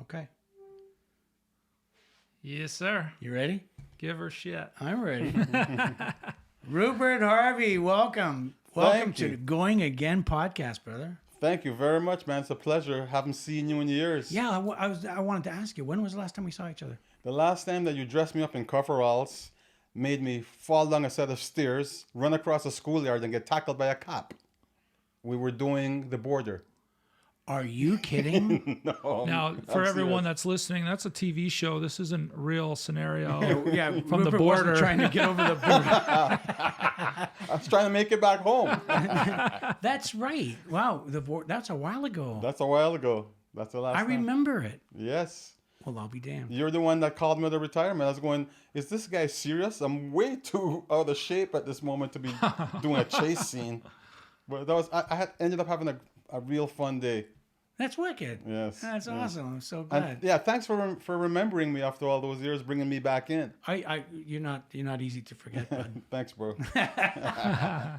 Okay. Yes, sir. You ready? Give her shit. I'm ready. Rupert Harvey, welcome. Welcome Thank you. to Going Again podcast, brother. Thank you very much, man. It's a pleasure. Haven't seen you in years. Yeah, I wanted to ask you, when was the last time we saw each other? The last time that you dressed me up in coveralls, made me fall down a set of stairs, run across a schoolyard, and get tackled by a cop. We were doing the border. Are you kidding? No. Now, for I'm everyone serious. that's listening, that's a TV show. This isn't a real scenario. Yeah, From the Rupert wasn't border. trying to get over the border. I was trying to make it back home. That's right. Wow, that's a while ago. That's a while ago. That's the last I time. remember it. Yes. Well, I'll be damned. You're the one that called me to retirement. I was going, is this guy serious? I'm way too out of shape at this moment to be doing a chase scene. But that was I had ended up having a real fun day. That's wicked. Yes. That's yes. awesome. I'm so glad. And yeah, thanks for remembering me after all those years, bringing me back in. You're not easy to forget, bud. Thanks, bro.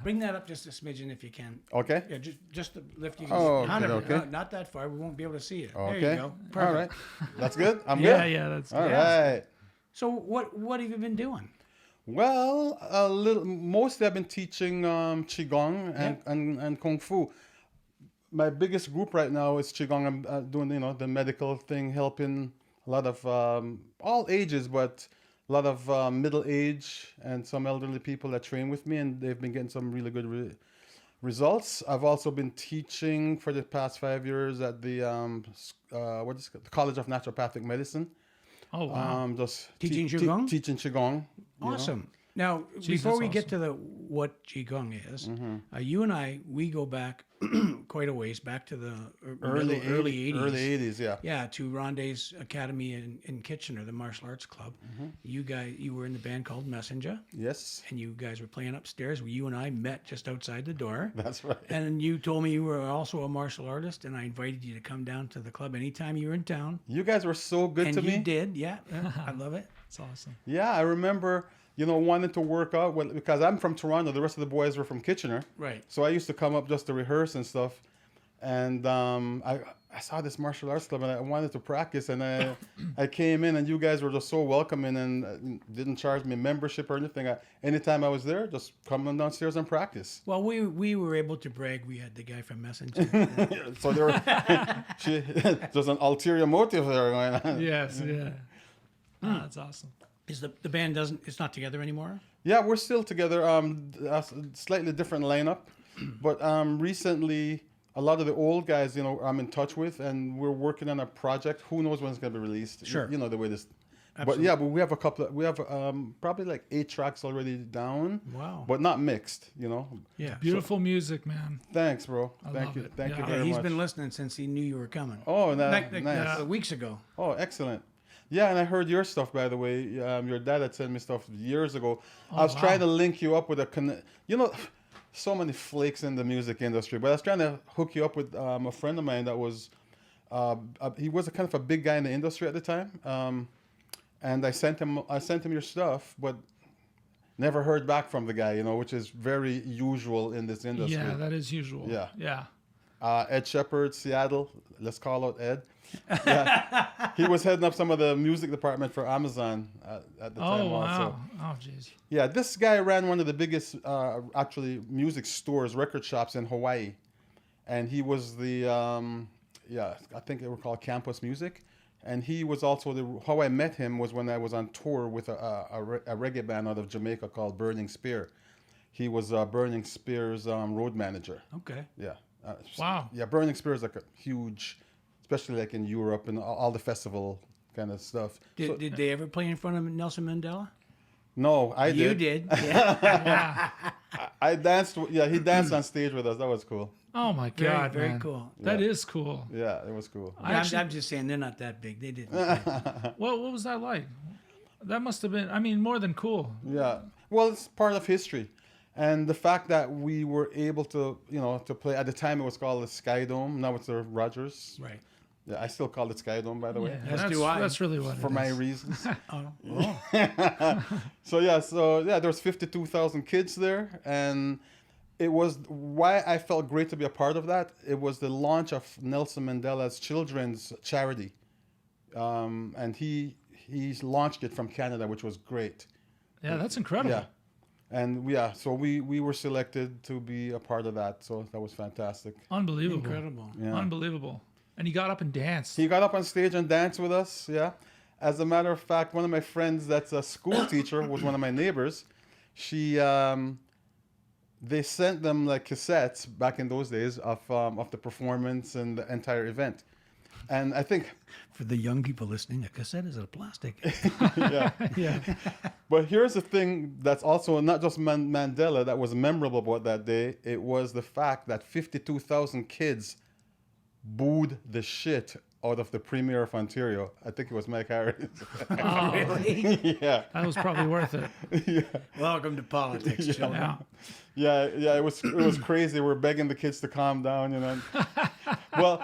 Bring that up just a smidgen if you can. Okay. Yeah, just to lift you. Oh, okay, Not a- okay. not that far. We won't be able to see it. Okay. There you go. Perfect. All right. That's good. I'm Yeah, good. yeah, that's All good. right. So what have you been doing? Well, a little. Mostly, I've been teaching qigong and kung fu. My biggest group right now is qigong. I'm doing the medical thing, helping a lot of all ages, but a lot of middle age and some elderly people that train with me, and they've been getting some really good results. I've also been teaching for the past 5 years at the the College of Naturopathic Medicine. Oh, wow. Teaching Qigong? Teaching qigong. you know. Awesome. Now, Jeez, before that's we get awesome. to what Qigong is, you and we go back quite a ways, back to the early 80s. Early 80s, yeah. Yeah, to Rondé's Academy in Kitchener, the martial arts club. You were in the band called Messenjah, Yes, and you guys were playing upstairs. You and I met just outside the door. that's right. And you told me you were also a martial artist, and I invited you to come down to the club anytime you were in town. You guys were so good And to you me. did, yeah. I love it. That's awesome. Yeah, I remember, wanting to work out because I'm from Toronto. The rest of the boys were from Kitchener. Right. So I used to come up just to rehearse and stuff. And I saw this martial arts club and I wanted to practice. And I came in and you guys were just so welcoming and didn't charge me membership or anything. Anytime I was there, just come on downstairs and practice. Well, we were able to brag. We had the guy from Messenjah. So there there's an ulterior motive there going on. Yes, yeah. Ah, that's awesome. Is the band it's not together anymore? Yeah, we're still together. A slightly different lineup, but recently a lot of the old guys, I'm in touch with, and we're working on a project. Who knows when it's going to be released? Sure. You know the way this. Absolutely. But we have a couple. We have probably like 8 tracks already down. Wow. But not mixed. Yeah. Beautiful music, man. Thanks, bro. I Thank love you. it. Thank you Yeah. very He's much. been listening since he knew you were coming. Oh, Like nice. weeks ago. Oh, excellent. Yeah, and I heard your stuff, by the way. Your dad had sent me stuff years ago. I was wow. trying to link you up with so many flakes in the music industry, but I was trying to hook you up with a friend of mine that was, he was a kind of a big guy in the industry at the time. And I sent him your stuff, but never heard back from the guy, which is very usual in this industry. Yeah, that is usual. Yeah. Yeah. Ed Shepard, Seattle. Let's call out Ed. Yeah. He was heading up some of the music department for Amazon at the time Oh, also. wow. Oh, jeez. Yeah, this guy ran one of the biggest, actually, music stores, record shops in Hawaii. And he was the, I think they were called Campus Music. And he was also, how I met him was when I was on tour with a reggae band out of Jamaica called Burning Spear. He was Burning Spear's road manager. Okay. Yeah. Wow. Yeah, Burning Spear is like a huge, especially like in Europe and all the festival kind of stuff. Did they ever play in front of Nelson Mandela? No, I did. You did. Yeah. I danced. Yeah, he danced on stage with us. That was cool. Oh, my Very, God, very man. cool. That Yeah. is cool. Yeah, it was cool. I'm just saying they're not that big. They didn't. play. What was that like? That must have been, more than cool. Yeah. Well, it's part of history. And the fact that we were able to, to play, at the time it was called the Sky Dome. Now it's the Rogers. Right. Yeah, I still call it Sky Dome, by the way. Yeah, As do I. That's really what For it my is. reasons. Oh. So there was 52,000 kids there, and it was why I felt great to be a part of that. It was the launch of Nelson Mandela's children's charity, and he's launched it from Canada, which was great. Yeah, that's incredible. Yeah. And so we were selected to be a part of that. So that was fantastic. Unbelievable. Incredible. Yeah. Unbelievable. And he got up and danced. He got up on stage and danced with us. Yeah. As a matter of fact, one of my friends that's a school teacher was one of my neighbors. They sent them like cassettes back in those days of the performance and the entire event. And I think For the young people listening, a cassette is a plastic. yeah. Yeah. But here's the thing that's also not just Mandela that was memorable about that day. It was the fact that 52,000 kids booed the shit out of the Premier of Ontario. I think it was Mike Harris. Oh, Really? yeah. that was probably worth it. Welcome to politics, children. Yeah. Yeah, it was crazy. We're begging the kids to calm down, you know. Well,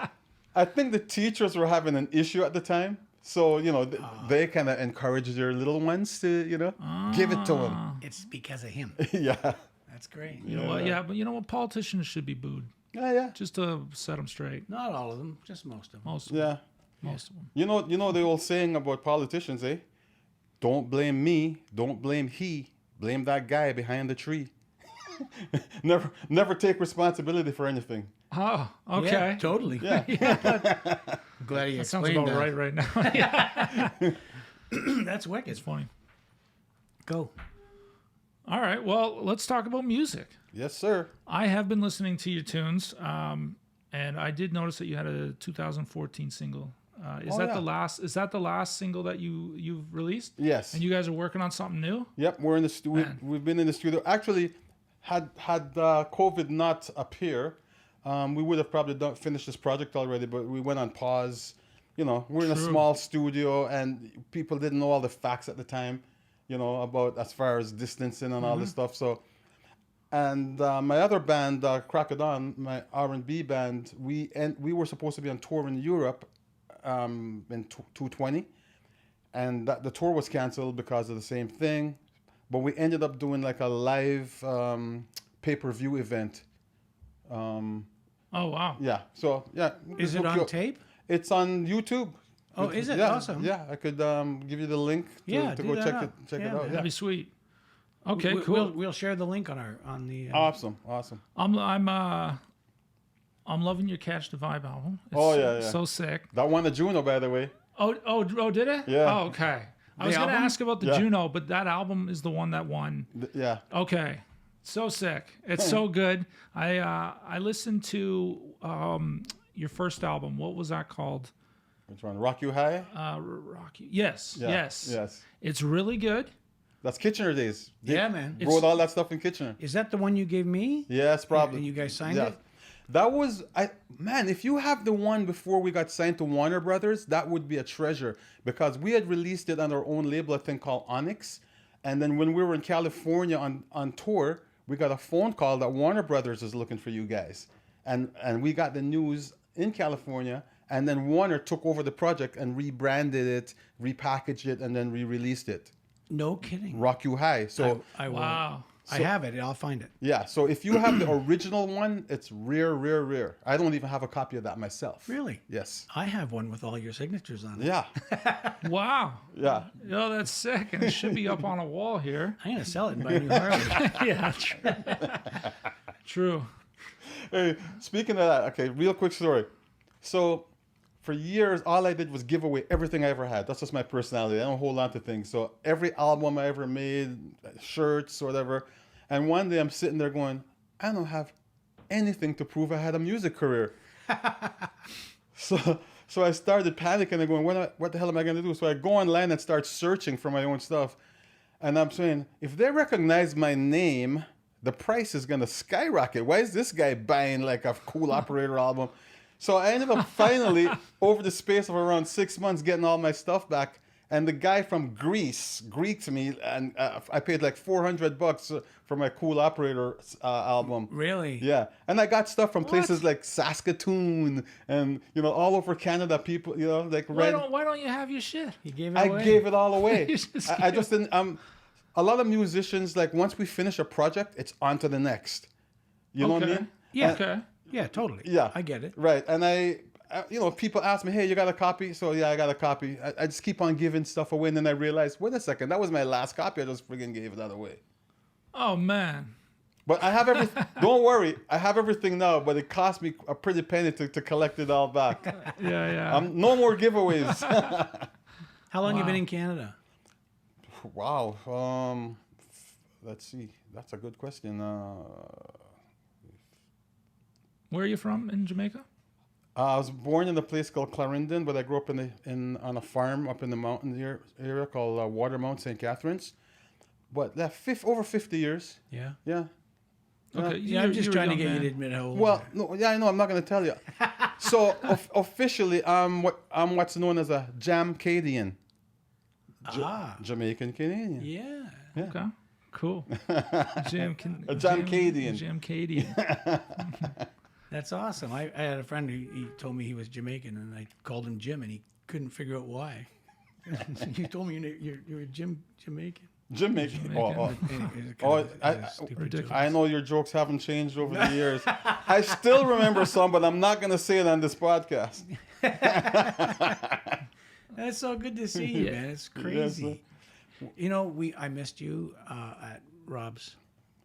I think the teachers were having an issue at the time. So, you know, they kind of encouraged their little ones to, you know, give it to them. It's because of him. Yeah. That's great. You know what? Yeah, but you know what? Politicians should be booed Yeah. just to set them straight. Not all of them, just most of them. Most of them. Yeah. Most of them. You know the old saying about politicians, eh? Don't blame me, don't blame he, blame that guy behind the tree. never take responsibility for anything. Oh, okay. Yeah, totally. Yeah. I'm glad you That sounds explained about that. right now. Yeah. That's wicked. It's funny. Go. All right. Well, let's talk about music. Yes, sir. I have been listening to your tunes, and I did notice that you had a 2014 single. Is that the last single that you've released? Yes. And you guys are working on something new? Yep, we're in the studio. Man. We've been in the studio. Actually, had COVID not appear, we would have probably finished this project already. But we went on pause. You know, we're in a True. small studio, and people didn't know all the facts at the time. You know, about as far as distancing and all this stuff. So, and my other band, Crocodon, my R&B band, we were supposed to be on tour in Europe in 2020, and the tour was canceled because of the same thing. But we ended up doing like a live pay-per-view event. Oh, wow. Yeah. So yeah. Is it on tape? It's on YouTube. Oh, is it? Yeah, Awesome. Yeah, I could give you the link to do go that check up. it Yeah, out. man. Yeah. That'd be sweet. Okay, We- cool. We'll share the link on the. Awesome. I'm loving your Catch the Vibe album. It's Oh, yeah. so sick. That won the Juno, by the way. Oh, did it? Yeah. Oh, okay. I was going to album? ask about the Yeah. Juno, but that album is the one that won. Yeah. Okay. So sick. It's so good. I listened to your first album. What was that called? Which one? Rock You High? Rocky. Yes. Yeah. Yes. Yes. It's really good. That's Kitchener days. They Yeah, man. wrote all that stuff in Kitchener. Is that the one you gave me? Yes, probably. And you guys signed Yeah. it? That was man, if you have the one before we got signed to Warner Brothers, that would be a treasure because we had released it on our own label, a thing called Onyx. And then when we were in California on tour, we got a phone call that Warner Brothers is looking for you guys. And we got the news in California, and then Warner took over the project and rebranded it, repackaged it, and then re-released it. No kidding. Rock You High. So I will. Wow. I have it. I'll find it. yeah, so if you have the original one, it's rare. I don't even have a copy of that myself. Really? Yes. I have one with all your signatures on it. Yeah. Wow. Yeah. Yo, that's sick. And it should be up on a wall here. I'm gonna sell it and buy a new Harley. Yeah, true. Hey, speaking of that, okay, real quick story. So, for years, all I did was give away everything I ever had. That's just my personality. I don't hold on to things. So, every album I ever made, shirts or whatever. And one day I'm sitting there going, I don't have anything to prove I had a music career. So I started panicking and going, what the hell am I going to do? So I go online and start searching for my own stuff. And I'm saying, if they recognize my name, the price is going to skyrocket. Why is this guy buying like a Cool Operator album? So I ended up finally, over the space of around 6 months, getting all my stuff back. And the guy from Greece Greeked me, and I paid like $400 for my Cool Operator album. Really? Yeah, and I got stuff from places like Saskatoon and all over Canada. People, like Why red. don't you have your shit? You gave it I away? gave it all away. You just I just didn't. A lot of musicians, like once we finish a project, it's on to the next. You know what I Okay. mean? Yeah. And- Okay. Yeah, totally. Yeah. I get it. Right, and I people ask me, hey, you got a copy? So yeah, I got a copy. I just keep on giving stuff away, and then I realize, wait a second, that was my last copy. I just friggin' gave that away. Oh man. But I have everything. Don't worry, I have everything now. But it cost me a pretty penny to collect it all back. Yeah. No more giveaways. How long you been in Canada? Wow. Let's see. That's a good question. Where are you from in Jamaica? I was born in a place called Clarendon, but I grew up on a farm up in the mountain area called Watermount, St. Catharines. But over 50 years. Yeah. Yeah. Okay. Yeah, I'm just trying to get you to admit how old. Well, no, yeah, I know. I'm not going to tell you. So officially, I'm what's known as a Jamcadian. Jamaican Canadian. Yeah. Okay. Cool. Jamcadian. Jamcadian. That's awesome. I had a friend who he told me he was Jamaican, and I called him Jim, and he couldn't figure out why. You told me you're Jamaican. Jamaican. Ridiculous. I know your jokes haven't changed over the years. I still remember some, but I'm not going to say it on this podcast. That's so good to see you, man. It's crazy. Yes, I missed you at Rob's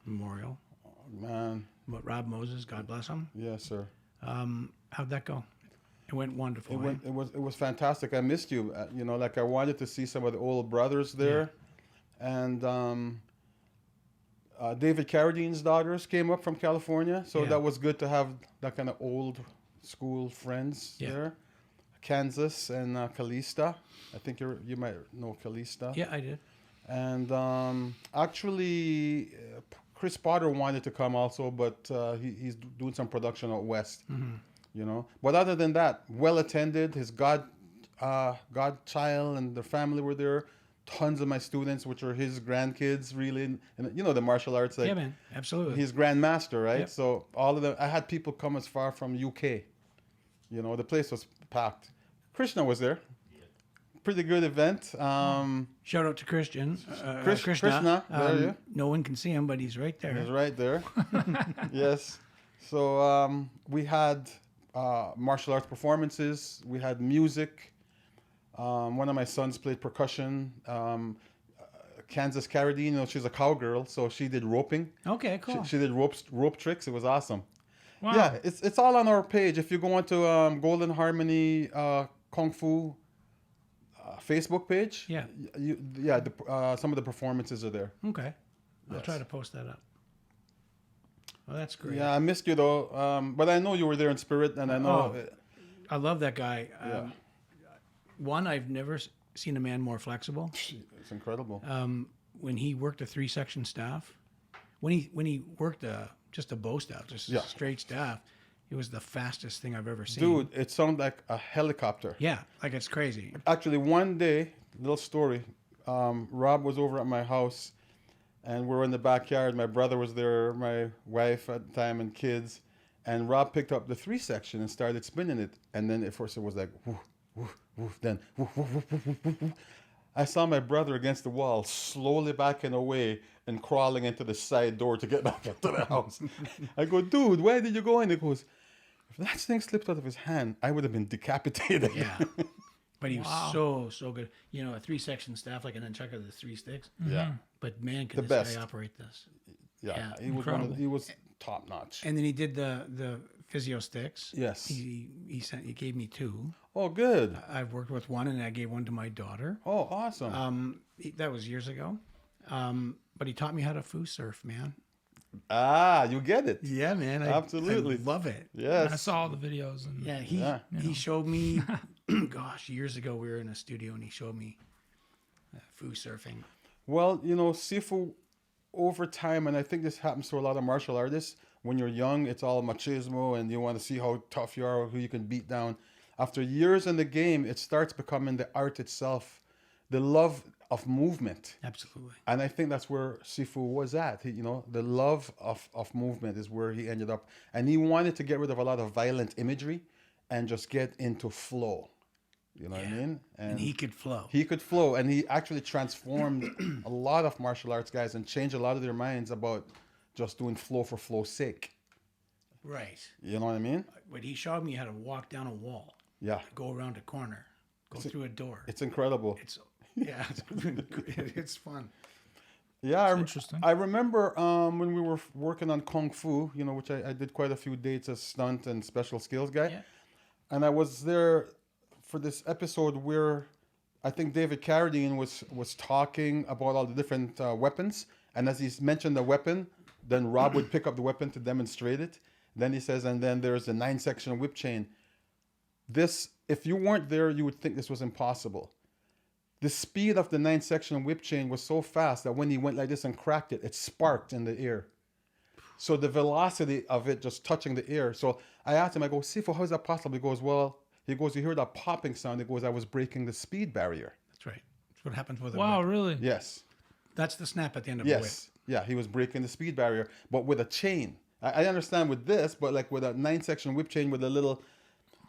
memorial. Oh, man. But Rob Moses, God bless him. Yes, sir. How'd that go? It went wonderful. It was fantastic. I missed you. I wanted to see some of the old brothers there, and David Carradine's daughters came up from California, so that was good to have that kind of old school friends there. Kansas and Calista. I think you might know Calista. Yeah, I did. And actually, Chris Potter wanted to come also, but he's doing some production out west. Mm-hmm. But other than that, well attended. His godchild and the family were there. Tons of my students, which are his grandkids, really, and the martial arts. Yeah, man, absolutely. He's grandmaster, right? Yep. So all of them. I had people come as far from UK. The place was packed. Krishna was there. Pretty good event. Shout out to Christian. Krishna. There, no one can see him, but he's right there. He's right there. Yes. So we had martial arts performances. We had music. One of my sons played percussion. Kansas Carradine, she's a cowgirl, so she did roping. Okay, cool. She did rope tricks. It was awesome. Wow. Yeah, it's all on our page. If you go onto Golden Harmony Kung Fu Facebook page, some of the performances are there. Okay, I'll Yes. try to post that up. Well, that's great. Yeah, I missed you though, but I know you were there in spirit, and I know. I love that guy. Yeah. One, I've never seen a man more flexible. It's incredible. When he worked a 3-section staff, when he worked just a bow staff, just straight staff, it was the fastest thing I've ever seen. Dude, it sounded like a helicopter. Yeah, like it's crazy. Actually, one day, little story, Rob was over at my house, and we were in the backyard. My brother was there, my wife at the time, and kids. And Rob picked up the 3-section and started spinning it. And then at first it was like, woof, woof, woof, then woof, woof, woof, woof, woof, woof. I saw my brother against the wall, slowly backing away and crawling into the side door to get back into the house. I go, dude, why did you go in? He goes, if that thing slipped out of his hand, I would have been decapitated. Yeah. But he was so good. A 3-section staff, like an nunchuck of the 3 sticks. Yeah. Can The this best. guy operate this? Yeah, Yeah, he was top notch. And then he did the physio sticks. Yes. He gave me 2. Oh, good. I've worked with one, and I gave one to my daughter. Oh, awesome. That was years ago. But he taught me how to foo surf, man. You get it. Yeah, man. Absolutely. I love it. Yes. I saw all the videos. And He showed me, gosh, years ago we were in a studio and he showed me foo surfing. Well, Sifu, over time, and I think this happens to a lot of martial artists, when you're young, it's all machismo and you want to see how tough you are, who you can beat down. After years in the game, it starts becoming the art itself, the love of movement. Absolutely. And I think that's where Sifu was at. The love of movement is where he ended up. And he wanted to get rid of a lot of violent imagery and just get into flow. You know what I mean? And he could flow. He could flow. And he actually transformed a lot of martial arts guys and changed a lot of their minds about just doing flow for flow's sake. Right. You know what I mean? But he showed me how to walk down a wall. Yeah. go around a corner, go through a door. It's incredible. It's it's fun. Yeah, interesting. I remember when we were working on Kung Fu, you know, which I did quite a few dates as stunt and special skills guy. Yeah. And I was there for this episode where I think David Carradine was talking about all the different weapons. And as he's mentioned the weapon, then Rob would pick up the weapon to demonstrate it. Then he says, and then there's a 9-section whip chain. This, if you weren't there, you would think this was impossible. The speed of the 9-section whip chain was so fast that when he went like this and cracked it, it sparked in the air. So the velocity of it just touching the air. So I asked him, I go, Sifo, how is that possible? He goes, you hear that popping sound. He goes, I was breaking the speed barrier. That's right. That's what happens with a Wow, whip. really? Yes. That's the snap at the end of a whip. Yes. Yeah, he was breaking the speed barrier, but with a chain. I understand with this, but like with a 9-section whip chain with a little...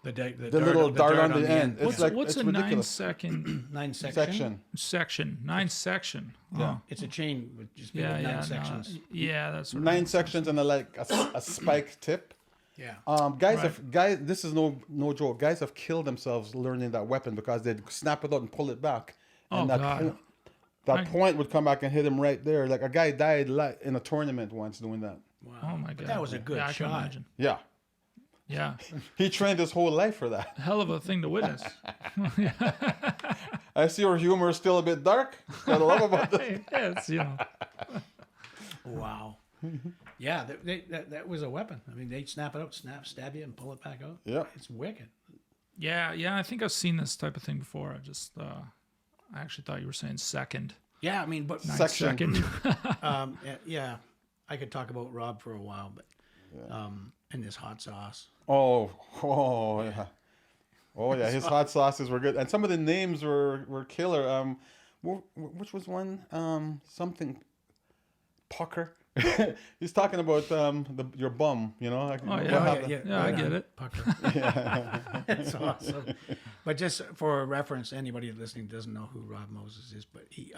The little dart on the end. What's It's a ridiculous. 9-second 9-section. Section. 9-section? Yeah. It's a chain with just Yeah, nine yeah, sections. no, yeah, that's 9 sections and a spike tip. Yeah. Guys, this is no joke. Guys have killed themselves learning that weapon because they'd snap it out and pull it back. And Oh, God. That point would come back and hit him right there. Like a guy died in a tournament once doing that. Wow. Oh my But God. that was a good yeah, I can shot. imagine. Yeah. Yeah. He trained his whole life for that. Hell of a thing to witness. I see your humor is still a bit dark. What I love about this. It's, you know. Wow. Yeah, that was a weapon. I mean, they'd snap it out, stab you, and pull it back out. Yeah. It's wicked. Yeah, I think I've seen this type of thing before. I actually thought you were saying second. Yeah, I mean, but Section. yeah, I could talk about Rob for a while, but and his hot sauce. Oh yeah. Oh yeah, his hot sauces were good, and some of the names were killer. Which was one? Something Pucker. He's talking about your bum, you know. Like, Oh yeah, happened? yeah, I get it. Pucker. That's awesome. But just for reference, anybody listening doesn't know who Rob Moses is, but he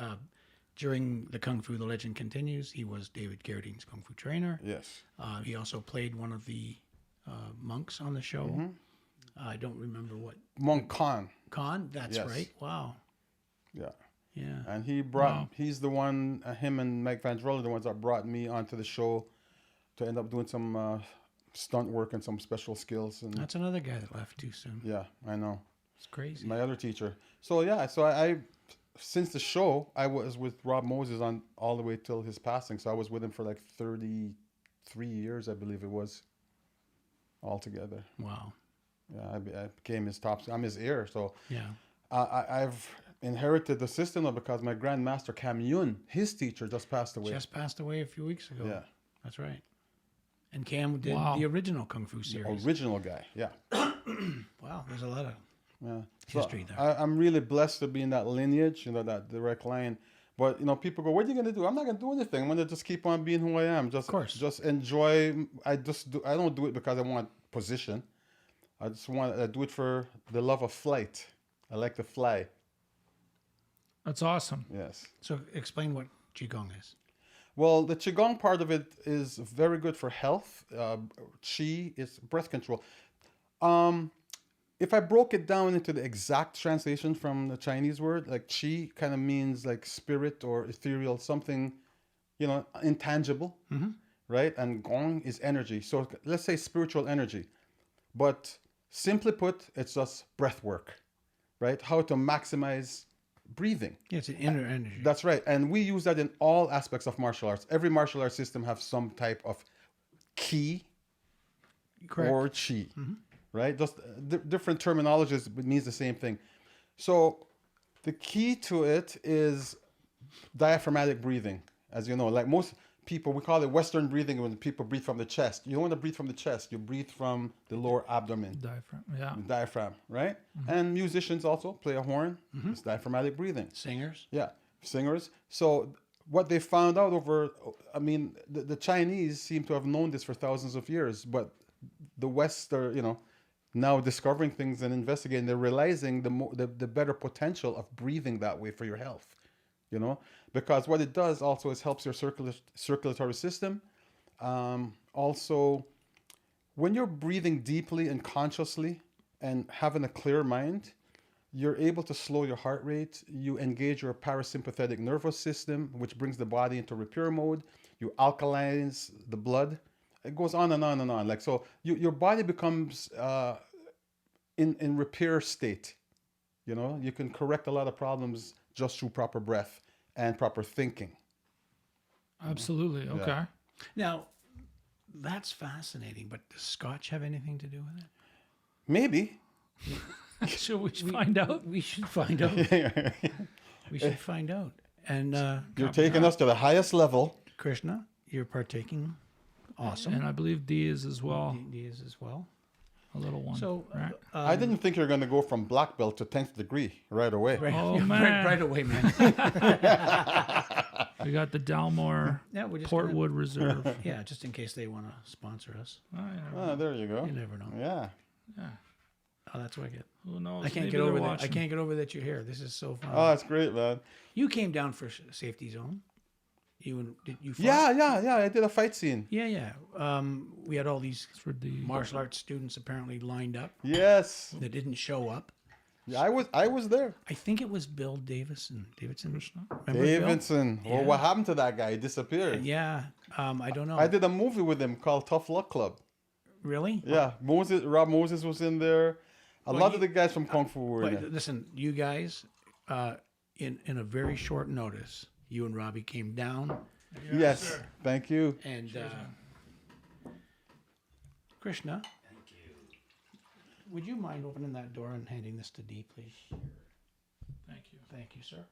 during the Kung Fu: The Legend Continues, he was David Carradine's Kung Fu trainer. Yes. He also played one of the monks on the show. Mm-hmm. I don't remember what. Monk Khan. Khan? That's Yes. right. Wow. Yeah. Yeah. And he's the one, him and Mike Vandrella are the ones that brought me onto the show to end up doing some stunt work and some special skills. And That's another guy that left too soon. yeah, I know. It's crazy. My other teacher. So yeah, so I since the show, I was with Rob Moses on all the way till his passing. So I was with him for like 33 years, I believe it was, altogether. Wow. Yeah, I became his top. I'm his heir. So Yeah. I've inherited the system because my grandmaster Cam Yun, his teacher, just passed away. Just passed away a few weeks ago. Yeah. That's right. And Cam did Wow. the original Kung Fu series. Original guy. Yeah. Wow. There's a lot of Yeah. history there. I'm really blessed to be in that lineage, you know, that direct line. But you know, people go, "What are you gonna do?" I'm not gonna do anything. I'm gonna just keep on being who I am. Just, Of course. just enjoy. I don't do it because I want position. I do it for the love of flight. I like to fly. That's awesome. Yes. So explain what Qigong is. Well, the Qigong part of it is very good for health. Qi is breath control. If I broke it down into the exact translation from the Chinese word, like Qi kind of means like spirit or ethereal, something, you know, intangible, right? And Gong is energy. So let's say spiritual energy. But simply put, it's just breath work, right? How to maximize breathing. Yeah, it's an inner energy. That's right. And we use that in all aspects of martial arts. Every martial arts system has some type of ki Correct. or chi, right? Just different terminologies, but means the same thing. So the key to it is diaphragmatic breathing. As you know, like most people, we call it Western breathing when people breathe from the chest. You don't want to breathe from the chest. You breathe from the lower abdomen. Diaphragm. Yeah. Diaphragm, right? And musicians also play a horn. It's diaphragmatic breathing. Singers. Yeah, singers. So what they found out the Chinese seem to have known this for thousands of years, but the West are, you know, now discovering things and investigating. They're realizing the better potential of breathing that way for your health, you know, because what it does also is helps your circulatory system. Also, when you're breathing deeply and consciously, and having a clear mind, you're able to slow your heart rate. You engage your parasympathetic nervous system, which brings the body into repair mode. You alkalinize the blood. It goes on and on and on. Like, so your body becomes in repair state. You know, you can correct a lot of problems just through proper breath and proper thinking. Absolutely. Okay. Now, that's fascinating, but does Scotch have anything to do with it? Maybe. Should we find out? We should find out. We should find out. And You're taking us to the highest level. Krishna, you're partaking. Awesome. And I believe D is as well. D is as well. A little one. So right? I didn't think you were going to go from black belt to 10th degree right away. Right, Oh, yeah, man. right away, man. We got the Dalmore Yeah, we're just Portwood Reserve. yeah, just in case they want to sponsor us. Oh, you never- Ah, there you go. You never know. Yeah. Oh, that's wicked. Who knows? I can't Maybe get they're over that. I watching. can't get over that you're here. This is so fun. Oh, that's great, man. You came down for safety zone. Did you? Fought? Yeah. I did a fight scene. Yeah. We had all these For the martial arts students apparently lined up Yes. that didn't show up. Yeah, I was there. I think it was Bill Davidson. Remember Bill? Davidson. Yeah. Well, what happened to that guy? He disappeared. Yeah. I don't know. I did a movie with him called Tough Luck Club. Really? Yeah. Rob Moses was in there. A lot you- of the guys from Kung Fu were in But there. listen, you guys, in a very short notice, you and Robbie came down, Yes. Thank you. and Krishna. Would you mind opening that door and handing this to Dee, please? Thank you. Thank you, sir.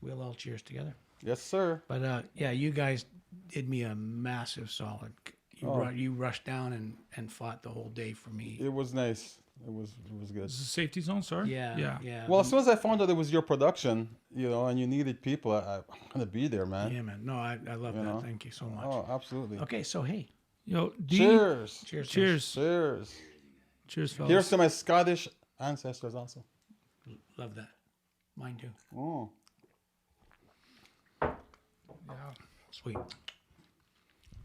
We'll all cheers together. Yes, sir. But yeah, you guys did me a massive solid. You rushed down and fought the whole day for me. It was nice. It was good. This is a safety zone, sorry? Yeah. Well, as soon as I found out it was your production, and you needed people, I'm gonna be there, man. Yeah, man. No, I love that. know? Thank you so much. Oh, absolutely. Okay, so hey, Yo, D. Cheers. cheers. Cheers. Cheers. Cheers, fellas. Here's to my Scottish ancestors also. Love that. Mine too. Oh. Yeah. Sweet.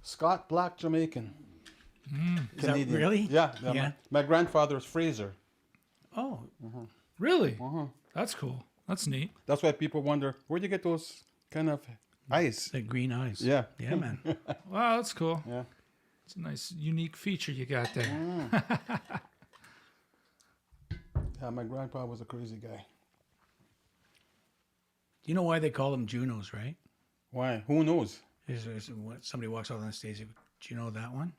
Scott Black Jamaican. Is that really? Yeah. Yeah. My grandfather was Fraser. Oh, Really? That's cool. That's neat. That's why people wonder, where'd you get those kind of eyes? the green eyes. Yeah. Yeah, man. Wow, that's cool. Yeah. It's a nice, unique feature you got there. Yeah, my grandpa was a crazy guy. You know why they call them Junos, right? Why? Who knows? Somebody walks out on the stage. Do you know that one?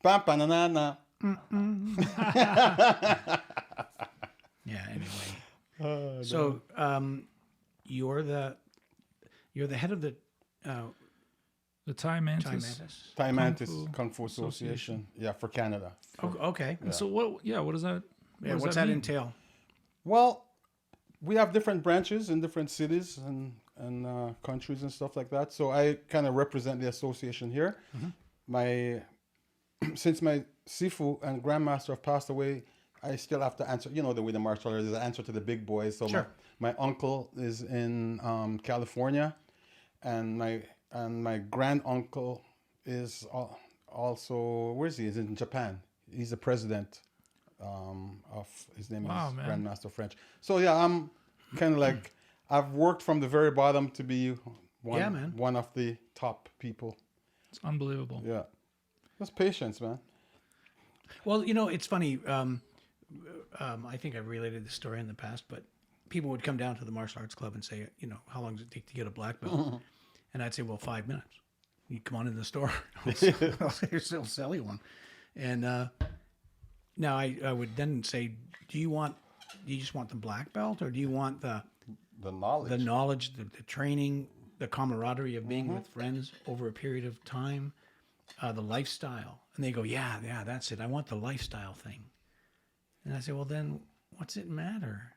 Ba-ba-na-na-na. Yeah. Anyway. So you're the head of the The Thai Mantis. Thai Mantis. Thai Mantis Fu Kung Fu Association. Yeah, for Canada. Oh, okay. And so what? Yeah, what does that? Yeah, does what's that mean? entail? Well, we have different branches in different cities and countries and stuff like that. So I kind of represent the association here. Since my Sifu and Grandmaster have passed away, I still have to answer. You know the way the martial arts is, an answer to the big boys. So Sure. my uncle is in California, and my grand uncle is also where is he? He's in Japan. He's the president of his name Wow, is man. Grandmaster French. So yeah, I'm kind of like I've worked from the very bottom to be one of the top people. It's unbelievable. Yeah, just patience, man. Well, it's funny. I think I've related this story in the past, but people would come down to the martial arts club and say, how long does it take to get a black belt? And I'd say, well, 5 minutes. You come on in the store, I'll sell you one. And now I would then say, do you just want the black belt, or do you want the knowledge, the training, the camaraderie of being with friends over a period of time, the lifestyle? And they go, yeah, that's it. I want the lifestyle thing. And I say, well, then what's it matter?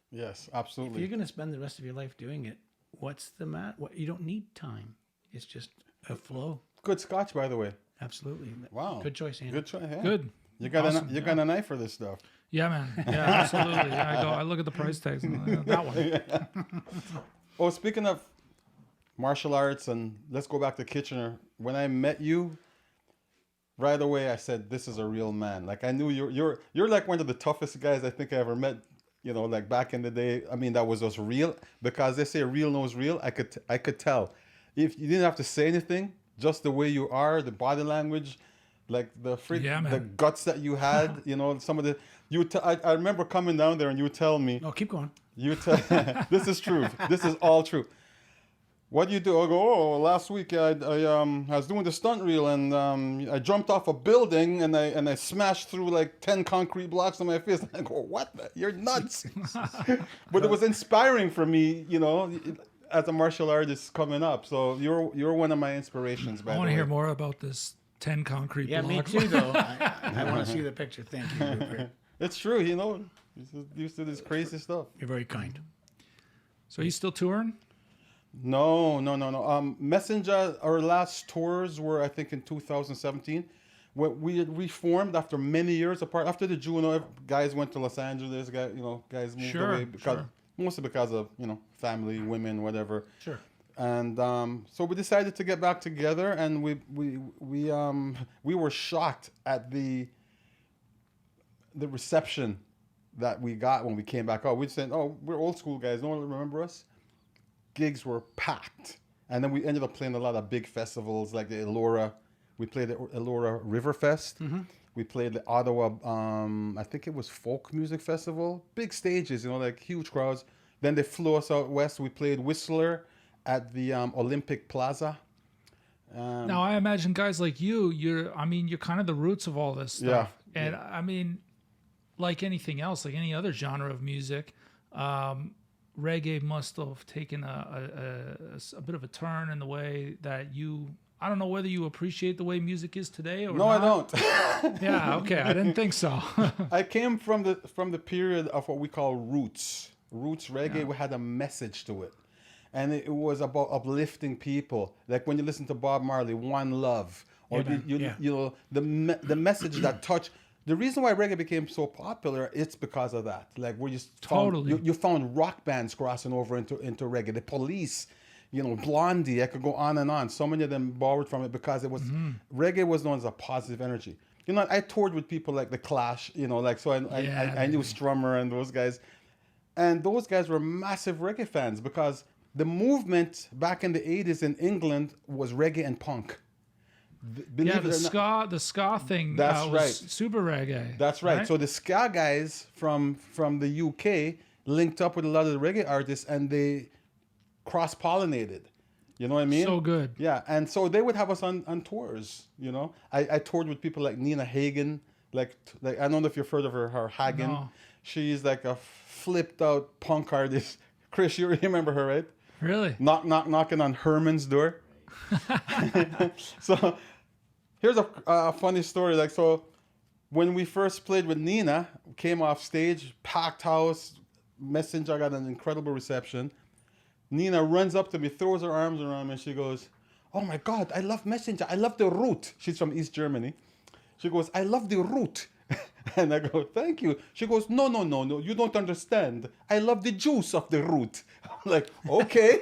Yes, If absolutely. you're going to spend the rest of your life doing it, what's the matter? You don't need time. It's just a flow. Good scotch, by the way. Absolutely. Wow. Good choice, Andy. Good choice. Yeah. Good. You got Awesome, you got an eye for this stuff. Yeah, man. Yeah, absolutely. Yeah, I look at the price tags and that one. Oh, speaking of martial arts, and let's go back to Kitchener. When I met you, right away I said, "This is a real man." Like I knew you're like one of the toughest guys I think I ever met. You know, like back in the day. I mean, that was just real, because they say real knows real. I could tell. If you didn't have to say anything, just the way you are, the body language, like the guts that you had. You know, some of the I remember coming down there and you tell me. No, keep going. This is true. This is all true. What do you do? I go, oh, last week I was doing the stunt reel, and I jumped off a building and I smashed through like 10 concrete blocks on my face. And I go, what? You're nuts. But it was inspiring for me, you know, as a martial artist coming up. So you're one of my inspirations. I want to hear more about this 10 concrete blocks. Yeah, me too, though. I want to see the picture. Thank you, Rupert. It's true, you know. Used to this crazy stuff. You're very kind. So are you still touring? No. Messenjah, our last tours were, I think, in 2017. We had reformed after many years apart. After the Juno, guys went to Los Angeles. Guys moved away mostly because of family, women, whatever. Sure. And so we decided to get back together, and we were shocked at the reception that we got when we came back out. We said, "Oh, we're old school guys. No one remember us." Gigs were packed, and then we ended up playing a lot of big festivals like the Elora. We played the Elora River Fest. Mm-hmm. We played the Ottawa, I think it was Folk Music Festival. Big stages, like huge crowds. Then they flew us out west. We played Whistler at the Olympic Plaza. Now I imagine guys like you're kind of the roots of all this stuff. Yeah. And I mean, like anything else, like any other genre of music, reggae must have taken a bit of a turn in the way that I don't know whether you appreciate the way music is today or no, not. I don't. Yeah, okay, I didn't think so. I came from the period of what we call roots reggae. Yeah. We had a message to it, and it was about uplifting people. Like when you listen to Bob Marley, One Love, or the message that touched. The reason why reggae became so popular, it's because of that. Like where you found rock bands crossing over into reggae. The Police, Blondie. I could go on and on. So many of them borrowed from it because it was reggae was known as a positive energy. I toured with people like the Clash. I knew Strummer and those guys, and those guys were massive reggae fans because the movement back in the 80s in England was reggae and punk. The ska thing was super reggae. That's right. So the ska guys from the UK linked up with a lot of the reggae artists, and they cross-pollinated. You know what I mean? So good. Yeah, and so they would have us on tours. I toured with people like Nina Hagen. Like I don't know if you've heard of her Hagen. No. She's like a flipped out punk artist. Chris, you remember her, right? Really? Knocking on Herman's door. So here's a funny story. Like, so when we first played with Nina, came off stage, packed house, Messenjah got an incredible reception. Nina runs up to me, throws her arms around me, and she goes, "Oh my God, I love Messenjah. I love the root." She's from East Germany. She goes, "I love the root." And I go, "Thank you." She goes, No, you don't understand. I love the juice of the root." I'm like, okay.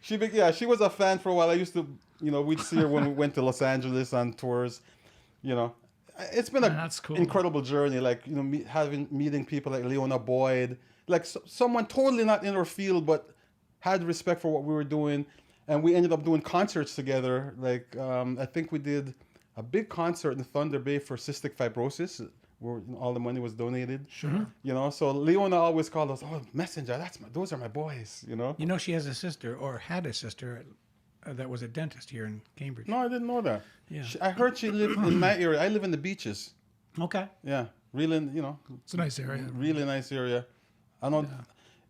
She was a fan for a while. I used to, we'd see her when we went to Los Angeles on tours. It's been cool. Incredible journey. Like, meeting people like Leona Boyd, like someone totally not in her field, but had respect for what we were doing. And we ended up doing concerts together. Like, I think we did a big concert in Thunder Bay for cystic fibrosis, where all the money was donated. Sure. So Leona always called us, "Oh, Messenjah, those are my boys." She has a sister, or had a sister, that was a dentist here in Cambridge. No, I didn't know that. Yeah. I heard she lived in my area. I live in the Beaches. Okay. Yeah, really, it's a nice area. Really nice area. I don't. Yeah.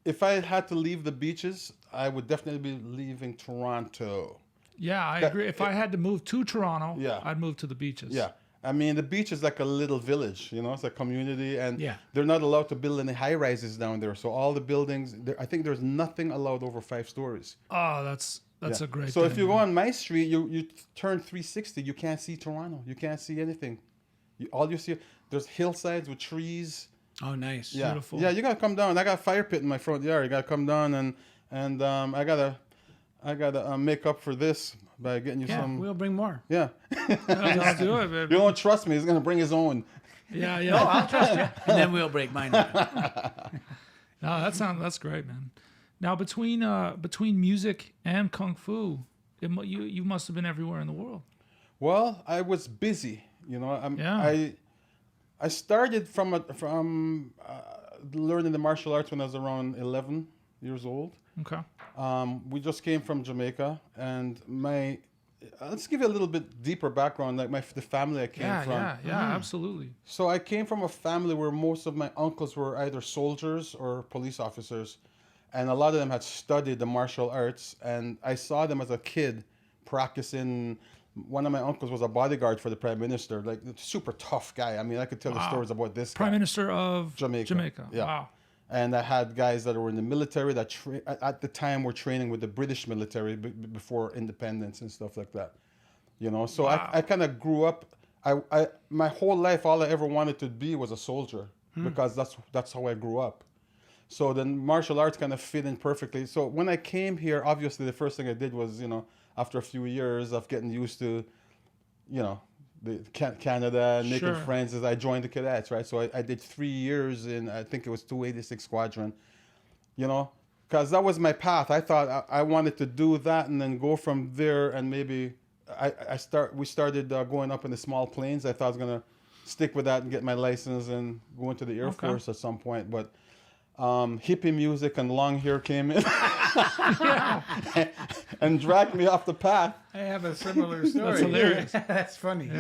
If I had to leave the Beaches, I would definitely be leaving Toronto. Yeah, I agree. If I had to move to Toronto, I'd move to the Beaches. Yeah. I mean, the beach is like a little village, it's a community, and they're not allowed to build any high-rises down there. So all the buildings, I think there's nothing allowed over 5 stories. Oh, that's a great So thing. if you go on my street, you turn 360, you can't see Toronto. You can't see anything. All you see, there's hillsides with trees. Oh, nice. Yeah. Beautiful. Yeah, you got to come down. I got a fire pit in my front yard. You got to come down and I gotta make up for this by getting you some. We'll bring more. Yeah. Let's do it, baby. You don't trust me? He's gonna bring his own. Yeah, No, yeah. I'll trust you. And then we'll break mine. No, that's great, man. Now between music and kung fu, you must have been everywhere in the world. Well, I was busy. You know, I started from learning the martial arts when I was around 11 years old. Okay. We just came from Jamaica, and let's give you a little bit deeper background, like the family I came from. Yeah, absolutely. So I came from a family where most of my uncles were either soldiers or police officers, and a lot of them had studied the martial arts, and I saw them as a kid practicing. One of my uncles was a bodyguard for the prime minister, like a super tough guy. I mean, I could tell the stories about this Prime guy. Minister of Jamaica. Yeah. Wow. And I had guys that were in the military that at the time were training with the British military before independence and stuff like that. You know, so I kind of grew up. I my whole life, all I ever wanted to be was a soldier because that's how I grew up. So then martial arts kind of fit in perfectly. So when I came here, obviously the first thing I did was, you know, after a few years of getting used to, you know, Canada and making friends, as I joined the cadets, right? So I did 3 years in, I think it was 286 Squadron, you know, because that was my path. I thought I wanted to do that and then go from there, and maybe we started going up in the small planes. I thought I was going to stick with that and get my license and go into the Air Force at some point, but hippie music and long hair came in and dragged me off the path. I have a similar story. That's hilarious. That's funny.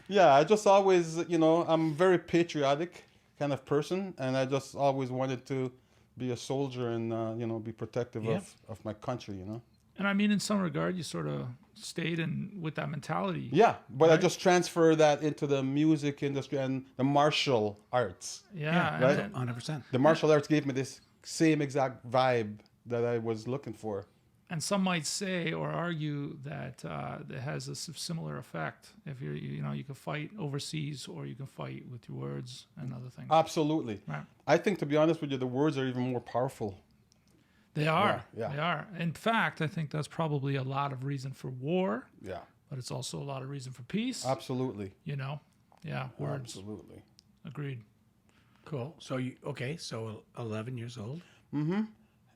Yeah. I just always, you know, I'm a very patriotic kind of person, and I just always wanted to be a soldier and, you know, be protective of my country, you know. And I mean, in some regard, you sort of stayed with that mentality. Yeah, but right? I just transferred that into the music industry and the martial arts. Yeah, right? 100%. The martial arts gave me this same exact vibe that I was looking for. And some might say or argue that it has a similar effect. If you can fight overseas or you can fight with your words and other things. Absolutely. Right. I think, to be honest with you, the words are even more powerful. They are. Yeah. They are. In fact, I think that's probably a lot of reason for war. Yeah. But it's also a lot of reason for peace. Absolutely. You know? Yeah, words. Absolutely. Agreed. Cool. So so 11 years old. Mm-hmm.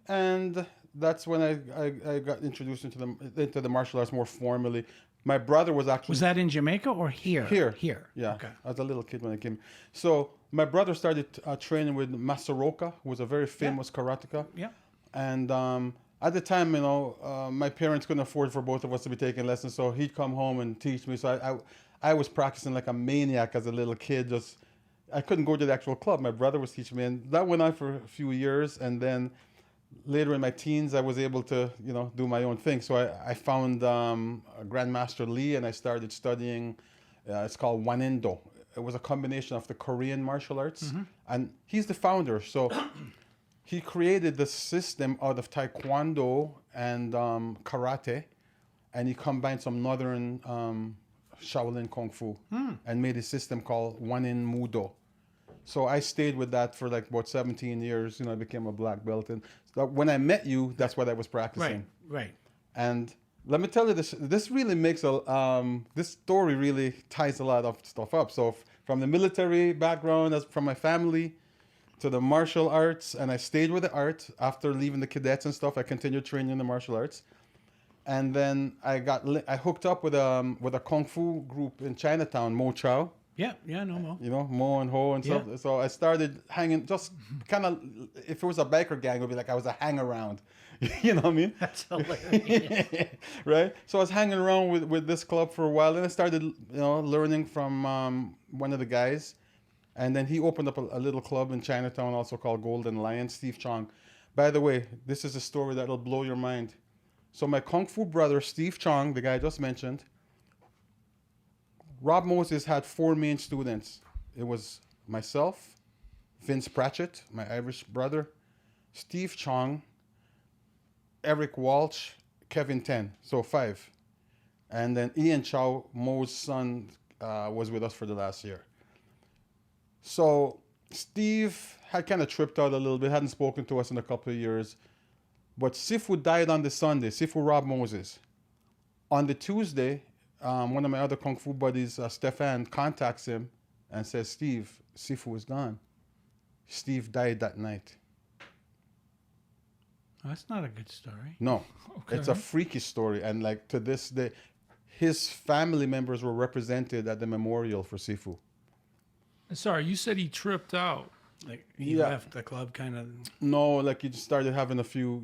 And that's when I got introduced into the martial arts more formally. My brother was actually... Was that in Jamaica or here? Here. Yeah. Okay. I was a little kid when I came. So my brother started training with Masaroka, who was a very famous karateka. Yeah. And at the time, you know, my parents couldn't afford for both of us to be taking lessons, so he'd come home and teach me. So I was practicing like a maniac as a little kid. I couldn't go to the actual club. My brother was teaching me, and that went on for a few years. And then later in my teens, I was able to, you know, do my own thing. So I found Grandmaster Lee, and I started studying. It's called Wanendo. It was a combination of the Korean martial arts, and he's the founder. So he created the system out of Taekwondo and karate, and he combined some northern Shaolin Kung Fu and made a system called Wanin Mudo. So I stayed with that for like about 17 years. You know, I became a black belt, and so when I met you, that's what I was practicing. Right. And let me tell you this. This really makes this story really ties a lot of stuff up. So from the military background, from my family, to the martial arts, and I stayed with the art after leaving the cadets and stuff. I continued training in the martial arts, and then I hooked up with a kung fu group in Chinatown, Mo Chow. Yeah, no more. You know, Mo and Ho and stuff. So I started hanging, just kind of, if it was a biker gang, it would be like I was a hang around. You know what I mean? That's hilarious. Right? So I was hanging around with this club for a while, and I started, you know, learning from one of the guys. And then he opened up a little club in Chinatown also called Golden Lion, Steve Chong. By the way, this is a story that'll blow your mind. So my Kung Fu brother, Steve Chong, the guy I just mentioned, Rob Moses had 4 main students. It was myself, Vince Pratchett, my Irish brother, Steve Chong, Eric Walsh, Kevin Ten. So 5. And then Ian Chow, Mo's son, was with us for the last year. So Steve had kind of tripped out a little bit, hadn't spoken to us in a couple of years. But Sifu died on the Sunday. Sifu Rob Moses. On the Tuesday, one of my other Kung Fu buddies, Stefan, contacts him and says, Steve, Sifu is gone. Steve died that night. That's not a good story. No. Okay. It's a freaky story. And like to this day, his family members were represented at the memorial for Sifu. Sorry, you said he tripped out. Like he Yeah. left the club kind of No, like he just started having a few,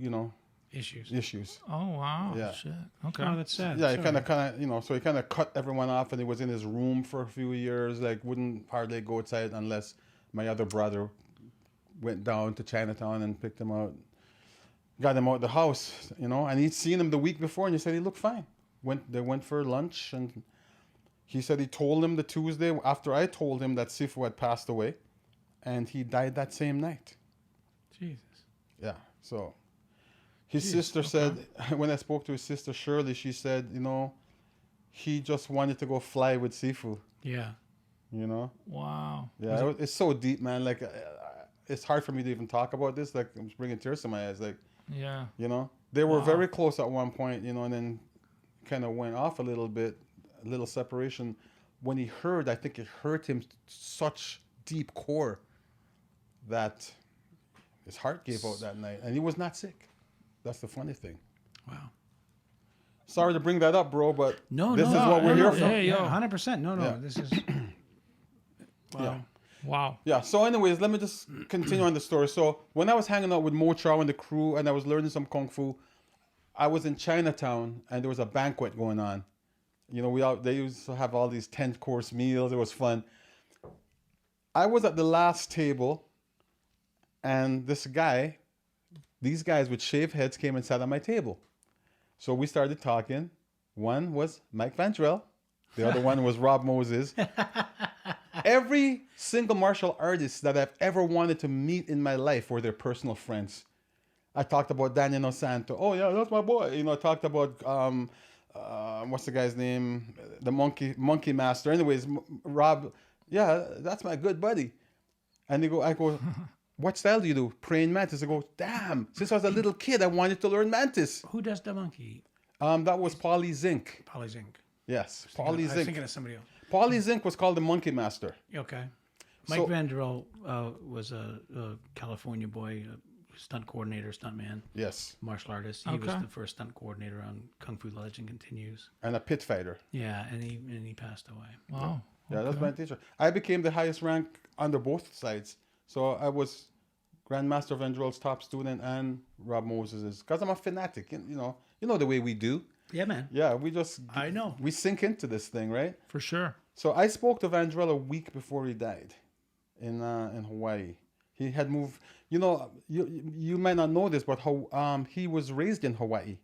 issues. Oh, wow. Yeah. Shit. Okay. Oh, that's sad. Yeah, he Sorry. kind of, so he kind of cut everyone off, and he was in his room for a few years. Like, wouldn't hardly go outside unless my other brother went down to Chinatown and picked him out, got him out the house, And he'd seen him the week before, and he said he looked fine. They went for lunch, and he said he told him the Tuesday after I told him that Sifu had passed away, and he died that same night. Jesus. Yeah, so. His sister said, when I spoke to his sister Shirley, she said, he just wanted to go fly with Sifu, Yeah. Wow. Yeah, it's so deep, man. Like, it's hard for me to even talk about this. Like, I'm bringing tears to my eyes. Like, Yeah. they were very close at one point, and then kind of went off a little bit, a little separation. When he heard, I think it hurt him such deep core that his heart gave out that night. And he was not sick. That's the funny thing. Wow. Sorry to bring that up, bro, but this is no, what we're here for. Hey, yo. 100%. No, Yeah. this is. Wow. Yeah. Wow. Yeah, so anyways, let me just continue on the story. So when I was hanging out with Mo Chow and the crew and I was learning some Kung Fu, I was in Chinatown and there was a banquet going on. They used to have all these 10-course meals. It was fun. I was at the last table and these guys with shaved heads came and sat at my table. So we started talking. One was Mike Vandrell. The other one was Rob Moses. Every single martial artist that I've ever wanted to meet in my life were their personal friends. I talked about Daniel Santo. Oh, yeah, that's my boy. I talked about, what's the guy's name? The Monkey Master. Anyways, Rob, yeah, that's my good buddy. And I go, what style do you do? Praying mantis. I go, damn, since I was a little kid, I wanted to learn mantis. Who does the monkey? That was Paulie Zink. Paulie Zink. Yes, I Paulie was Zink. thinking of somebody else. Paulie Zink was called the Monkey Master. Okay. Mike Vandrell was a California boy, a stunt coordinator, stuntman, Yes. martial artist. He was the first stunt coordinator on Kung Fu: The Legend Continues. And a pit fighter. Yeah, and he passed away. Wow. Yeah, that's my teacher. I became the highest rank under both sides. So I was Grandmaster Vandrell's top student and Rob Moses's. Because I'm a fanatic. You know the way we do. Yeah, man. Yeah, we just... I know. We sink into this thing, right? For sure. So I spoke to Vandrell a week before he died in Hawaii. He had moved... You might not know this, but he was raised in Hawaii.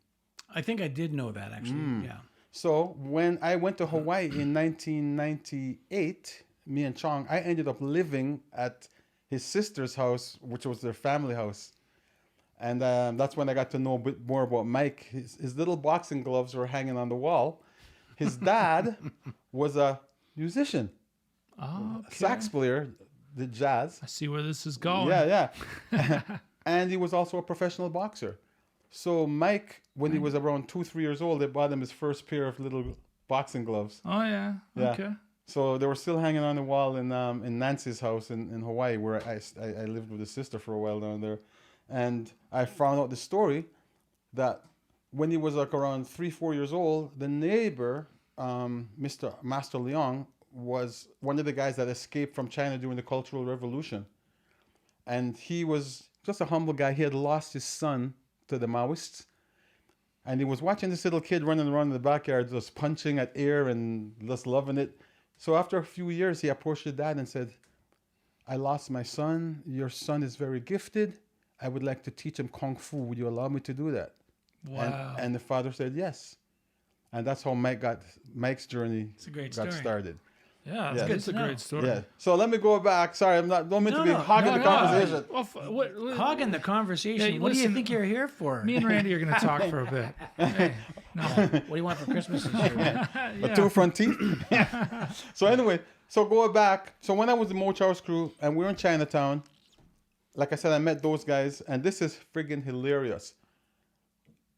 I think I did know that, actually. Yeah. So when I went to Hawaii in 1998, me and Chong, I ended up living at his sister's house, which was their family house. And that's when I got to know a bit more about Mike. His little boxing gloves were hanging on the wall. His dad was a musician, sax player, did jazz. I see where this is going. Yeah. And he was also a professional boxer. So Mike, when he was around 2-3 years old, they bought him his first pair of little boxing gloves. Oh, yeah. Yeah. Okay. So they were still hanging on the wall in Nancy's house in Hawaii, where I lived with his sister for a while down there. And I found out the story that when he was like around 3-4 years old, the neighbor, Mr. Master Leong, was one of the guys that escaped from China during the Cultural Revolution. And he was just a humble guy. He had lost his son to the Maoists. And he was watching this little kid running around in the backyard, just punching at air and just loving it. So after a few years, he approached his dad and said, I lost my son. Your son is very gifted. I would like to teach him Kung Fu. Would you allow me to do that? Wow. And the father said yes. And that's how Mike's journey It's a great got story. started. Yeah, Yeah. that's a Good to know. great story. Yeah. So let me go back. Sorry, don't mean to be hogging the conversation. Well, Hogging the conversation. Hey, what do you listen, think you're here for? me and Randy are going to talk for a bit. Hey, no. What do you want for Christmas this year? Man? The two front teeth. So anyway, so going back. So when I was in Mo Chow's crew and we were in Chinatown, like I said, I met those guys, and this is friggin' hilarious.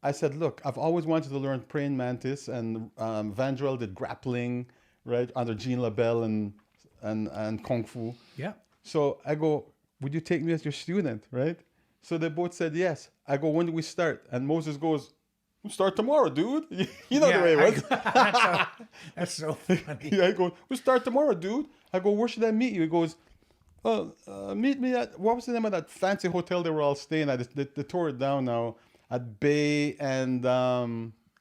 I said, look, I've always wanted to learn praying mantis, and Vandrel did grappling, right, under Jean LaBelle and Kung Fu. Yeah. So I go, would you take me as your student, right? So they both said yes. I go, when do we start? And Moses goes, we'll start tomorrow, dude. You know the way it was. That's so funny. Yeah, I go, we'll start tomorrow, dude. I go, where should I meet you? He goes, meet me at, what was the name of that fancy hotel they were all staying at? They tore it down now, at Bay and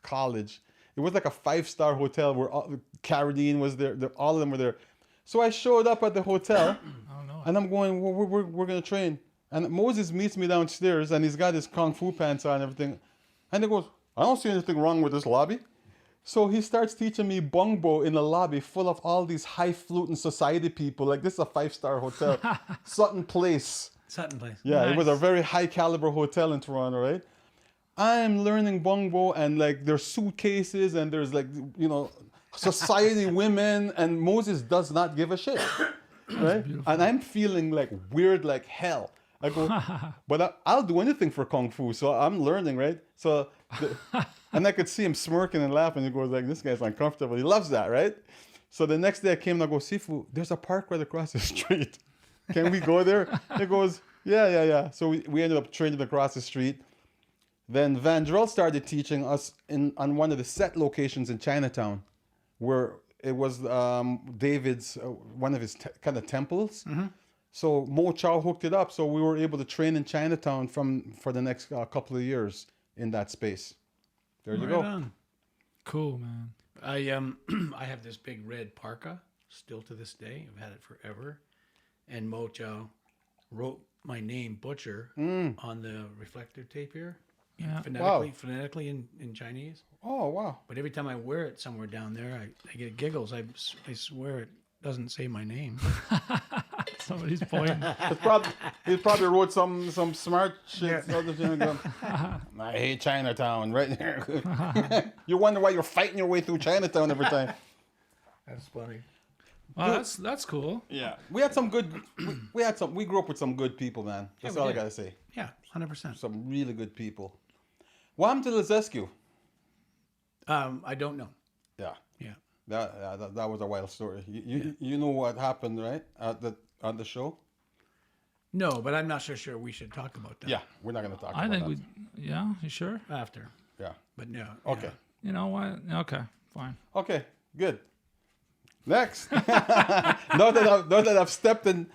College. It was like a 5-star hotel where Carradine was there. All of them were there. So I showed up at the hotel, and I'm going, well, we're going to train. And Moses meets me downstairs, and he's got his Kung Fu pants on and everything. And he goes, I don't see anything wrong with this lobby. So he starts teaching me bongbo in a lobby full of all these high-fluting society people. Like, this is a 5-star hotel. Sutton Place. Sutton Place. Yeah, Nice. It was a very high-caliber hotel in Toronto, right? I'm learning bongbo, and, like, there's suitcases, and there's, like, you know, society women, and Moses does not give a shit, right? And I'm feeling, like, weird like hell. I go, but I'll do anything for Kung Fu, so I'm learning, right? So, and I could see him smirking and laughing. He goes like, this guy's uncomfortable. He loves that, right? So the next day I came and I go, Sifu, there's a park right across the street. Can we go there? He goes, yeah. So we ended up training across the street. Then Vandrel started teaching us on one of the set locations in Chinatown, where it was David's, one of his kind of temples. Mm-hmm. So Mo Chow hooked it up, so we were able to train in Chinatown for the next couple of years in that space. There you go. On. Cool, man. I have this big red parka still to this day. I've had it forever. And Mo Chow wrote my name, Butcher, on the reflector tape here. Yeah. Phonetically in Chinese. Oh, wow. But every time I wear it somewhere down there, I get giggles. I swear it doesn't say my name. Somebody's pointing. He probably wrote some smart shit. I hate Chinatown, right there. You wonder why you're fighting your way through Chinatown every time. That's funny. Wow, that's cool. Yeah, we had some good. We grew up with some good people, man. That's all I gotta say. Yeah, 100%. Some really good people. What happened to Lezescu? I don't know. Yeah. Yeah. That was a wild story. You know what happened, right? On the show? No, but I'm not so sure we should talk about that. Yeah, we're not going to talk about I that. think yeah, you sure? After. Yeah. But no. Okay. Yeah. You know what? Okay, fine. Okay, good. Next. Now that I've stepped in.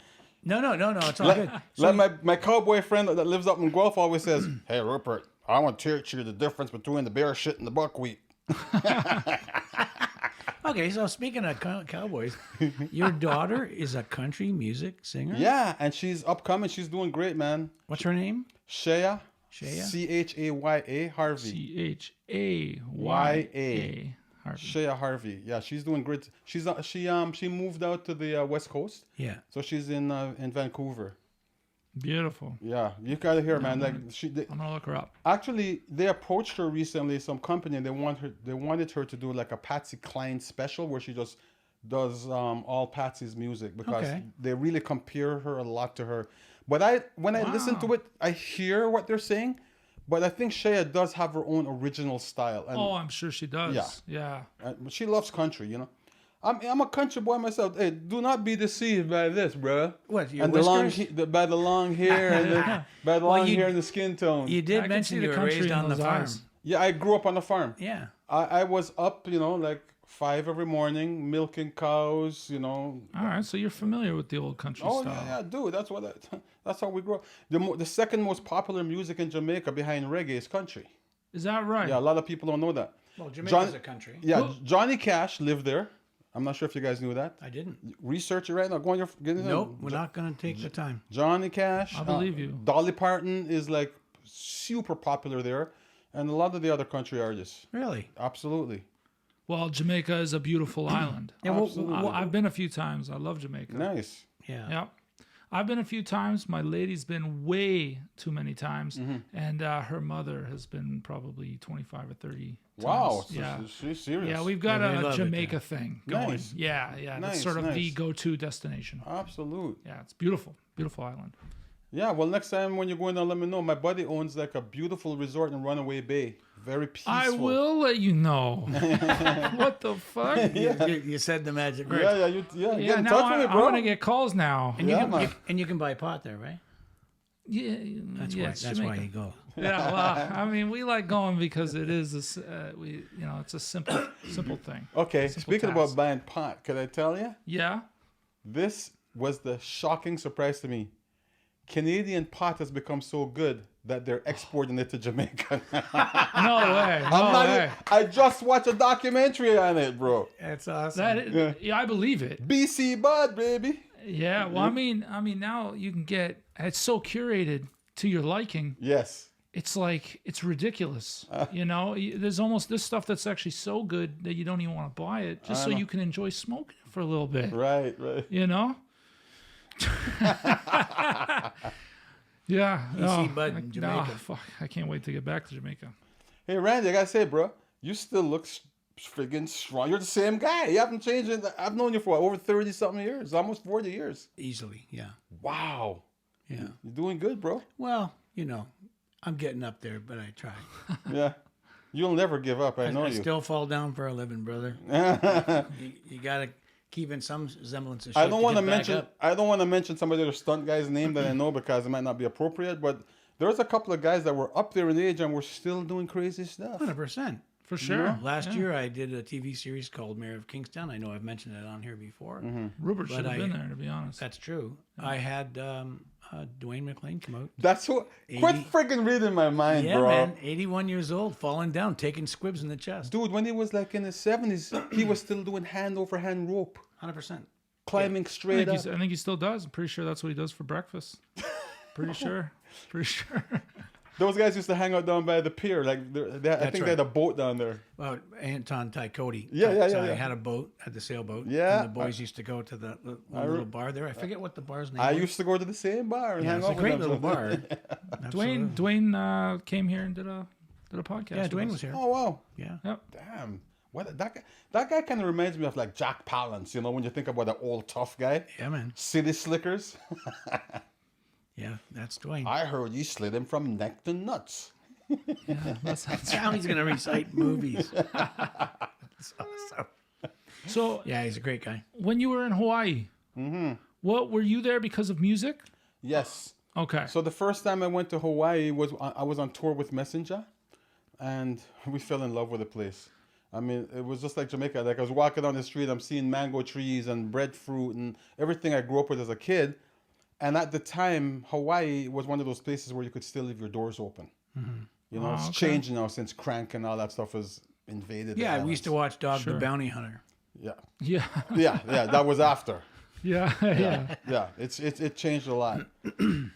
No, it's all good. Like my cowboy friend that lives up in Guelph always says, hey, Rupert, I want to teach you the difference between the bear shit and the buckwheat. Okay, so speaking of cowboys, your daughter is a country music singer? Yeah, and she's upcoming. She's doing great, man. What's her name? Shaya. Shaya? Chaya Harvey. Chaya Harvey. Shaya Harvey. Yeah, she's doing great. She moved out to the West Coast. Yeah. So she's in Vancouver. Beautiful. Yeah, you gotta hear, man. Like I'm gonna look her up. Actually, they approached her recently, some company, and they wanted her to do like a Patsy Cline special where she just does all Patsy's music because they really compare her a lot to her. But when I listen to it, I hear what they're saying, but I think Shaya does have her own original style. And, I'm sure she does. Yeah. She loves country, you know. I'm a country boy myself. Hey, do not be deceived by this, bro. What? Your and whiskers? by the long hair and hair and the skin tone. You did mention you were raised on the farm. Eyes. Yeah, I grew up on the farm. Yeah. I was up, like 5 every morning, milking cows, All right, so you're familiar with the old country style. Yeah, dude. That's how we grew up. The second most popular music in Jamaica behind reggae is country. Is that right? Yeah, a lot of people don't know that. Well, Jamaica's a country. Yeah, Johnny Cash lived there. I'm not sure if you guys knew that. I didn't. Research it right now. Go on your. Nope, we're not going to take the time. Johnny Cash. I believe you. Dolly Parton is like super popular there, and a lot of the other country artists. Really? Absolutely. Well, Jamaica is a beautiful island. Yeah, Absolutely. I've been a few times. I love Jamaica. Nice. Yeah. Yep. I've been a few times. My lady's been way too many times, and her mother has been probably 25 or 30 times. Wow. Yeah. She's serious. Yeah, we've got they a love it Jamaica there. thing going. Nice. Yeah. Nice, It's sort of the nice. go-to destination. Absolute. Yeah, it's beautiful. Beautiful island. Yeah, well, next time when you're going there, let me know. My buddy owns like a beautiful resort in Runaway Bay. Very peaceful. I will let you know. What the fuck? You said the magic words. Yeah, Yeah, get in now touch with me, I'm bro. gonna get calls now. And Yeah, you man. can and you can buy pot there, right? Yeah, That's yeah, why. it's That's why Jamaica. you go. Yeah, well, I mean, we like going because it is it's a simple thing. Okay, Simple speaking task. about buying pot, can I tell you? Yeah. This was the shocking surprise to me. Canadian pot has become so good that they're exporting it to Jamaica. No way. No way. I just watched a documentary on it, bro. That's awesome. Yeah, I believe it. BC Bud, baby. Yeah. Well, I mean, now you can get it's so curated to your liking. Yes. It's like it's ridiculous. There's almost this stuff that's actually so good that you don't even want to buy it, just so you can enjoy smoking it for a little bit. Right. You know? Yeah. BC Bud in Jamaica. Fuck. I can't wait to get back to Jamaica. Hey, Randy, I gotta say, bro, you still look friggin' strong. You're the same guy. You haven't changed it. I've known you for over 30-something years, almost 40 years. Easily, yeah. Wow. Yeah. You're doing good, bro. Well, I'm getting up there, but I try. Yeah. You'll never give up. I know I you. still fall down for a living, brother. you got to keep in some semblance of shape. I don't want to get back mention. up. I don't want to mention some of the other stunt guys' name that I know because it might not be appropriate. But there's a couple of guys that were up there in age and were still doing crazy stuff. 100%. For sure. Last year, I did a TV series called Mayor of Kingstown. I know I've mentioned it on here before. Rupert should But have been there, to be honest. That's true. I had Dwayne McLean come out. That's what. Quit 80 freaking reading my mind, Yeah, bro. man. 81 years old, falling down, taking squibs in the chest. Dude, when he was like in his 70s, he was still doing hand over hand rope, 100%. climbing straight up. I think he still does. I'm pretty sure that's what he does for breakfast. Pretty sure. Those guys used to hang out down by the pier. Like I think they had a boat down there. Well, Anton Tycote. Yeah. I had a boat, had the sailboat. Yeah. And the boys used to go to the little bar there. I forget what the bar's name I was. used to go to the same bar and hang It's out a with great them. little bar. Dwayne came here and did a podcast. Yeah, with Dwayne us. was here. Oh wow. Yeah. Yep. Damn. What that guy kind of reminds me of like Jack Palance, when you think about an old tough guy. Yeah, man. City Slickers. Yeah, that's Dwayne. I heard you slid him from neck to nuts. Now he's going to recite movies. That's awesome. So Yeah, he's a great guy. when you were in Hawaii, what were you there because of music? Yes. Okay. So the first time I went to Hawaii I was on tour with Messenjah, and we fell in love with the place. I mean, it was just like Jamaica. Like I was walking down the street, I'm seeing mango trees and breadfruit and everything I grew up with as a kid. And at the time, Hawaii was one of those places where you could still leave your doors open. It's changed now since crank and all that stuff has invaded. the Yeah, we islands. used to watch Dog the Bounty Hunter. Yeah, Yeah. yeah. That was after. Yeah. Yeah, it changed a lot.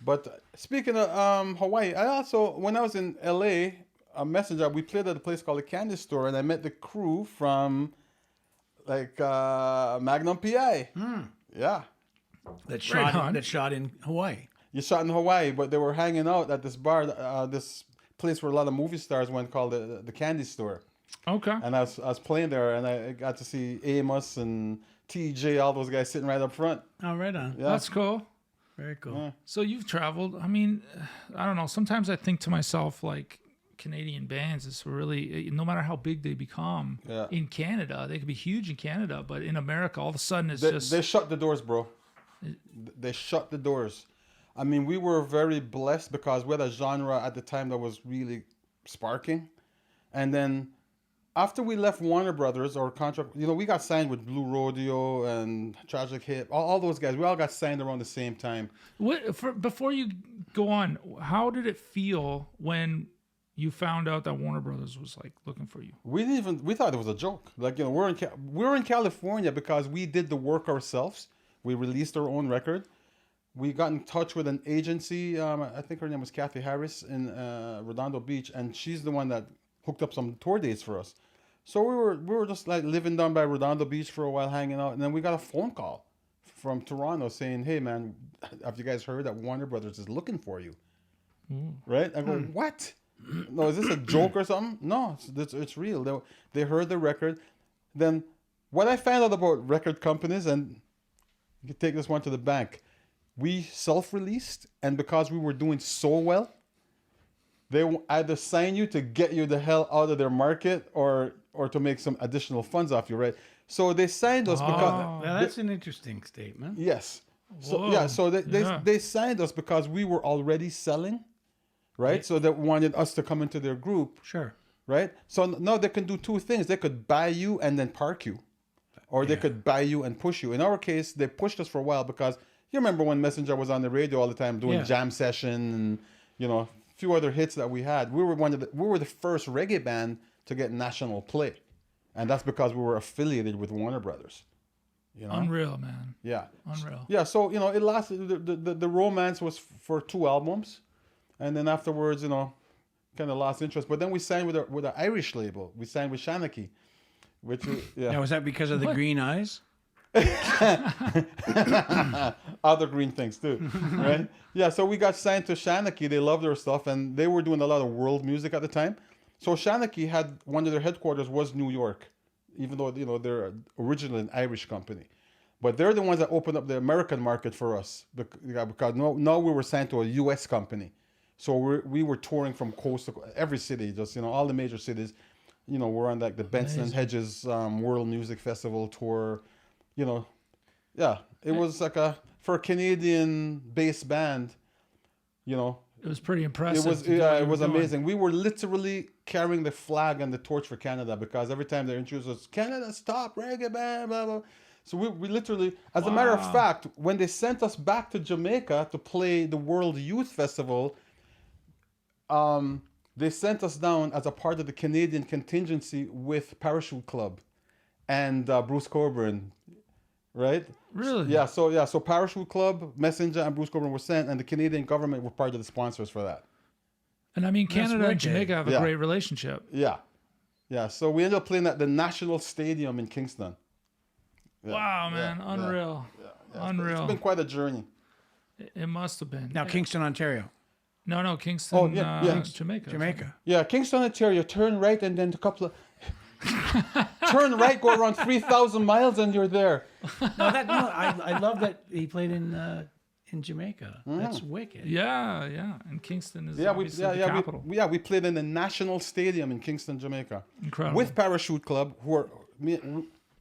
But speaking of Hawaii, I also when I was in LA, a Messenjah, we played at a place called the Candy Store, and I met the crew from like Magnum PI. Yeah, That on. shot in Hawaii. you shot in Hawaii, but they were hanging out at this bar, this place where a lot of movie stars went called the Candy Store. Okay. And I was playing there, and I got to see Amos and TJ, all those guys sitting right up front. Oh, right on. Yeah. That's cool. Very cool. So you've traveled. I mean, I don't know. Sometimes I think to myself, like, Canadian bands is really, no matter how big they become in Canada, they could be huge in Canada, but in America, all of a sudden it's just... They shut the doors, bro. They shut the doors. I mean, we were very blessed because we had a genre at the time that was really sparking. And then after we left Warner Brothers, our contract, we got signed with Blue Rodeo and Tragic Hip, all those guys. We all got signed around the same time. Before you go on, how did it feel when you found out that Warner Brothers was like looking for you? We thought it was a joke. Like, we're in California because we did the work ourselves. We released our own record. We got in touch with an agency. I think her name was Kathy Harris in Redondo Beach, and she's the one that hooked up some tour dates for us. So we were just like living down by Redondo Beach for a while, hanging out, and then we got a phone call from Toronto saying, "Hey man, have you guys heard that Warner Brothers is looking for you?" Right? I go, "What? No, is this a joke or something?" No, it's real. They heard the record. Then what I found out about record companies, and you can take this one to the bank. we self-released, and because we were doing so well, they either sign you to get you the hell out of their market or to make some additional funds off you, right? So they signed us because Now that's an interesting statement. yes. So Whoa. yeah, so Yeah. they signed us because we were already selling, right? So they wanted us to come into their group, Sure. right? So now they can do two things. They could buy you and then park you, or they could buy you and push you. In our case, they pushed us for a while because you remember when Messenjah was on the radio all the time doing jam session and, you know, a few other hits that we had. We were the first reggae band to get national play, and that's because we were affiliated with Warner Brothers. You know? Unreal, man. Yeah. Unreal. Yeah, so, you know, it lasted, the romance was for 2 albums, and then afterwards, you know, kind of lost interest. But then we signed with an Irish label. We signed with Shanachie, which is, Now, was that because of the green eyes? other green things too, right? Yeah, so we got signed to Shanachie. They loved our stuff, and they were doing a lot of world music at the time. So Shanachie had, one of their headquarters was New York, even though, you know, they're originally an Irish company. But they're the ones that opened up the American market for us because now we were signed to a U.S. company. So we were touring from coast to every city, just, you know, all the major cities. You know, we're on like the Benson and Hedges World Music Festival tour. You know, yeah, it was like for a Canadian-based band, you know. It was pretty impressive. It was amazing. We were literally carrying the flag and the torch for Canada because every time they introduced us, Canada, stop reggae, blah, blah, blah. So we literally, as a matter of fact, when they sent us back to Jamaica to play the World Youth Festival, they sent us down as a part of the Canadian contingency with Parachute Club and Bruce Cockburn, right? Really? Yeah. So Parachute Club, Messenjah, and Bruce Cockburn were sent, and the Canadian government were part of the sponsors for that. And I mean, Canada and wicked. Jamaica have a great relationship. Yeah. Yeah. So we ended up playing at the National Stadium in Kingston. Yeah. Wow, man. Unreal. Unreal. It's been quite a journey. It must have been. Now, Kingston, Ontario. No, Kingston, Jamaica. Jamaica. Yeah, Kingston, Ontario. Turn right and then a couple of... Turn right, go around 3,000 miles and you're there. I love that he played in Jamaica. That's wicked. Yeah. And Kingston is obviously the capital. We played in the National Stadium in Kingston, Jamaica. Incredible. With Parachute Club, who are...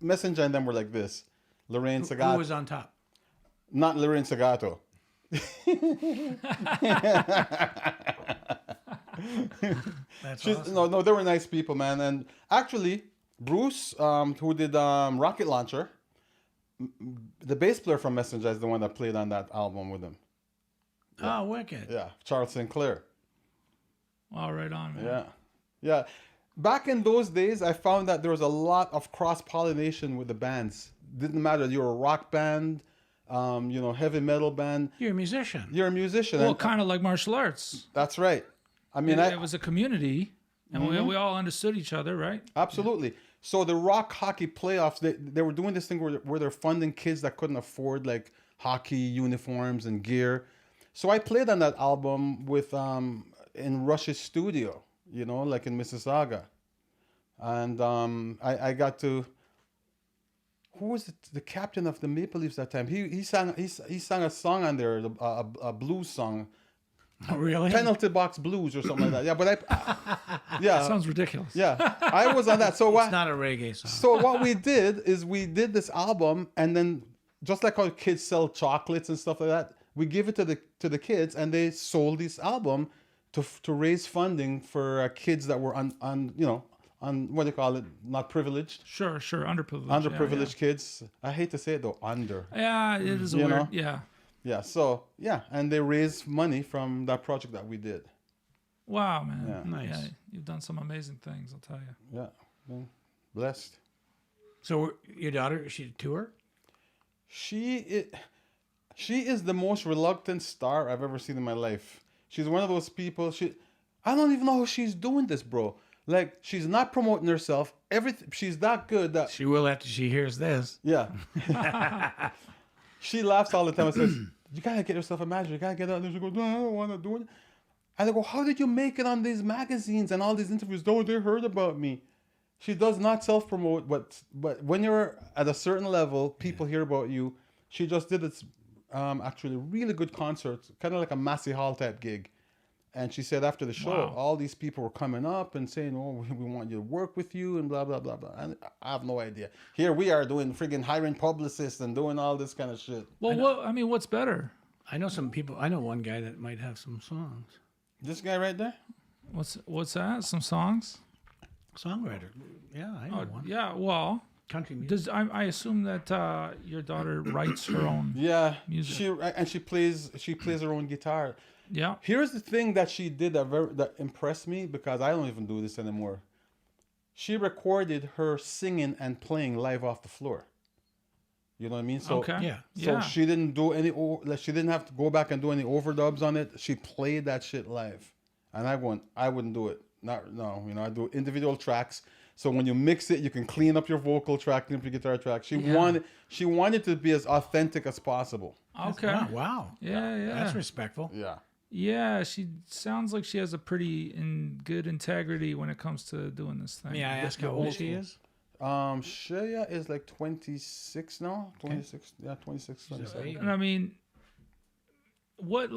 Messenjah and them were like this. Lorraine Segato. Who was on top? Not Lorraine Segato. That's awesome. No, they were nice people, man. And actually, Bruce, who did Rocket Launcher, the bass player from Messenjah is the one that played on that album with him. Yeah. Oh, wicked. Yeah, Charles Sinclair. Wow, right on, man. Yeah. Back in those days, I found that there was a lot of cross-pollination with the bands. Didn't matter, you're a rock band, heavy metal band. You're a musician. Well, kind of like martial arts. That's right. I mean, it was a community, and we all understood each other, right? Absolutely. Yeah. So the rock hockey playoffs, they were doing this thing where they're funding kids that couldn't afford like hockey uniforms and gear. So I played on that album with in Rush's studio, like in Mississauga, and I got to. Who was the captain of the Maple Leafs that time? He sang a song on there, a blues song. Oh, really? Penalty Box Blues or something like that. Yeah, but That sounds ridiculous. Yeah, I was on that. So it's not a reggae song. So what we did is we did this album, and then just like how kids sell chocolates and stuff like that, we give it to the kids, and they sold this album to raise funding for kids that were on what do you call it? Not privileged. Sure, underprivileged. Underprivileged kids. I hate to say it though. Yeah, it is weird. Yeah. Yeah. So and they raised money from that project that we did. Wow, man. Yeah. Nice. Yeah, you've done some amazing things, I'll tell you. Yeah. Been blessed. So your daughter, she tour? She is the most reluctant star I've ever seen in my life. She's one of those people. I don't even know how she's doing this, bro. Like, she's not promoting herself. She's that good that she will after she hears this. Yeah. She laughs all the time and says, "You gotta get yourself a manager. You gotta get out there." She goes, "No, I don't want to do it." And I go, "How did you make it on these magazines and all these interviews? No, they heard about me." She does not self-promote, but when you're at a certain level, people hear about you. She just did it actually really good concert, kind of like a Massey Hall type gig. And she said after the show, all these people were coming up and saying, "Oh, we want you to work with you," and blah blah blah blah. And I have no idea. Here we are doing friggin' hiring publicists and doing all this kind of shit. Well, what's better? I know some people. I know one guy that might have some songs. This guy right there. What's that? Some songs? Songwriter. Yeah, I know one. Yeah. Well, Country music. I assume that your daughter writes her own music. She plays her own guitar. Yeah. Here's the thing that she did that impressed me, because I don't even do this anymore. She recorded her singing and playing live off the floor. You know what I mean? So So she didn't do she didn't have to go back and do any overdubs on it. She played that shit live. And I wouldn't do it. I do individual tracks. So when you mix it, you can clean up your vocal track, clean up your guitar track. She wanted to be as authentic as possible. Okay. Wow. Yeah. That's respectful. Yeah. Yeah, she sounds like she has a pretty good integrity when it comes to doing this thing. May I ask how old she is? Shaya is like 26 now. 26. Okay. Yeah, 26, 27. And I mean, what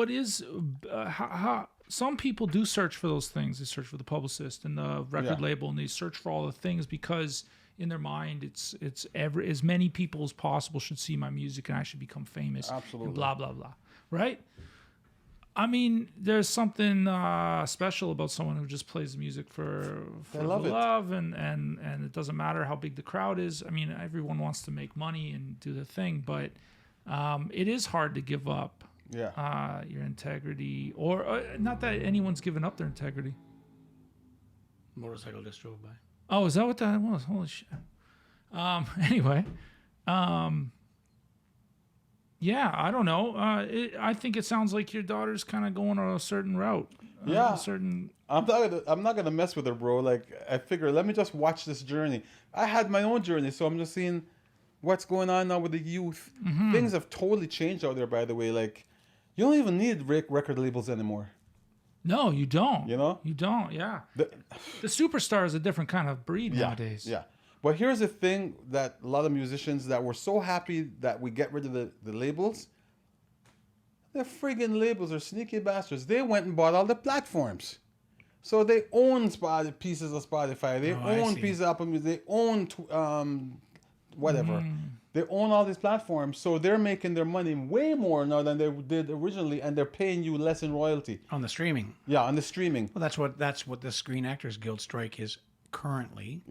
is how some people do search for those things. They search for the publicist and the record label, and they search for all the things because in their mind it's as many people as possible should see my music and I should become famous. Absolutely. And blah blah blah. Right? I mean, there's something special about someone who just plays the music for love, and it doesn't matter how big the crowd is. I mean, everyone wants to make money and do the thing, but it is hard to give up your integrity, or not that anyone's given up their integrity. Motorcycle just drove by. Oh, is that what that was? Holy shit. Anyway, yeah, I don't know. I think it sounds like your daughter's kind of going on a certain route. I'm not gonna mess with her, bro. Like, I figure, let me just watch this journey. I had my own journey, so I'm just seeing what's going on now with the youth. Mm-hmm. Things have totally changed out there, by the way. Like, you don't even need record labels anymore. No, you don't. You know? You don't, yeah. The superstar is a different kind of breed nowadays. Yeah. But here's the thing that a lot of musicians that were so happy that we get rid of the labels, the friggin' labels are sneaky bastards. They went and bought all the platforms. So they own pieces of Spotify. They own pieces of Apple Music. They own whatever. They own all these platforms. So they're making their money way more now than they did originally, and they're paying you less in royalty. On the streaming. Yeah, on the streaming. Well, that's what the Screen Actors Guild strike is currently.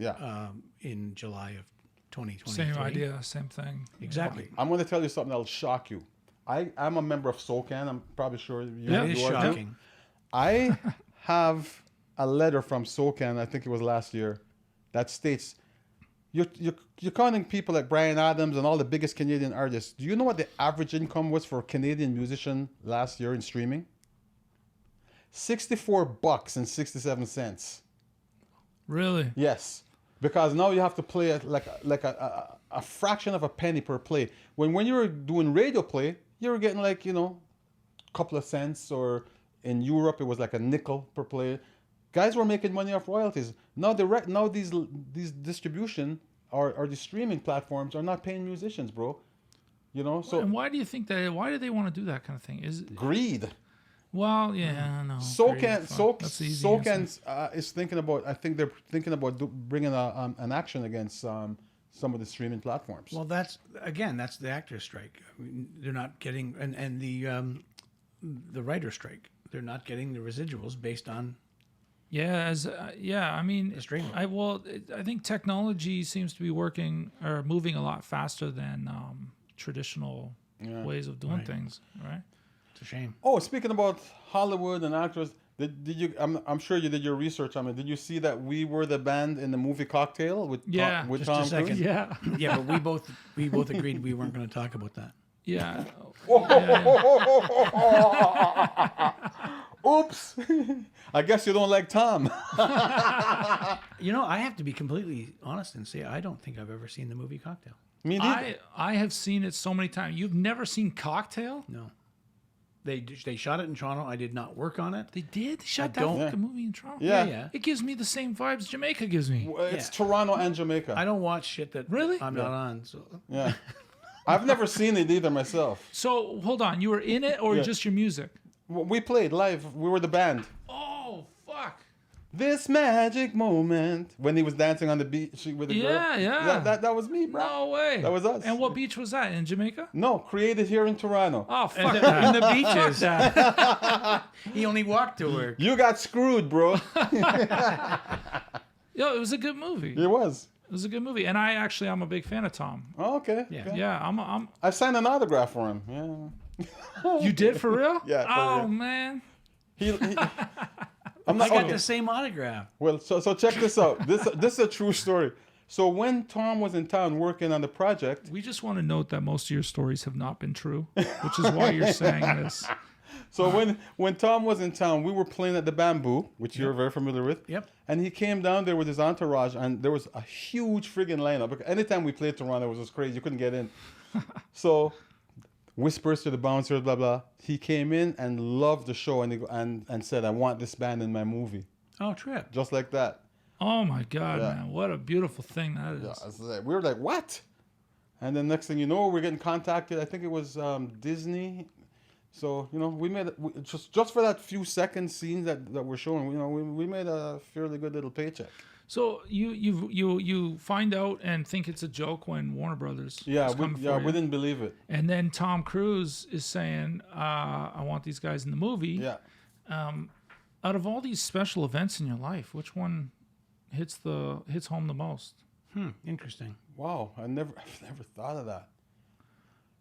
In July of 2023. Same idea, same thing. Exactly. I'm going to tell you something that'll shock you. I'm a member of SOCAN. I'm probably sure you It is shocking. I have a letter from SOCAN, I think it was last year, that states, you're counting people like Bryan Adams and all the biggest Canadian artists. Do you know what the average income was for a Canadian musician last year in streaming? $64.67. Really? Yes. Because now you have to play it like a fraction of a penny per play. When you were doing radio play, you were getting like, a couple of cents, or in Europe it was like a nickel per play. Guys were making money off royalties. Now these distribution or the streaming platforms are not paying musicians, bro. So. And why do you think that? Why do they want to do that kind of thing? Is greed? Well, yeah, I know. SOCAN is thinking about. I think they're thinking about bringing an action against some of the streaming platforms. Well, that's the actors' strike. I mean, they're not getting, and the writer's strike. They're not getting the residuals based on. Yeah, I mean, streaming. I think technology seems to be working or moving a lot faster than traditional ways of doing things, right? It's a shame. Oh, speaking about Hollywood and actors, did you? I'm sure you did your research on it. Did you see that we were the band in the movie Cocktail with Tom Cruise? Yeah, yeah, but we both agreed we weren't going to talk about that. Yeah. Oops. I guess you don't like Tom. I have to be completely honest and say I don't think I've ever seen the movie Cocktail. Me neither. I have seen it so many times. You've never seen Cocktail? No. They shot it in Toronto. I did not work on it. They did? They shot that fucking movie in Toronto? Yeah. It gives me the same vibes Jamaica gives me. It's Toronto and Jamaica. I don't watch shit that really? I'm not on. So yeah. I've never seen it either myself. So hold on, you were in it or just your music? We played live. We were the band. Oh fuck! This magic moment when he was dancing on the beach with the girl. Yeah. That was me, bro. No way. That was us. And what beach was that? In Jamaica? No, created here in Toronto. Oh fuck! In the beaches. He only walked to work. You got screwed, bro. Yo, it was a good movie. It was. It was a good movie, and I'm a big fan of Tom. Oh, okay. Yeah. Okay. Yeah, I signed an autograph for him. Yeah. You did for real? Yeah, for Oh real. man. He I'm I not got okay. the same autograph. Well, so check this out. This is a true story. So when Tom was in town working on the project, We just want to note that most of your stories have not been true, which is why you're saying this. so when Tom was in town, we were playing at the Bamboo, which you're very familiar with. Yep. And he came down there with his entourage, and there was a huge friggin' lineup. Because anytime we played Toronto, it was just crazy. You couldn't get in. So whispers to the bouncers, blah blah. He came in and loved the show, and said, "I want this band in my movie," Oh, trip. just like that. Oh my God, Yeah. man! What a beautiful thing that is. Yeah, it's like, we were like, "What?" And then next thing you know, we're getting contacted. I think it was Disney. So we made just for that few second scene that we're showing. We made a fairly good little paycheck. So you find out and think it's a joke when Warner Brothers Yeah, is coming for we you. didn't believe it. And then Tom Cruise is saying, "I want these guys in the movie." Yeah. Out of all these special events in your life, which one hits home the most? Interesting. Wow, I've never thought of that.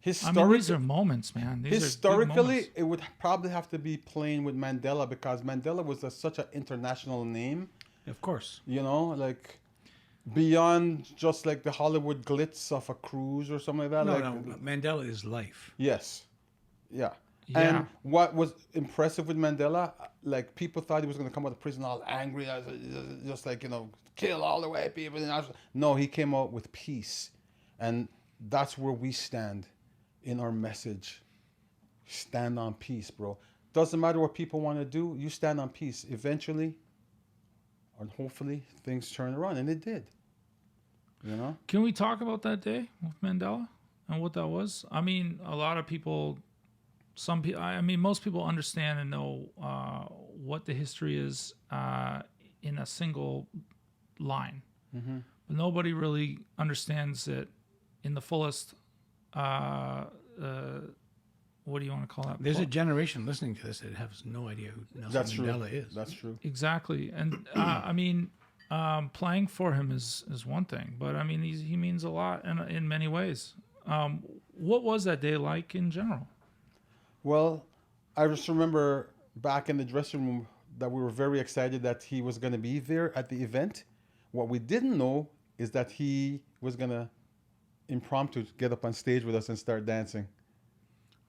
I mean, these are moments, man. These are big Historically, moments. it would probably have to be playing with Mandela because Mandela was such an international name. Of course. Like beyond just like the Hollywood glitz of a cruise or something like that. No, Mandela is life. Yes. Yeah. Yeah. And what was impressive with Mandela, like people thought he was going to come out of prison all angry, just like, kill all the white people. No, he came out with peace. And that's where we stand in our message. Stand on peace, bro. Doesn't matter what people want to do, you stand on peace. Eventually, and hopefully, things turn around. And it did. Can we talk about that day with Mandela and what that was? I mean, a lot of people, most people understand and know what the history is in a single line. Mm-hmm. But nobody really understands it in the fullest. What do you want to call that? There's a generation listening to this that has no idea who Nelson Mandela is. That's true. Exactly. And playing for him is one thing, but I mean, he means a lot in many ways. What was that day like in general? Well, I just remember back in the dressing room that we were very excited that he was going to be there at the event. What we didn't know is that he was going to impromptu get up on stage with us and start dancing.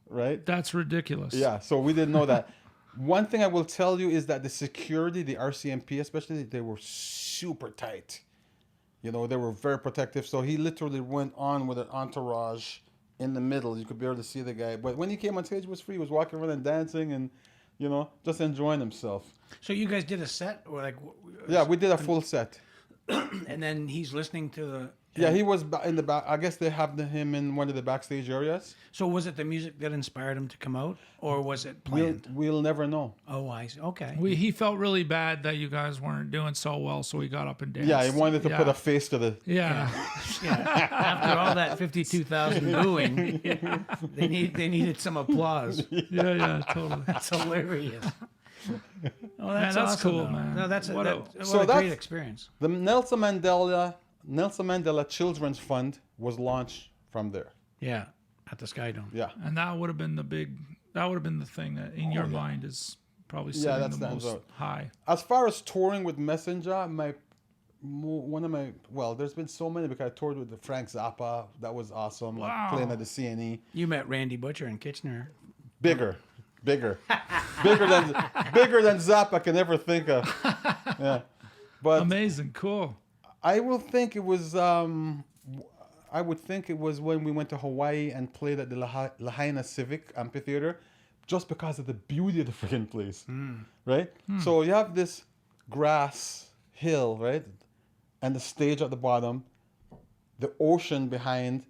Right? That's ridiculous. Yeah, so we didn't know that. One thing I will tell you is that the security, the RCMP especially, they were super tight. They were very protective. So he literally went on with an entourage in the middle. You could barely see the guy. But when he came on stage, he was free. He was walking around and dancing and, just enjoying himself. So you guys did a set? Or Yeah, we did a full set. And then he's listening to the... Yeah, he was in the back. I guess they have him in one of the backstage areas. So was it the music that inspired him to come out? Or was it planned? We'll never know. Oh, I see. Okay. He felt really bad that you guys weren't doing so well, so he got up and danced. Yeah, he wanted to put a face to the... Yeah. After all that 52,000 booing, they needed some applause. Yeah, totally. That's hilarious. Oh, that's that's awesome, cool, though. man. No, that's What what a- a So great that's- experience. The Nelson Mandela Children's Fund was launched from there. Yeah, at the Sky Dome. Yeah. And that would have been the thing that in your mind is probably sitting that the stands most out. high. As far as touring with Messenjah, there's been so many because I toured with the Frank Zappa. That was awesome. Wow. Like playing at the CNE. You met Randy Butcher in Kitchener. Bigger than Zappa can ever think of. Yeah, but Amazing, cool. I will think it was. I would think it was when we went to Hawaii and played at the Lahaina Civic Amphitheater, just because of the beauty of the freaking place, right? So you have this grass hill, right, and the stage at the bottom, the ocean behind,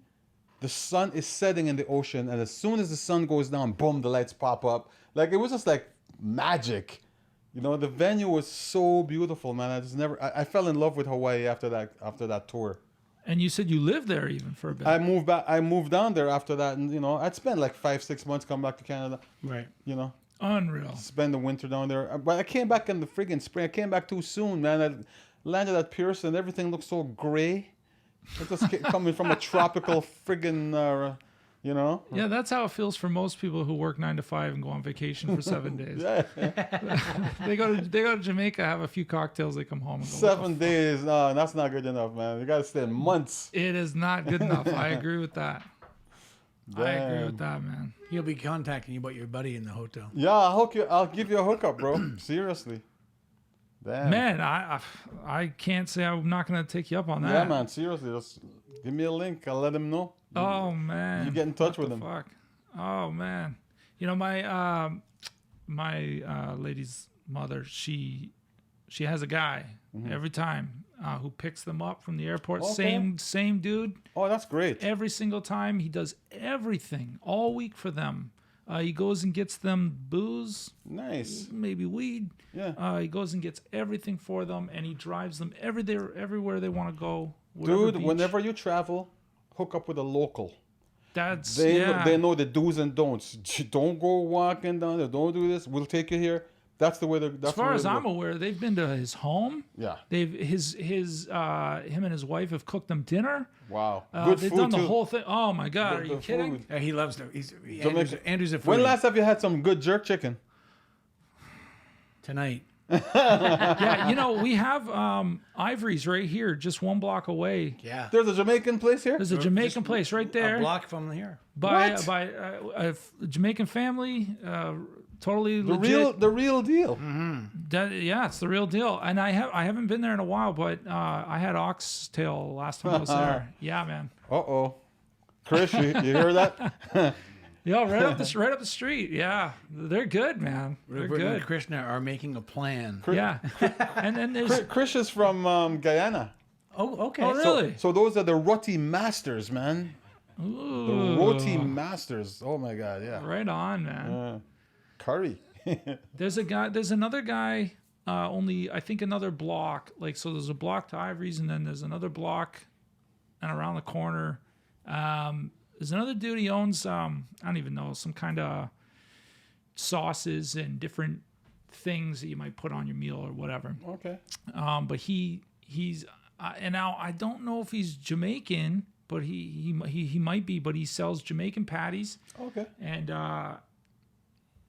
the sun is setting in the ocean, and as soon as the sun goes down, boom, the lights pop up. Like, it was just like magic. You know, the venue was so beautiful, man. I fell in love with Hawaii after that tour. And you said you lived there even for a bit. I moved down there after that, and, you know, I'd spend like 5-6 months, come back to Canada. Right. You know. Unreal. Spend the winter down there. But I came back in the friggin' spring. I came back too soon, man. I landed at Pearson, and everything looked so gray. It just coming from a tropical friggin', you know? Yeah, that's how it feels for most people who work 9 to 5 and go on vacation for 7 days. Yeah. They go to Jamaica, have a few cocktails, they come home and go, 7 days, no, that's not good enough, man. You gotta stay months. it is not good enough. I agree with that. I agree Damn. with that, man. He'll be contacting you about your buddy in the hotel. Yeah, I'll give you a hookup, bro. Seriously. Damn. Man, I can't say I'm not gonna take you up on that. Yeah, man. Seriously, just give me a link. I'll let him know. Oh man, You get in touch What with the him. Fuck. Oh man, you know my lady's mother. She has a guy every time who picks them up from the airport. Okay. Same dude. Oh, that's great. Every single time he does everything all week for them. He goes and gets them booze, Nice. maybe weed. Yeah. He goes and gets everything for them, and he drives them everywhere they want to go. whatever Dude, beach. whenever you travel, hook up with a local. That's They know the do's and don'ts. Don't go walking down there. Don't do this. We'll take you here. That's the way. That's as far as I'm aware. aware, they've been to his home. Yeah. Him and his wife have cooked them dinner. Wow. Good They've food done the too. whole thing. Oh my God, are The you kidding? food. He loves them. Jamaica. Andrew's a foodie. When last have you had some good jerk chicken? Tonight. Yeah, you know we have Ivory's right here, just 1 block away. Yeah. There's a Jamaican place here. There's a Jamaican place right there A block from here. by What? a Jamaican family. Totally The legit. real deal. Yeah, it's the real deal. And I haven't been there in a while, but I had oxtail last time I was there. Yeah, man. Uh-oh. Chris, you hear that? Yeah, right up the street. Yeah, they're good, man. They're Rupert and good. Krishna are making a plan. Yeah, and then there's Chris is from Guyana. Oh, okay. oh really? So those are the roti masters, man. The Ooh, roti masters. Oh my God, yeah. right on, man. Curry. There's another guy. Only I think another block. Like so, there's a block to Ivory's, and then there's another block, and around the corner. There's another dude. He owns I don't even know, some kind of sauces and different things that you might put on your meal or whatever. Okay. But he's and now I don't know if he's Jamaican, but he might be. But he sells Jamaican patties, Okay. and I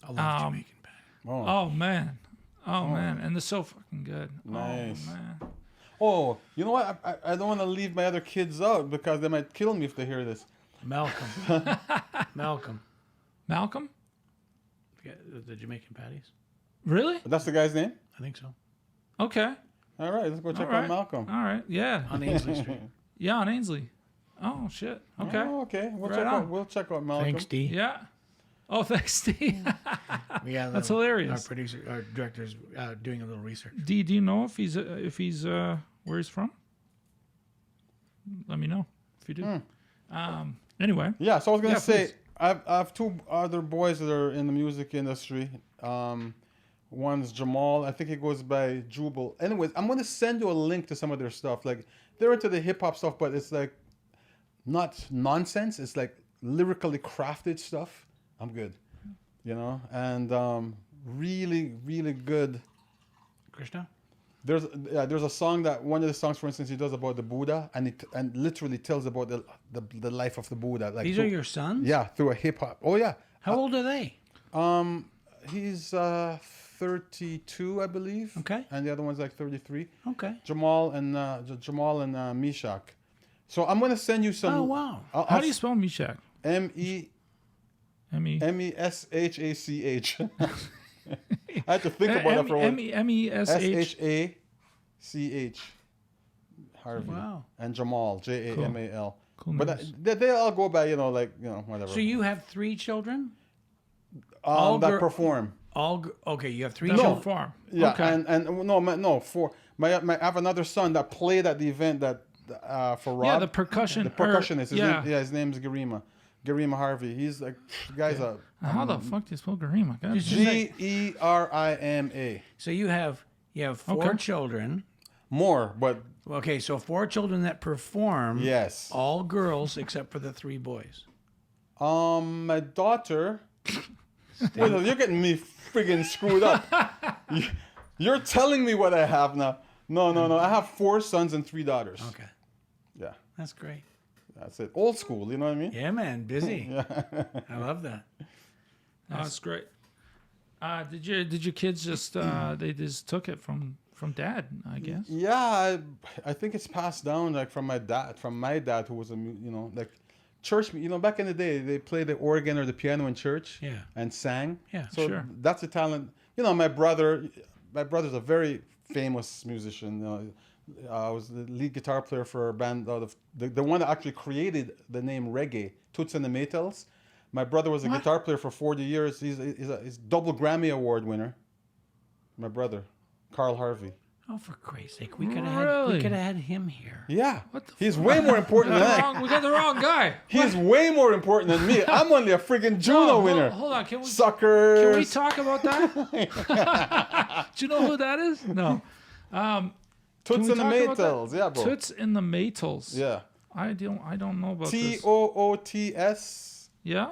love Jamaican patty. oh man, and they're so fucking good. Nice. Oh man. Oh, you know what? I don't want to leave my other kids out because they might kill me if they hear this. Malcolm. Malcolm. Malcolm? Yeah, the Jamaican patties. Really? That's the guy's name? I think so. Okay. All right, let's go check All right. out Malcolm. All right. Yeah. On Ainsley Street. Yeah, on Ainsley. Oh shit. Okay. Oh, okay. Right We'll check out Malcolm. Thanks, D. Yeah. Oh, thanks, Steve. Yeah, That's hilarious. Our producer, our director's doing a little research. D, do you know if he's where he's from? Let me know if you do. Anyway. Yeah, so I was gonna Yeah, say please. I have two other boys that are in the music industry. One's Jamal. I think he goes by Jubal. Anyways, I'm gonna send you a link to some of their stuff. Like they're into the hip hop stuff, but it's like not nonsense. It's like lyrically crafted stuff. I'm good, you know, and really, really good. Krishna? There's a song that one of the songs, for instance, he does about the Buddha, and literally tells about the life of the Buddha. Like These are your sons? yeah, through a hip hop. Oh yeah, How old are they? he's 32, I believe. Okay. And the other one's like 33. Okay. Jamal and Mishak. So I'm gonna send you some. Oh, wow. How do you spell Meshach? MESHACH. I had to think about it for a while. MESH. SHACH. Harvey. Wow. And Jamal, JAMAL. Cool But names. they all go by, whatever. So you have 3 children? that perform. Okay, you have 3 No. children. Farm. Yeah, Okay. and no, 4. I have another son that played at the event that for Rob. Yeah, the percussion. The percussionist. Yeah. His name's Garima. Garima Harvey. He's like, the guy's a How the fuck do you spell Garima? God. Gerima. So you have 4 children. More, but Okay, so 4 children that perform. yes. All girls except for the 3 boys. My daughter. Wait, you're getting me friggin' screwed up. You're telling me what I have now. No. I have 4 sons and 3 daughters. Okay, Yeah, that's great. that's it. Old school, you know what I mean? Yeah, man, busy. I love that. That's great. Did your kids just they just took it from dad, I guess? Yeah, I think it's passed down like from my dad, who was like church. Back in the day, they played the organ or the piano in church. Yeah. And sang. Yeah, so sure. that's a talent. My brother's a very famous musician. I was the lead guitar player for a band out of the one that actually created the name Reggae, Toots and the Maytals. My brother was a guitar player for 40 years. He's a double Grammy Award winner. My brother, Carl Harvey. Oh, for Christ's sake, we could have had him here. Yeah, What the he's way more important than that. We got the wrong guy. He's way more important than me. I'm only a friggin' Juno winner. Hold on, can we Suckers. talk about that? Do you know who that is? No. Toots we and the talk about Maytals. Yeah, bro. Toots and the Maytals. Yeah. I don't know about this. Toots Yeah.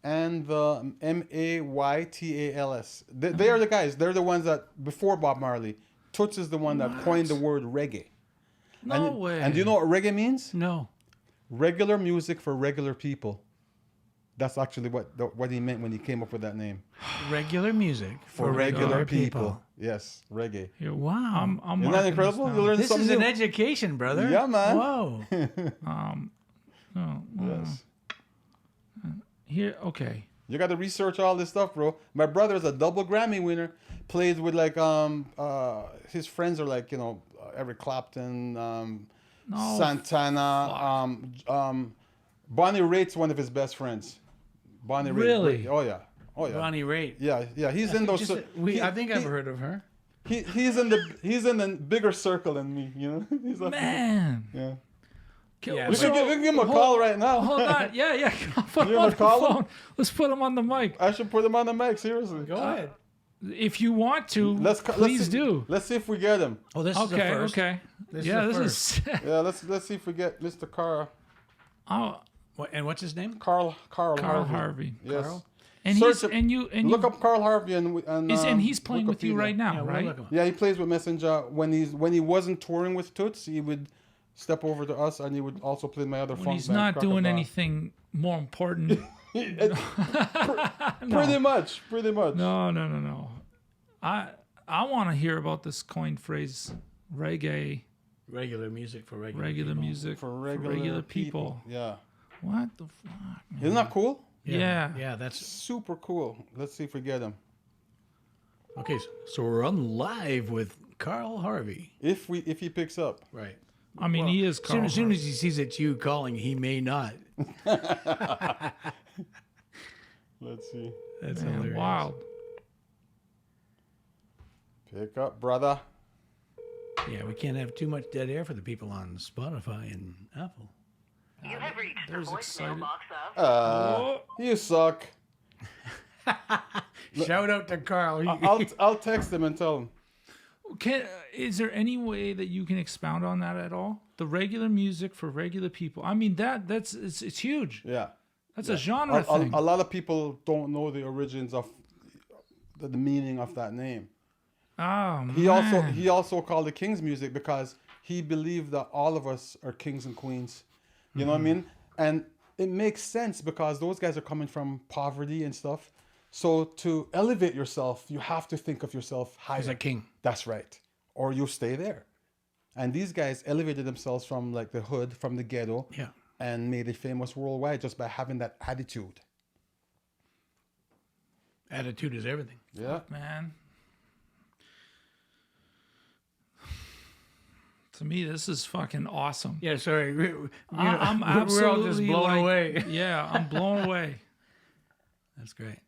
and the Maytals. They are the guys. They're the ones that before Bob Marley. Toots is the one that coined the word reggae. No way. And do you know what reggae means? No. Regular music for regular people. That's actually what he meant when he came up with that name. Regular music For regular people. Yes, reggae. Here, Wow. I'm Isn't that marking this incredible? down. You learn This something is an new. education, brother. Yeah, man. Whoa. Yes. Here, okay. You got to research all this stuff, bro. My brother is a double Grammy winner. Plays with like his friends are like Eric Clapton, Santana, Bonnie Raitt's one of his best friends. Bonnie Raitt. Really? Oh yeah. Bonnie Raitt. Yeah. He's in those. I think I've heard of her. He's in the bigger circle than me. He's like, Man. yeah. Yeah, We can give him a call right now. Hold on. Yeah. Put him You on wanna the call him? phone. Let's put him on the mic. I should put him on the mic. Seriously. Go ahead. If you want to, please do. Let's see if we get him. Oh, this is the first. Okay. This Yeah, is the this is. Yeah, let's see if we get Mr. Carl And what's his name? Carl Harvey. Yes. Carl? And Search he's him. Look you, up Carl Harvey and he's playing with you Wikipedia. right now, Yeah, we'll right? look him up. Yeah, he plays with Messenjah. When he wasn't touring with Toots, he would step over to us, and he would also play my other When funk he's band, not doing Crocodile. anything more important. Pretty much. No. I want to hear about this coined phrase, reggae, Regular music for regular regular people. music For regular people. Yeah. What the fuck, man? Isn't that cool? Yeah. Yeah, that's Super cool. Let's see if we get him. okay. So we're on live with Carl Harvey. If he picks up. Right. I mean, he is Carl. As soon as he sees it's you calling, he may not. Let's see. That's Man, hilarious. wild. Pick up, brother. Yeah, we can't have too much dead air for the people on Spotify and Apple. You have reached the There's voicemail excited. box of You suck. Shout out to Carl. I'll text him and tell him. Is there any way that you can expound on that at all? The regular music for regular people. I mean, it's huge. Yeah. That's a genre A thing. lot of people don't know the origins of the meaning of that name. Oh, He man. also called it king's music because he believed that all of us are kings and queens. You know what I mean? And it makes sense because those guys are coming from poverty and stuff. So to elevate yourself, you have to think of yourself higher. He's a king. That's right. Or you stay there. And these guys elevated themselves from like the hood, from the ghetto, Yeah. and made it famous worldwide just by having that attitude. Attitude is everything. Yeah. Man. To me, this is fucking awesome. Yeah, sorry. I'm we're all absolutely just blown away. Yeah, I'm blown away. That's great.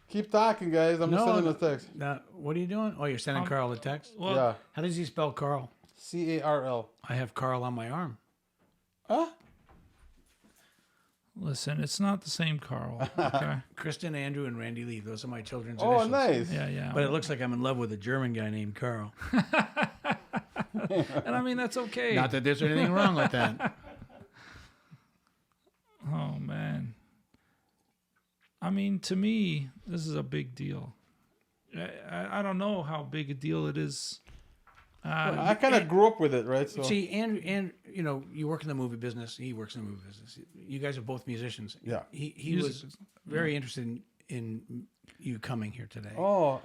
Keep talking, guys. I'm just sending a text. What are you doing? Oh, you're sending Carl a text? Well, Yeah. How does he spell Carl? Carl. I have Carl on my arm. Huh? listen, it's not the same Carl. Okay. Kristen, Andrew, and Randy Lee. Those are my children's Oh, initials. nice. Yeah. But it looks like I'm in love with a German guy named Carl. And I mean, that's okay. Not that there's anything wrong with that. Oh, man. I mean, to me, this is a big deal. I don't know how big a deal it is. I kind of grew up with it, right? So See, and you know, you work in the movie business. He works in the movie business. You guys are both musicians. Yeah. He was very interested in you coming here today. oh,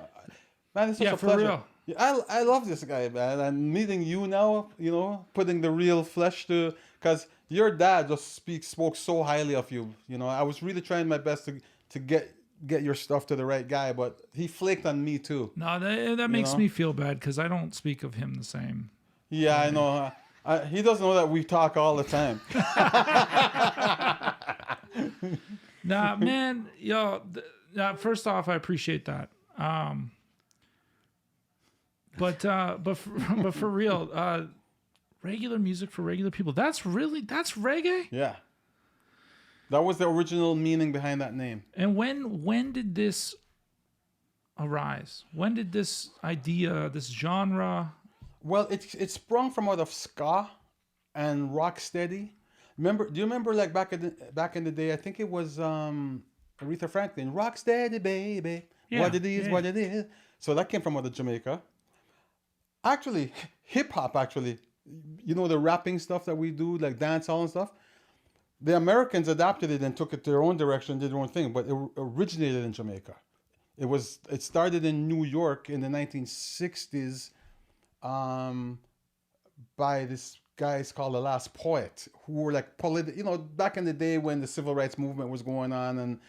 man, it's such Yeah, a for pleasure. real. Yeah, I love this guy, man. And meeting you now, you know, putting the real flesh to, because your dad just spoke so highly of you. You know, I was really trying my best to get your stuff to the right guy, but he flaked on me too. No, that makes know? me feel bad because I don't speak of him the same. Yeah, I know. He doesn't know that we talk all the time. Nah, man, first off, I appreciate that. But for real, regular music for regular people. That's reggae. Yeah. That was the original meaning behind that name. And when did this arise? When did this idea, this genre? Well, it sprung from out of ska and rock steady. Do you remember like back in the day? I think it was Aretha Franklin, "Rock Steady, Baby." Yeah, What it is, yeah. what it is. So that came from out of Jamaica. Actually, hip hop. Actually, you know the rapping stuff that we do, like dancehall and stuff. The Americans adapted it and took it their own direction, did their own thing, but it originated in Jamaica. It started in New York in the 1960s by this guys called the Last Poet, who were like back in the day when the civil rights movement was going on, and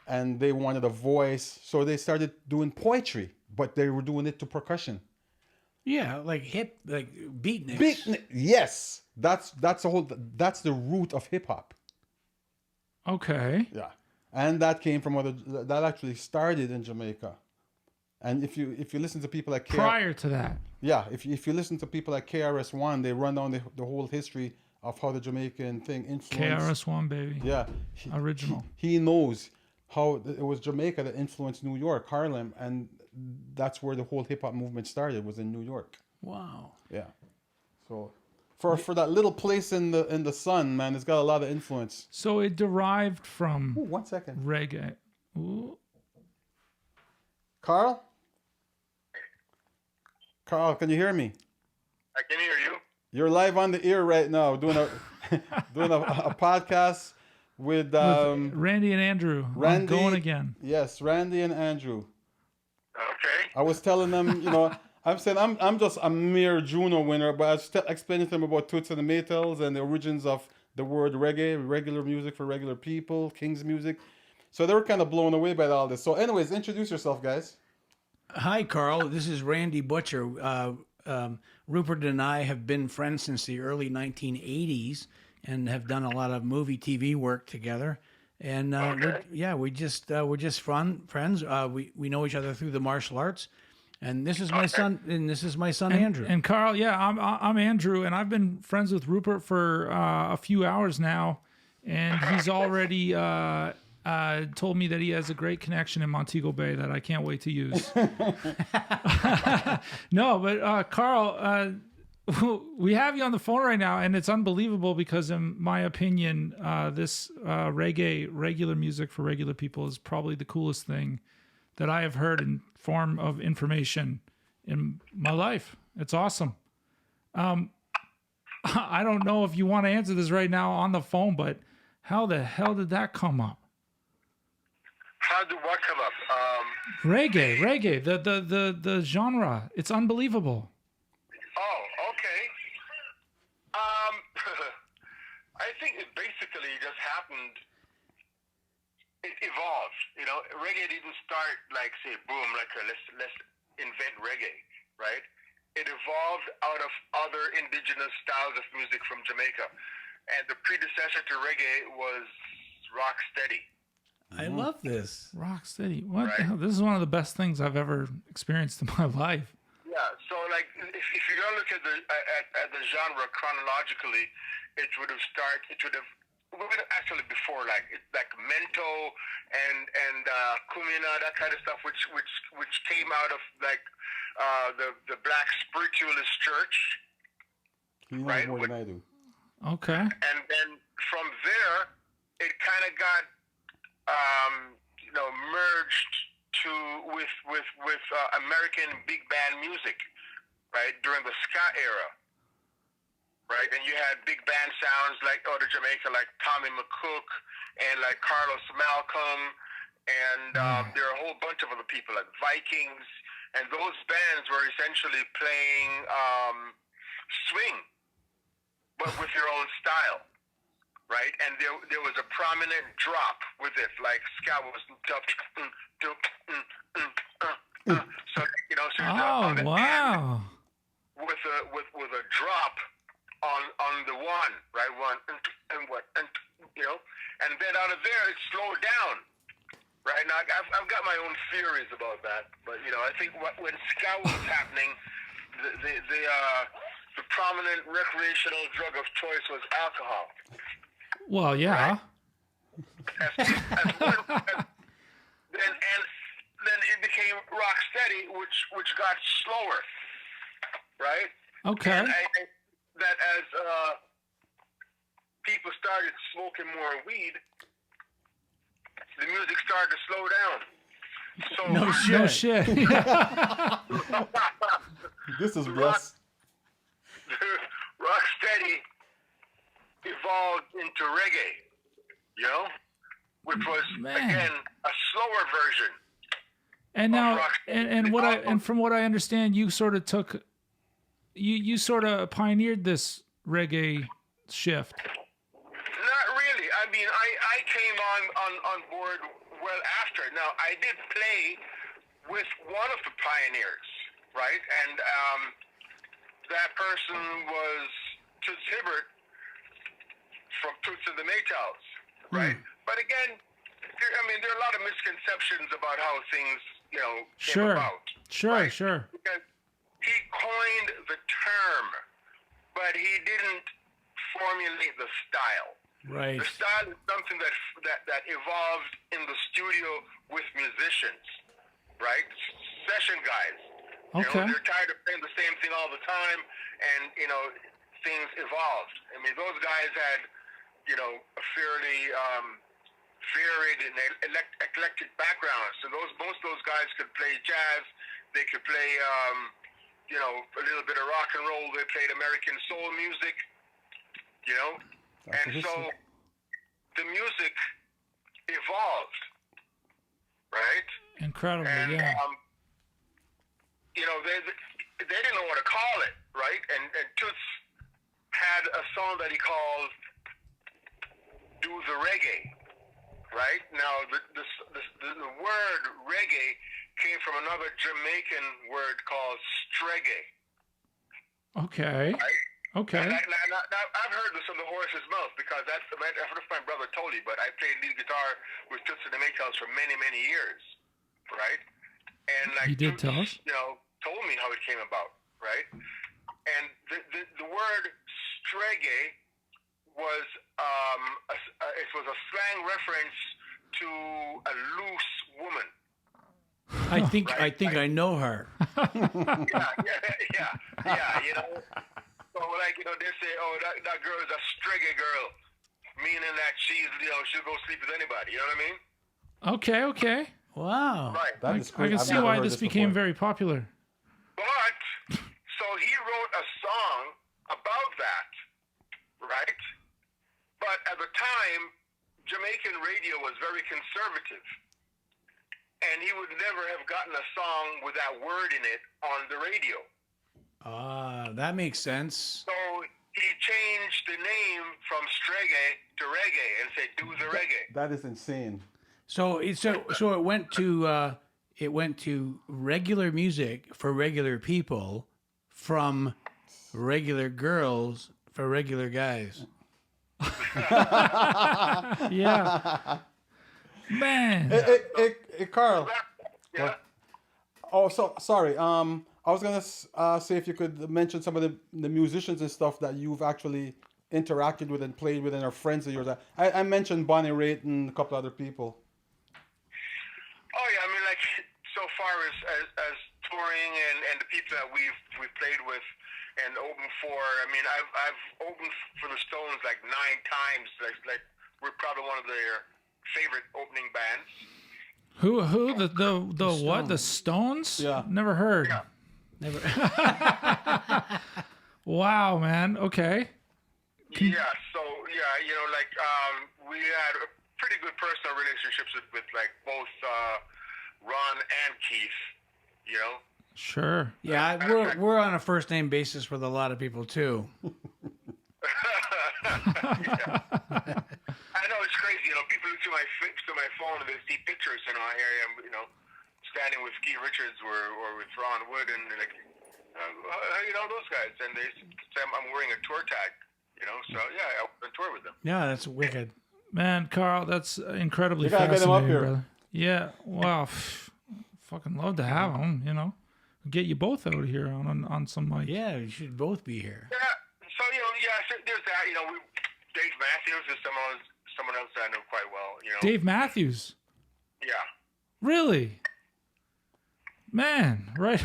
and they wanted a voice, so they started doing poetry, but they were doing it to percussion. Yeah, like beatniks. Yes, that's the root of hip hop. Okay. Yeah, and that came from that actually started in Jamaica. And if you listen to people like Prior to that. Yeah, if you listen to people like KRS-One, they run down the whole history of how the Jamaican thing influenced. KRS-One, baby. Yeah, Original. He knows how it was Jamaica that influenced New York, Harlem, and that's where the whole hip hop movement started, was in New York. Wow. Yeah. So for that little place in the sun, man, it's got a lot of influence. So it derived from Ooh, 1 second. reggae. Ooh. Carl, can you hear me? I can hear you. You're live on the air right now, doing a podcast with Randy and Andrew. I'm going again. Yes, Randy and Andrew. Okay. I was telling them, I'm saying I'm just a mere Juno winner, but I was explaining to them about Toots and the Maytals and the origins of the word reggae, regular music for regular people, King's music. So they were kind of blown away by all this. So anyways, introduce yourself, guys. Hi, Carl. This is Randy Butcher. Rupert and I have been friends since the early 1980s and have done a lot of movie, TV work together. And we're just friends. We know each other through the martial arts. And this is my son. And this is my son Andrew. And Carl, I'm Andrew, and I've been friends with Rupert for a few hours now, and he's already told me that he has a great connection in Montego Bay that I can't wait to use. No, but Carl, we have you on the phone right now, and it's unbelievable because, in my opinion, this reggae, regular music for regular people, is probably the coolest thing that I have heard in form of information in my life. It's awesome. I don't know if you want to answer this right now on the phone, but how the hell did that come up? How did what come up? Reggae, the genre. It's unbelievable. Oh, okay. I think it basically just happened. It evolved. Reggae didn't start like, say, boom, like let's invent reggae, right? It evolved out of other indigenous styles of music from Jamaica, and the predecessor to reggae was rock steady. I love this. Rock steady. What the hell? This is one of the best things I've ever experienced in my life. Yeah, so like if you don't look at the genre chronologically, it would have actually before like Mento and Kumina, that kind of stuff, which came out of like the Black Spiritualist Church, He knows right? more than I do. Okay. And then from there, it kind of got merged with American big band music, right, during the ska era, right? And you had big band sounds like out of Jamaica, like Tommy McCook and like Carlos Malcolm, and there are a whole bunch of other people like Vikings, and those bands were essentially playing swing, but with their own style. Right, and there was a prominent drop with it, like ska was so Oh, wow. With a drop on the one, right, one and then out of there it slowed down. Right now, I've got my own theories about that, but I think when ska was happening, the prominent recreational drug of choice was alcohol. Well, yeah. Then it became rock steady, which got slower, right? Okay. And that as people started smoking more weed, the music started to slow down. So No shit. This is blessed. Rock steady evolved into reggae, which was again a slower version. And now, and from what I understand, you sort of took, you sort of pioneered this reggae shift. Not really. I mean, I came on board well after. Now, I did play with one of the pioneers, right? And that person was Toots Hibbert from Toots and the Maytals, right? But again, there are a lot of misconceptions about how things, came about. Sure. Because he coined the term, but he didn't formulate the style. Right. The style is something that evolved in the studio with musicians, right? Session guys. Okay. They're tired of playing the same thing all the time, and things evolved. I mean, those guys had a fairly varied and eclectic backgrounds. So most of those guys could play jazz. They could play a little bit of rock and roll. They played American soul music. And so the music evolved, right? Incredible, And, yeah. they didn't know what to call it, right? And Toots had a song that he called "Do the Reggae," right? Now the word reggae came from another Jamaican word called streggae. Okay. Right? Okay. And I've heard this from the horse's mouth because that's my brother Tony, but I played lead guitar with Toots and the Maytals for many, many years, right? And like He did Toots, tell us. told me how it came about, right? And the word streggae was it was a slang reference to a loose woman. I think I know her. Yeah. So they say, oh, that girl is a streggae girl, meaning that she'll go sleep with anybody. You know what I mean? Okay. Wow. Right. That is I crazy. can I've see never why heard this became before. very popular. But so he wrote a song about that, right? But at the time, Jamaican radio was very conservative. And he would never have gotten a song with that word in it on the radio. That makes sense. So he changed the name from streggae to reggae and said, "Do the reggae." That is insane. So it went to regular music for regular people from regular girls for regular guys. Yeah. Man. Hey, Carl. Yeah. What? Oh, so sorry. I was gonna say if you could mention some of the musicians and stuff that you've actually interacted with and played with and are friends of yours. I mentioned Bonnie Raitt and a couple other people. Oh yeah, I mean, like so far as touring and the people that we've played with and opened for. I mean, I've opened for the Stones like 9 times. Like we're probably one of their favorite opening bands. Who the what? The Stones? Yeah. Never heard. Yeah. Never. Wow, man. Okay. Yeah, so like we had a pretty good personal relationships with like both Ron and Keith, you know. Sure. Yeah, we're on a first name basis with a lot of people too. I know it's crazy, you know. People look to my phone and they see pictures, you know. Here I am, you know, standing with Keith Richards or with Ron Wood, and they're like, how you know those guys? And they say I'm wearing a tour tag. You know, so yeah, I went on tour with them. Yeah, that's wicked. Man, Carl, that's incredibly You gotta fascinating, get him up here. brother. Yeah, wow. Fucking love to have him, you know. Get you both out here on some mic. Yeah, you should both be here. Yeah, so you know, so there's that. You know, Dave Matthews is someone else that I know quite well. You know, Dave Matthews. Yeah. Really? Man, right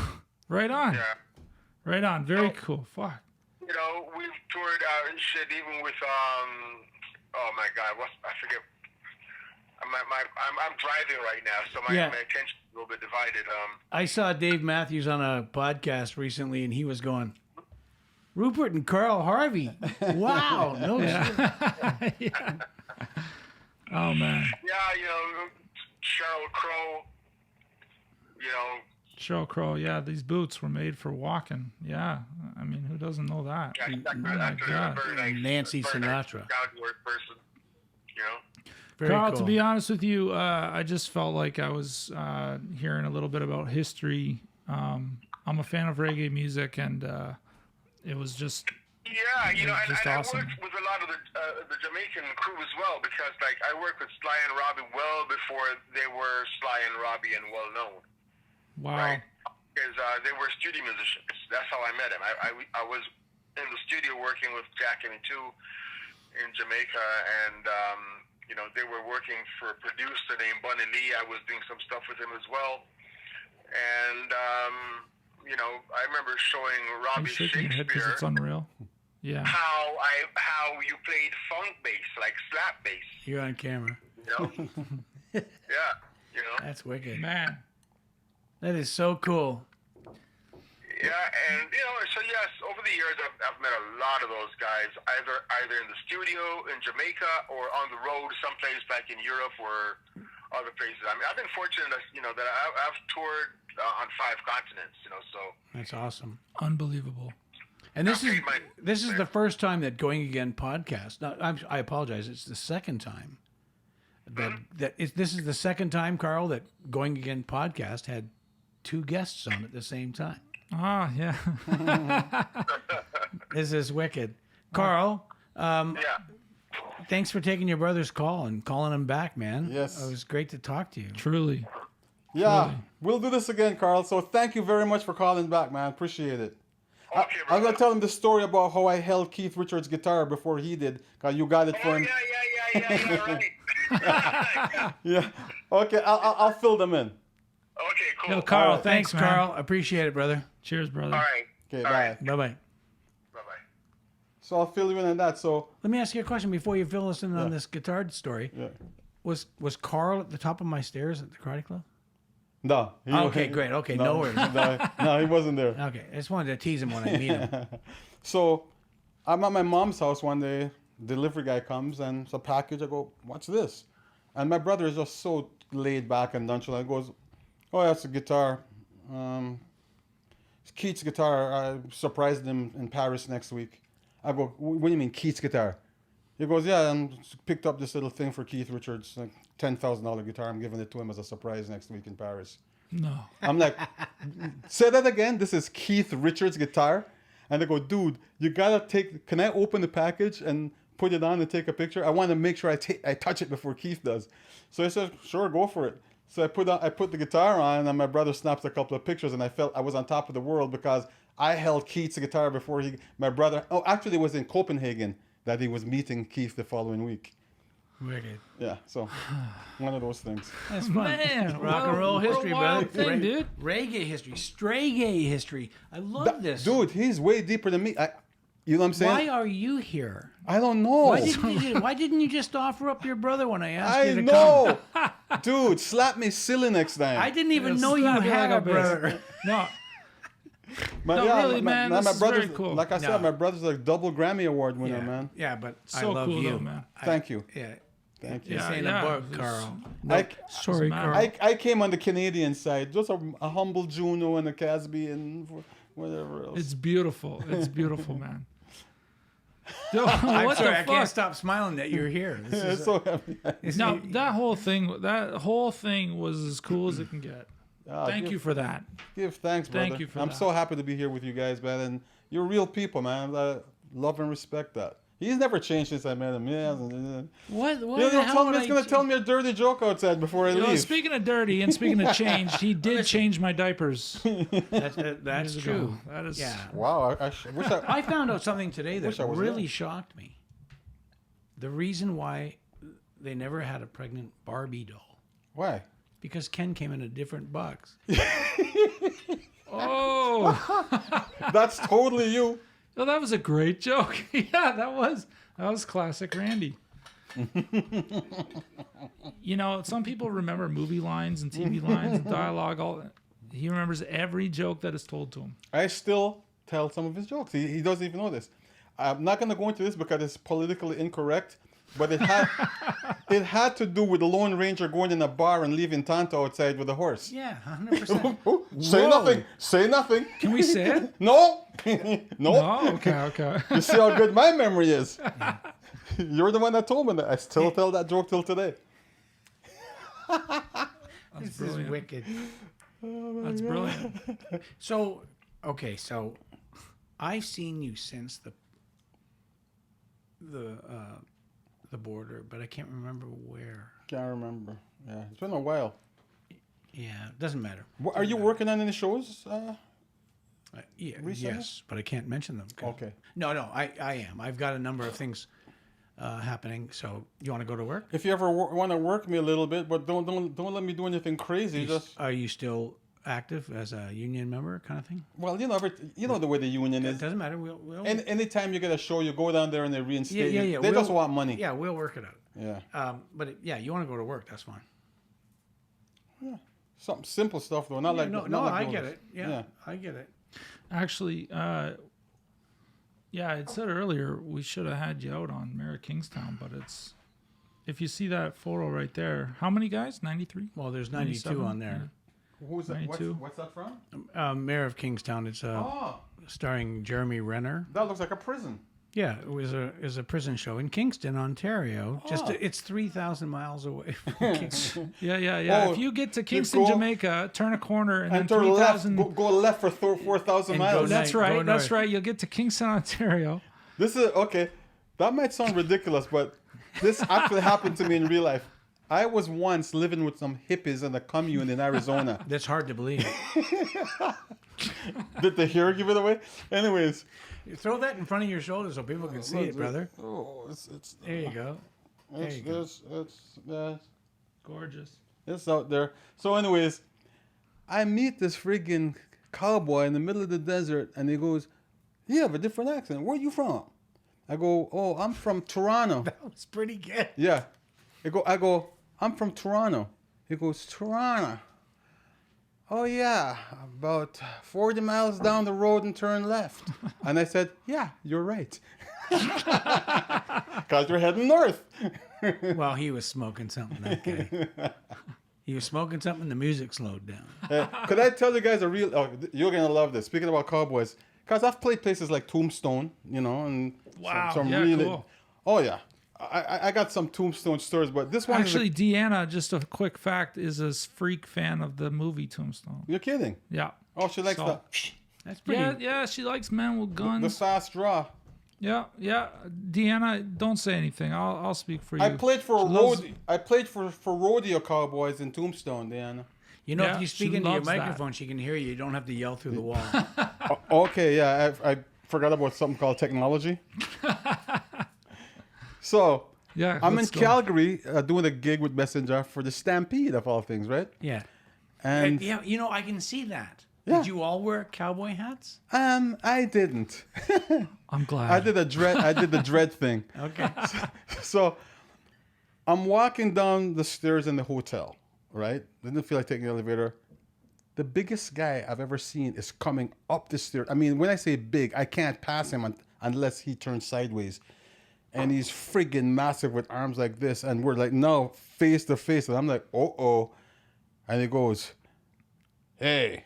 on. Yeah. Right on. Very cool. Fuck. You know, we've toured shit even with oh my God, I forget. I'm driving right now, so my attention is a little bit divided. I saw Dave Matthews on a podcast recently, and he was going, Rupert and Carl Harvey. Wow. No shit. Yeah. Oh, man. Yeah, you know, Sheryl Crow, you know. Sheryl Crow, yeah, these boots were made for walking. Yeah, I mean, who doesn't know that? Yeah, Oh my God. very nice, Nancy very Sinatra. nice, down-to-earth person, you know. Very Carl, cool. to be honest with you, I just felt like I was hearing a little bit about history. I'm a fan of reggae music, and it was just... Yeah, you know, and awesome. I worked with a lot of the Jamaican crew as well, because, like, I worked with Sly and Robbie well before they were Sly and Robbie and well-known. Wow. Right? Because they were studio musicians. That's how I met them. I was in the studio working with Jack and Two in Jamaica, and you know, they were working for a producer named Bunny Lee. I was doing some stuff with him as well, and you know, I remember showing I'm Robbie shaking your head because Shakespeare it's unreal. Yeah. how you played funk bass, like slap bass. You're on camera. You know? Yeah, you know. That's wicked. Man. That is so cool. Yeah, and you know, so yes, over the years I've met a lot of those guys, either in the studio in Jamaica or on the road, someplace like in Europe or other places. I mean, I've been fortunate, you know, that I've toured on 5 continents, you know. So That's awesome. Unbelievable. And this is the first time that Going Again podcast. No, I apologize. It's the second time this is the second time, Carl, that Going Again podcast had 2 guests on at the same time. Ah, yeah. This is wicked. Carl, yeah. thanks for taking your brother's call and calling him back, man. Yes. It was great to talk to you. Truly. Yeah, Truly. we'll do this again, Carl. So thank you very much for calling back, man. Appreciate it. Okay, I'm bro. gonna tell him the story about how I held Keith Richards' guitar before he did. Cause you got it for Oh him. yeah, right. Yeah. Okay, I'll fill them in. Okay, cool. Yo, Carl, All right. thanks, Thanks, man. Carl. Appreciate it, brother. Cheers, brother. All right. Okay, All bye. right. Bye-bye. Bye-bye. So I'll fill you in on that. So Let me ask you a question before you fill us in on this guitar story. yeah. Was Carl at the top of my stairs at the karate club? No. Okay, great. Okay, no worries. No, he wasn't there. Okay, I just wanted to tease him when I meet him. So I'm at my mom's house one day. Delivery guy comes and it's a package. I go, what's this? And my brother is just so laid back and nonchalant. He goes, oh, that's a guitar. It's Keith's guitar. I surprised him in Paris next week. I go, what do you mean Keith's guitar? He goes, yeah, I picked up this little thing for Keith Richards, like $10,000 guitar. I'm giving it to him as a surprise next week in Paris. No. I'm like, say that again. This is Keith Richards' guitar. And they go, dude, you gotta can I open the package and put it on and take a picture. I want to make sure I touch it before Keith does. So I said, sure, go for it. So I put the guitar on, and my brother snapped a couple of pictures, and I felt I was on top of the world because I held Keith's guitar before my brother. Oh, actually, it was in Copenhagen that he was meeting Keith the following week. Wicked. Yeah, so one of those things. That's fun. Man, Rock and roll history, brother. Thing, dude. Reggae history, Straygae history. I love this. Dude, he's way deeper than me. You know what I'm saying? Why are you here? I don't know. Why didn't you just offer up your brother when I asked I you to know. Dude, slap me silly next time. come? I didn't even Yeah, know you slap me had like a a bitch. brother. No, But No, really, man, My this is brother's, very cool. Like I said, No. my brother's like double Grammy Award winner, man. Yeah, but I so love cool you, though, man. Thank you. Yeah, Thank you. this Yeah, ain't yeah, a book, it's- Carl. Sorry, Carl. I came on the Canadian side, just a humble Juno and a Casby and whatever else. It's beautiful. It's beautiful, man. Yo, I'm what sorry, the I can't fuck? stop smiling that you're here. This It's is so happy. No, that whole thing was as cool as it can get. Thank you for that. Give thanks, brother. Thank you for I'm that. so happy to be here with you guys, man. And you're real people, man. I love and respect that. He's never changed since I met him. Yeah. what He's gonna tell me a dirty joke outside before I You know, leave. speaking of dirty and speaking of change, he did change my diapers. That's years ago. true. That is Yeah. Wow, I wish I. I found out something today that Wish I was really there. shocked me. The reason why they never had a pregnant Barbie doll, Why? because Ken came in a different box. Oh, That's totally you. well, that was a great joke. Yeah, that was classic Randy. You know, some people remember movie lines and TV lines and dialogue. He remembers every joke that is told to him. I still tell some of his jokes. He doesn't even know this. I'm not going to go into this because it's politically incorrect, but it had to do with the Lone Ranger going in a bar and leaving Tonto outside with a horse. Yeah, 100%. Oh, say nothing. Say nothing. Can we say it? No. No. Oh, okay. You see how good my memory is. You're the one that told me that. I still tell that joke till today. This is wicked. That's brilliant. So, okay, so I've seen you since the border, but I can't remember where. Can't remember. Yeah, it's been a while. Yeah, it doesn't matter. Are you working on any shows? Yeah, Recently? yes, but I can't mention them. Okay. No, I am. I've got a number of things happening. So you want to go to work? If you ever want to work me a little bit, but don't let me do anything crazy. Are you still active as a union member, kind of thing? Well, you know the way the union It is. doesn't matter. We'll And anytime you get a show, you go down there and they reinstate you. yeah. They we'll- just want money. Yeah, we'll work it out. Yeah. But you want to go to work? That's fine. Something simple stuff though, not like No, not like I those. get it. Yeah, I get it. Actually, yeah, I said earlier we should have had you out on Mayor of Kingstown, but it's if you see that photo right there, how many guys? 93? Well, there's 92 97? on there. Who's that? 92. What's that from? Mayor of Kingstown. It's Oh, starring Jeremy Renner. that looks like a prison. Yeah, it was a prison show in Kingston, Ontario. Oh. It's 3,000 miles away from Kingston. Yeah. Oh, If you get to Kingston, go- Jamaica, turn a corner, and then And turn left, 3,000. go left for 4,000 And go miles. left. That's Go right. That's north. right. You'll get to Kingston, Ontario. This is okay. That might sound ridiculous, but this actually happened to me in real life. I was once living with some hippies in a commune in Arizona. That's hard to believe. Did the hair give it away? Anyways. You throw that in front of your shoulder so people can see it, brother. Oh, it's There you go. Gorgeous. It's out there. So, anyways, I meet this friggin' cowboy in the middle of the desert, and he goes, "You have a different accent. Where you from?" I go, "Oh, I'm from Toronto." That was pretty good. Yeah. I go, "I'm from Toronto." He goes, "Toronto." "Oh, yeah, about 40 miles down the road and turn left." And I said, "Yeah, you're right." Because you're heading north. Well, he was smoking something, that guy. He was smoking something, the music slowed down. Could I tell you guys a real... Oh, you're going to love this. Speaking about cowboys. Because I've played places like Tombstone, and Wow, some yeah, really... cool. Oh, yeah. I got some Tombstone stories, but this one Actually, Deanna, just a quick fact, is a freak fan of the movie Tombstone. You're kidding. Yeah. Oh, she likes So- That's pretty. Yeah, she likes men with the guns. fast draw. Yeah, yeah. Deanna, don't say anything. I'll speak for you. I played for She loves- rodeo. I played for rodeo cowboys in Tombstone, Deanna. You know, Yeah, if you she speak into your loves that. microphone, she can hear you. You don't have to yell through the wall. Okay, yeah, I forgot about something called technology. So, Yeah, I'm in let's go. Calgary doing a gig with Messenjah for the Stampede of all things, right? Yeah. And Yeah, you know, I can see that. Yeah. Did you all wear cowboy hats? I didn't. I'm glad. I did the dread thing. Okay. So, I'm walking down the stairs in the hotel, right? Didn't feel like taking the elevator. The biggest guy I've ever seen is coming up the stairs. I mean, when I say big, I can't pass him unless he turns sideways. And he's friggin' massive with arms like this. And we're like, no, face to face. And I'm like, uh-oh. And he goes, hey,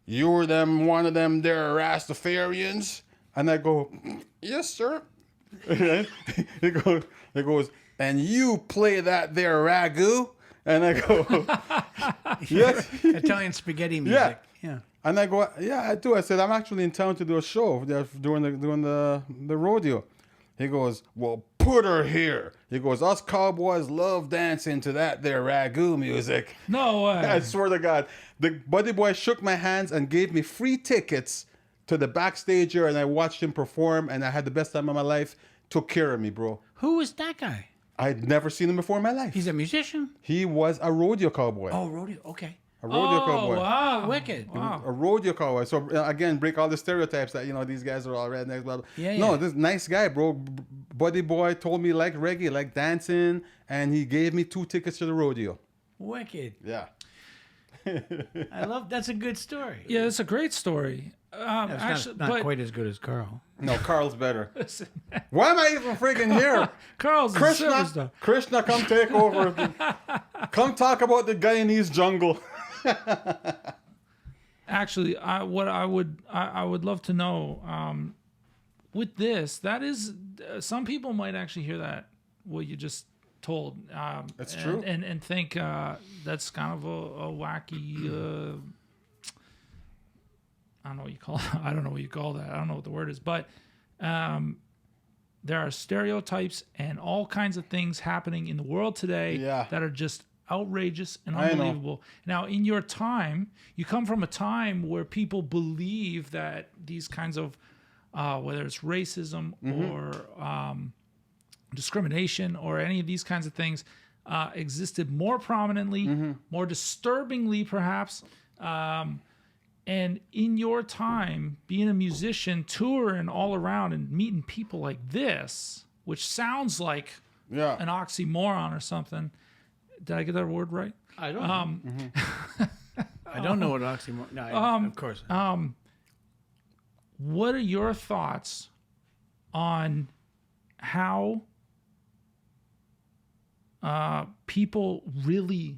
you were one of them there Rastafarians? And I go, yes, sir. he goes, and you play that there ragu? And I go, yes. Italian spaghetti music. Yeah. And I go, yeah, I do. I said, I'm actually in town to do a show during the rodeo. He goes, well, put her here. He goes, us cowboys love dancing to that there ragu music. No way. I swear to God. The buddy boy shook my hands and gave me free tickets to the backstage here, and I watched him perform, and I had the best time of my life. Took care of me, bro. Who was that guy? I'd never seen him before in my life. He's a musician? He was a rodeo cowboy. Oh, rodeo. Okay. A rodeo cowboy. Wow. Wicked. Wow. A rodeo cowboy. So again, break all the stereotypes that these guys are all rednecks. Blah, blah. Yeah, No, yeah. this nice guy, bro. Buddy boy told me like reggae, like dancing, and he gave me 2 tickets to the rodeo. Wicked. Yeah. I love that's a good story. Yeah, it's a great story. It's Actually, not but quite as good as Carl. No, Carl's better. Why am I even freaking here? Carl's a superstar. Krishna, come take over. Come talk about the Guyanese jungle. Actually, I would love to know with this. That is, some people might actually hear that what you just told. That's true. And think that's kind of a wacky. I don't know what you call. I don't know what you call that. I don't know what the word is, but there are stereotypes and all kinds of things happening in the world today that are just outrageous and unbelievable. Now, in your time, you come from a time where people believe that these kinds of, whether it's racism or discrimination or any of these kinds of things, existed more prominently, more disturbingly, perhaps. And in your time, being a musician, touring all around and meeting people like this, which sounds like an oxymoron or something. Did I get that word right? I don't know. I don't know what oxymoron. No, of course. What are your thoughts on how people really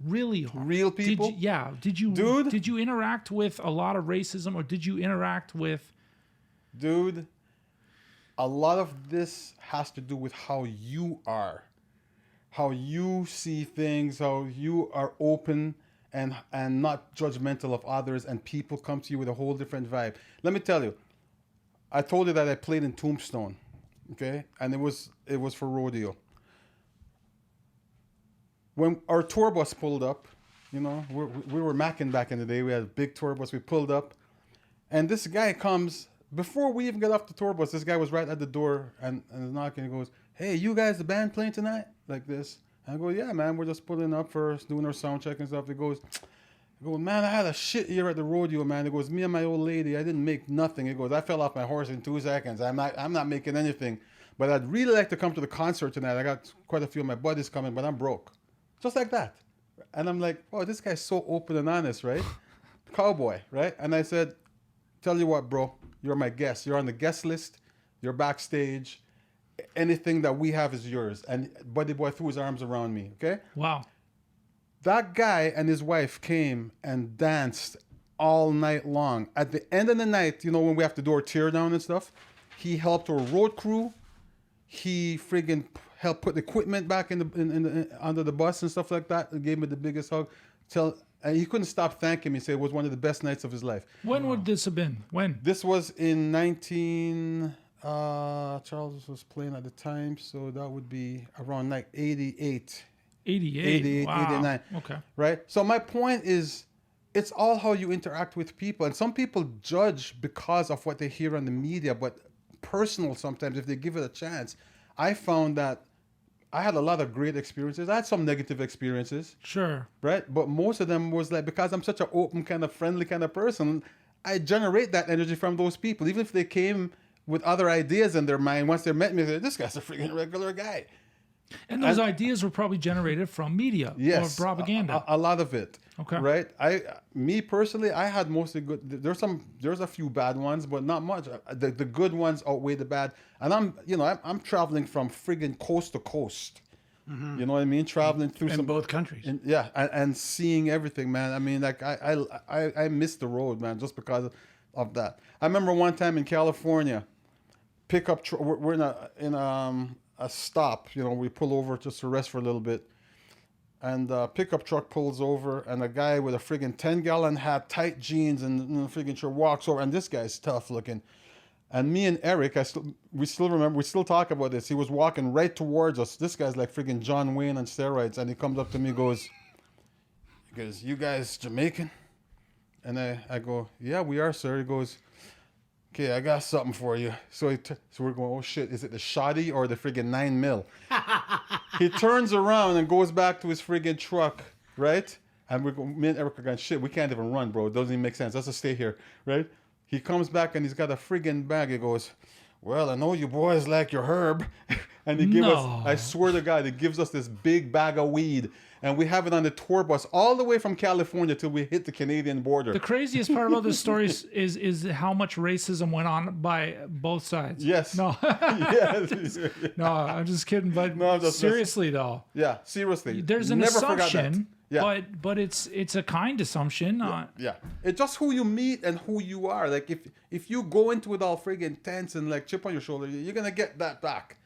hard. Real people? Did you interact with a lot of racism, or did you interact with... Dude, a lot of this has to do with how you are. How you see things, how you are open and not judgmental of others, and people come to you with a whole different vibe. Let me tell you, I told you that I played in Tombstone, okay? And it was for rodeo. When our tour bus pulled up, we were macking back in the day. We had a big tour bus. We pulled up, and this guy comes. Before we even got off the tour bus, this guy was right at the door and knocking. He goes, "Hey, you guys, the band playing tonight?" Like this. And I go, "Yeah, man, we're just pulling up for doing our sound check and stuff." He goes, "Man, I had a shit year at the rodeo, man." He goes, "Me and my old lady, I didn't make nothing." He goes, "I fell off my horse in 2 seconds. I'm not making anything. But I'd really like to come to the concert tonight. I got quite a few of my buddies coming, but I'm broke." Just like that. And I'm like, "Oh, this guy's so open and honest, right?" Cowboy, right? And I said, "Tell you what, bro, you're my guest. You're on the guest list. You're backstage. Anything that we have is yours." And Buddy Boy threw his arms around me, okay? Wow. That guy and his wife came and danced all night long. At the end of the night, when we have to do our tear down and stuff, he helped our road crew. He friggin' helped put the equipment back in the under the bus and stuff like that. And gave me the biggest hug. And he couldn't stop thanking me. He said it was one of the best nights of his life. When would this have been? When? This was in 19. Charles was playing at the time, so that would be around like 88. 88. Wow. 89. Okay. Right? So my point is, it's all how you interact with people. And some people judge because of what they hear on the media, but personal sometimes, if they give it a chance. I found that I had a lot of great experiences. I had some negative experiences. Sure. Right? But most of them was like, because I'm such an open, kind of friendly kind of person, I generate that energy from those people. Even if they came with other ideas in their mind, once they met me, they said, this guy's a freaking regular guy. And those ideas were probably generated from media or propaganda. A lot of it. Okay. Right? Me personally, I had mostly good. There's a few bad ones, but not much. The good ones outweigh the bad. And I'm traveling from friggin' coast to coast. Mm-hmm. You know what I mean? Traveling through in both countries. And seeing everything, man. I mean, like I missed the road, man, just because of that. I remember one time in California, we're in a stop. We pull over just to rest for a little bit. And a pickup truck pulls over, and a guy with a friggin' 10-gallon hat, tight jeans, and friggin' shirt walks over. And this guy's tough looking. And me and Eric, we still remember, we still talk about this. He was walking right towards us. This guy's like friggin' John Wayne on steroids. And he comes up to me, goes, you guys Jamaican? And I go, yeah, we are, sir. He goes, okay, I got something for you. So we're going, oh shit, is it the shoddy or the friggin' 9mm? He turns around and goes back to his friggin' truck, right? And me and Eric are going, shit, we can't even run, bro. It doesn't even make sense. Let's just stay here, right? He comes back and he's got a friggin' bag. He goes, well, I know you boys like your herb. And he gives us, I swear to God, he gives us this big bag of weed. And we have it on the tour bus all the way from California till we hit the Canadian border. The craziest part about this story is how much racism went on by both sides. Yes. No. Yes. No, I'm just kidding. But seriously, though. Yeah, seriously. There's an Never assumption, yeah. but it's a kind assumption. Yeah. It's just who you meet and who you are. Like, if you go into it all friggin' tense and like chip on your shoulder, you're going to get that back.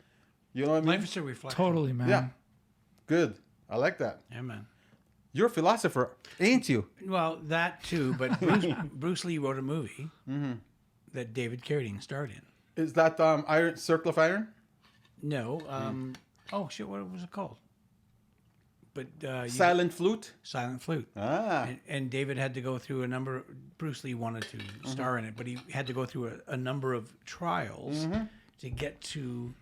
You know what I mean? Life is a reflection. Totally, man. Yeah. Good. I like that. Yeah, man. You're a philosopher, ain't you? Well, that too, but Bruce Lee wrote a movie that David Carradine starred in. Is that Circle of Iron? No. Oh, shit, what was it called? But Silent Flute? Silent Flute. Ah. And David had to go through Bruce Lee wanted to star in it, but he had to go through a number of trials to get to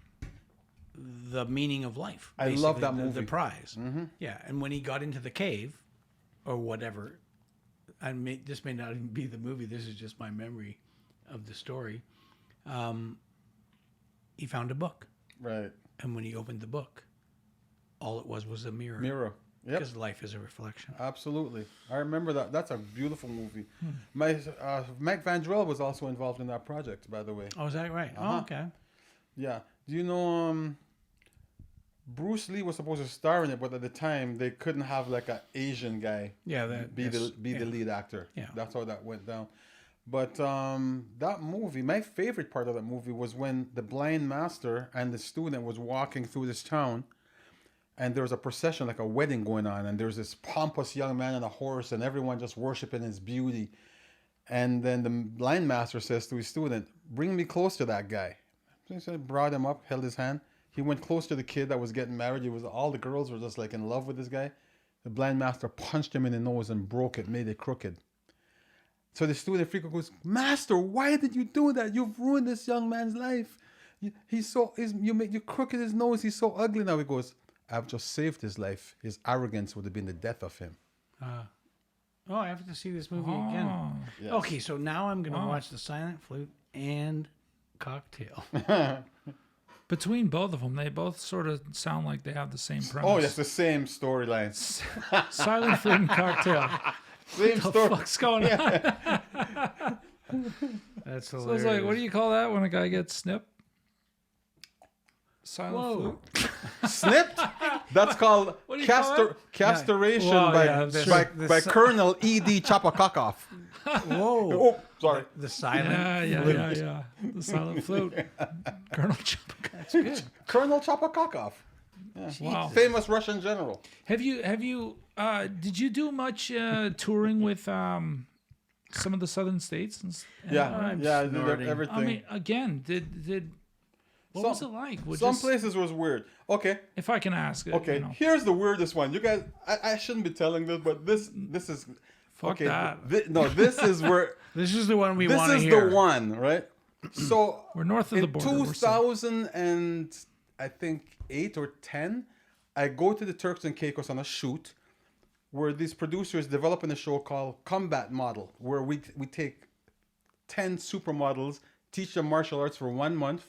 the meaning of life. I love that movie. The prize. Yeah, and when he got into the cave, or whatever, this may not even be the movie. This is just my memory of the story. He found a book. Right. And when he opened the book, all it was a mirror. Mirror. Yep. Because life is a reflection. Absolutely. I remember that. That's a beautiful movie. Mike Vandrell was also involved in that project, by the way. Oh, is that right? Oh, okay. Yeah. Do you know Bruce Lee was supposed to star in it, but at the time they couldn't have like an Asian guy be the lead actor. Yeah. That's how that went down. But that movie, my favorite part of that movie was when the blind master and the student was walking through this town, and there was a procession, like a wedding going on, and there's this pompous young man on a horse, and everyone just worshiping his beauty. And then the blind master says to his student, "Bring me close to that guy." So he said, brought him up, held his hand. He went close to the kid that was getting married. All the girls were just like in love with this guy. The blind master punched him in the nose and broke it, made it crooked. So the student freaked goes, "Master, why did you do that? You've ruined this young man's life. You crooked his nose. He's so ugly now." He goes, "I've just saved his life. His arrogance would have been the death of him." Oh, I have to see this movie again. Yes. Okay, so now I'm going to watch The Silent Flute and Cocktail. Between both of them, they both sort of sound like they have the same premise. Oh, yes, the same storyline. Silent Flute and Cocktail. Same what story. The fuck's going on? That's hilarious. So it's like, what do you call that when a guy gets snipped? Silent Flute. Snipped? That's called castration by Colonel E.D. Chapakakov. Whoa. Oh, sorry. The Silent Flute. Yeah. The Silent Flute. Colonel Chapakakov. That's good. Colonel Chapakakov. Yeah. Wow. Famous Russian general. Have you did you do much touring with some of the southern states? Yeah, I did everything. I mean, again, did What was it like? Some places was weird. Okay. If I can ask. Okay. Here's the weirdest one. You guys, I shouldn't be telling this, but this is. Fuck that. This is where. This is the one we want to hear. This is the one, right? So we're north of the border. In 2000 and I think 8 or 10, I go to the Turks and Caicos on a shoot where these producers developing a show called Combat Model, where we take 10 supermodels, teach them martial arts for 1 month,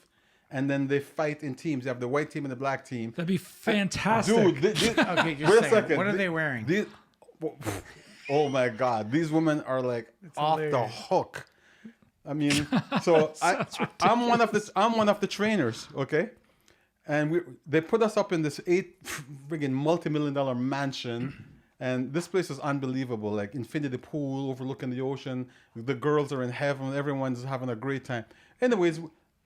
and then they fight in teams. They have the white team and the black team. That'd be fantastic. Dude, okay, just wait a second. What are they wearing? Oh my God, these women are like off the hook. I mean, so I'm one of the trainers, okay? And they put us up in this friggin' multi-million-dollar mansion, and this place is unbelievable. Like infinity pool overlooking the ocean. The girls are in heaven. Everyone's having a great time. Anyways,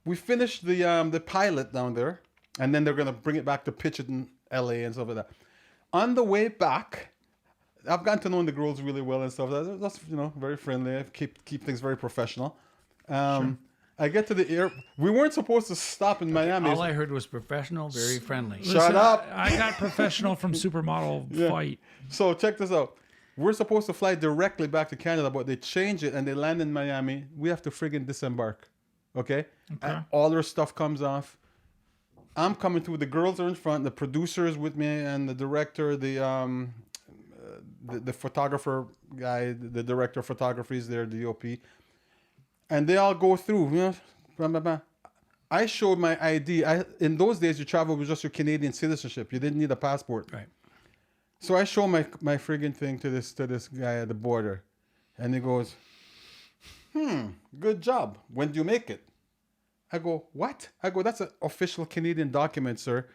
we finished the pilot down there, and then they're gonna bring it back to pitch it in LA and stuff like that. On the way back, I've gotten to know the girls really well and stuff. That's very friendly. I keep things very professional. Sure. I get to the air. We weren't supposed to stop in Miami. All I heard was professional, very friendly. Shut up. I got professional from Supermodel Fight. So check this out. We're supposed to fly directly back to Canada, but they change it and they land in Miami. We have to friggin' disembark. Okay? And all their stuff comes off. I'm coming through. The girls are in front. The producer's with me, and the director, the photographer guy, the director of photography is there, the DOP. And they all go through, blah, blah, blah. I showed my ID. In those days, you traveled with just your Canadian citizenship. You didn't need a passport. Right. So I show my friggin' thing to this guy at the border. And he goes, good job. When do you make it? I go, what? I go, that's an official Canadian document, sir.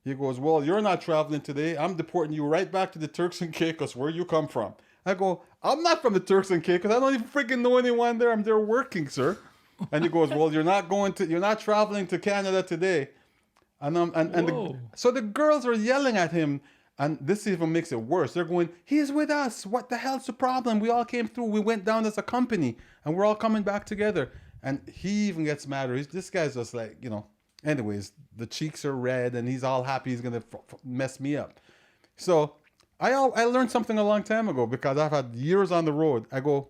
He goes, well, you're not traveling today. I'm deporting you right back to the Turks and Caicos, where you come from. I go, I'm not from the Turks and Caicos. I don't even freaking know anyone there. I'm there working, sir. And he goes, well, you're not traveling to Canada today. So the girls are yelling at him, and this even makes it worse. They're going, he's with us. What the hell's the problem? We all came through. We went down as a company, and we're all coming back together. And he even gets madder. This guy's just like, anyways, the cheeks are red, and he's all happy he's going to mess me up. So I learned something a long time ago because I've had years on the road. I go,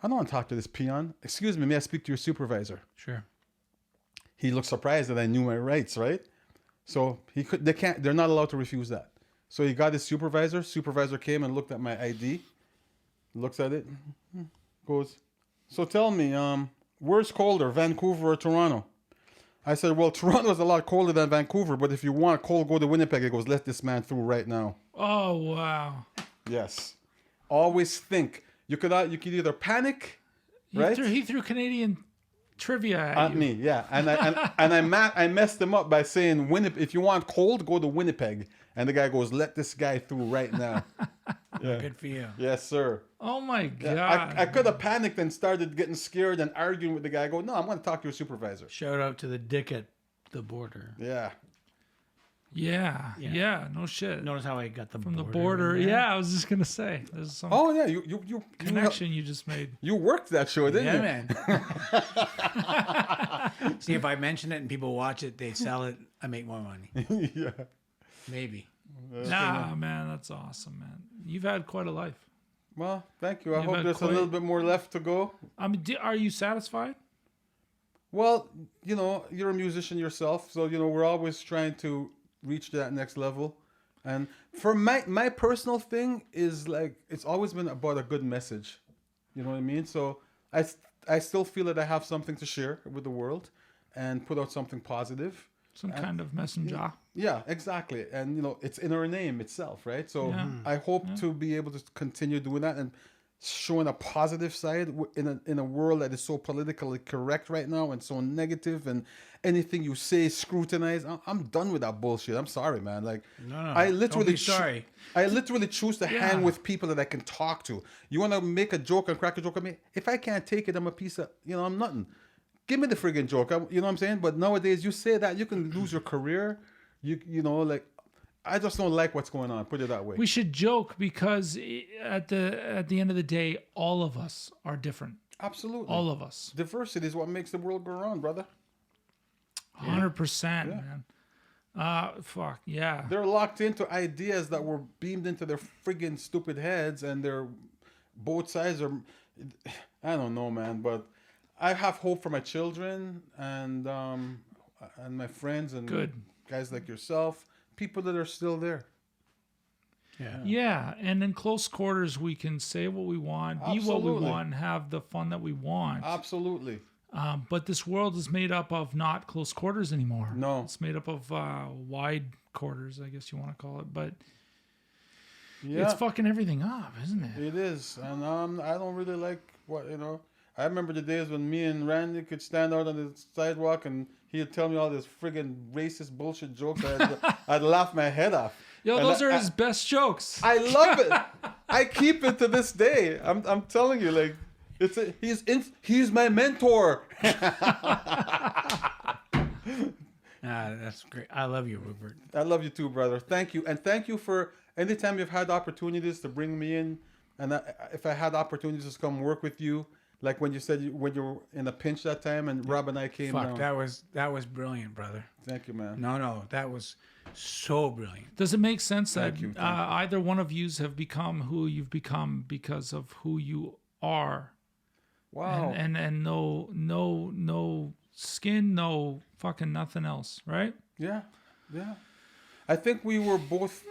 I don't want to talk to this peon. Excuse me, may I speak to your supervisor? Sure. He looked surprised that I knew my rights, right? So they're not allowed to refuse that. So he got his supervisor. Supervisor came and looked at my ID, looks at it, goes, so tell me, where's colder, Vancouver or Toronto? I said, well, Toronto's a lot colder than Vancouver, but if you want cold, go to Winnipeg. He goes, let this man through right now. Oh, wow. Yes. Always think. You could either panic, right? He threw Canadian trivia at you. Me, yeah. And I messed him up by saying, if you want cold, go to Winnipeg. And the guy goes, let this guy through right now. Yeah. Good for you. Yes, sir. Oh, my God. Yeah, I could have panicked and started getting scared and arguing with the guy. I go, no, I'm going to talk to your supervisor. Shout out to the dick at the border. Yeah. Yeah, no shit. Notice how I got from the border. Yeah, I was just gonna say there's some. Oh yeah, you connection you just made. You worked that show, didn't you? Yeah, man. See, if I mention it and people watch it, they sell it, I make more money. Yeah, maybe. Nah, man, that's awesome, man. You've had quite a life. Well, thank you. I hope there's a little bit more left to go. I mean, are you satisfied? Well, you're a musician yourself, so we're always trying to reach that next level. And for my personal thing is like, it's always been about a good message. You know what I mean? So I still feel that I have something to share with the world and put out something positive. Some kind of messenger. Yeah, exactly. And it's in our name itself, right? So I hope to be able to continue doing that and showing a positive side in a world that is so politically correct right now and so negative, and anything you say scrutinized. I'm done with that bullshit. I'm sorry, man. Like, no, I literally don't be sorry. I literally choose to hang with people that I can talk to. You want to make a joke and crack a joke at me? If I can't take it, I'm a piece of, I'm nothing. Give me the friggin' joke. You know what I'm saying? But nowadays, you say that, you can lose your career. Like, I just don't like what's going on. Put it that way. We should joke because at the end of the day, all of us are different. Absolutely. All of us. Diversity is what makes the world go round, brother. 100%, man. Fuck yeah. They're locked into ideas that were beamed into their friggin' stupid heads, and they're both sides are. I don't know, man, but I have hope for my children and my friends and Good. guys like yourself, people that are still there. Yeah, and in close quarters, we can say what we want, be what we Absolutely. want, and have the fun that we want. Absolutely. But this world is made up of not close quarters anymore. No. It's made up of wide quarters, I guess you want to call it. But Yeah. it's fucking everything up, isn't it? It is, and I don't really like what I remember the days when me and Randy could stand out on the sidewalk and he'd tell me all this friggin' racist bullshit jokes. I'd laugh my head off. Yo, And those are his best jokes. I love it. I keep it to this day. I'm telling you, like he's my mentor. That's great. I love you, Rupert. I love you too, brother. Thank you, and thank you for anytime you've had opportunities to bring me in, and if I had opportunities to come work with you, like when you said when you were in a pinch that time, and Rob and I came Fuck, down. that was brilliant, brother. Thank you, man. No, that was so brilliant. Does it make sense that Thank you. either one of yous have become who you've become because of who you are? Wow. And no skin, no fucking nothing else, right? Yeah. I think we were both.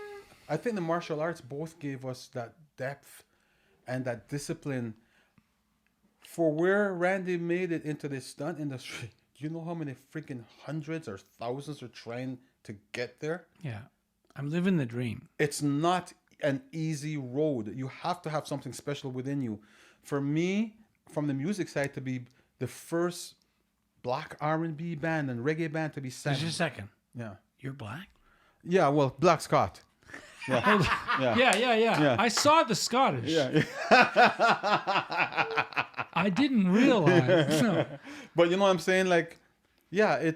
I think the martial arts both gave us that depth and that discipline. For where Randy made it into the stunt industry, do you know how many freaking hundreds or thousands are trying to get there? Yeah, I'm living the dream. It's not an easy road. You have to have something special within you. For me, from the music side, to be the first black R&B band and reggae band to be signed. Just a second. Yeah. You're black? Yeah, well, Black Scott. Yeah. Yeah. I saw the Scottish. Yeah. I didn't realize. No. But you know what I'm saying? Like, yeah,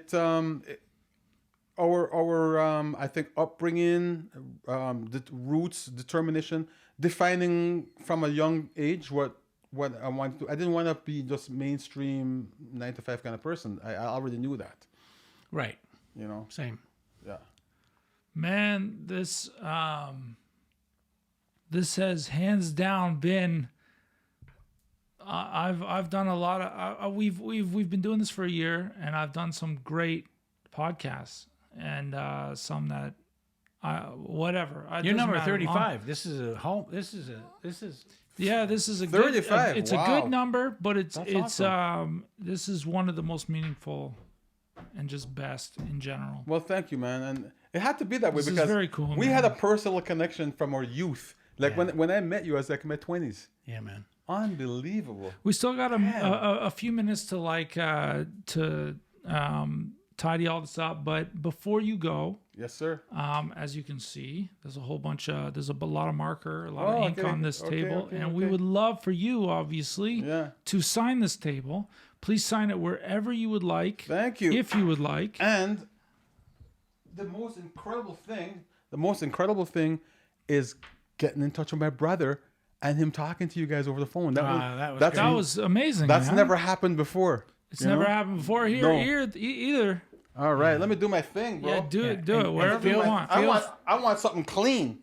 our I think upbringing, the roots, determination, defining from a young age what I wanted to. I didn't want to be just mainstream 9 to 5 kind of person. I already knew that. Right. You know. Same. Yeah. Man, this has hands down been. I've done a lot of. We've been doing this for a year, and I've done some great podcasts and some that. Whatever. You're number 35. This is a home. This is. Yeah, this is a 35. Good, it's Wow. a good number, but it's awesome. This is one of the most meaningful and just best in general. Well, thank you, man. And it had to be that way This is because very cool, we man. had a personal connection from our youth. Like Yeah. when I met you, I was like in my 20s. Yeah, man. Unbelievable. We still got a few minutes to tidy all this up, but before you go, Yes, sir. as you can see, there's a whole bunch of a lot of marker, a lot of ink okay. on this table, Okay, and we okay. would love for you, obviously, Yeah. to sign this table. Please sign it wherever you would like. Thank you. If you would like. And the most incredible thing is getting in touch with my brother and him talking to you guys over the phone. That was amazing. That's man. never happened before. It's you never know? happened before No. here either. All right, let me do my thing, bro. Yeah, do it and wherever you feel- want. I want something clean.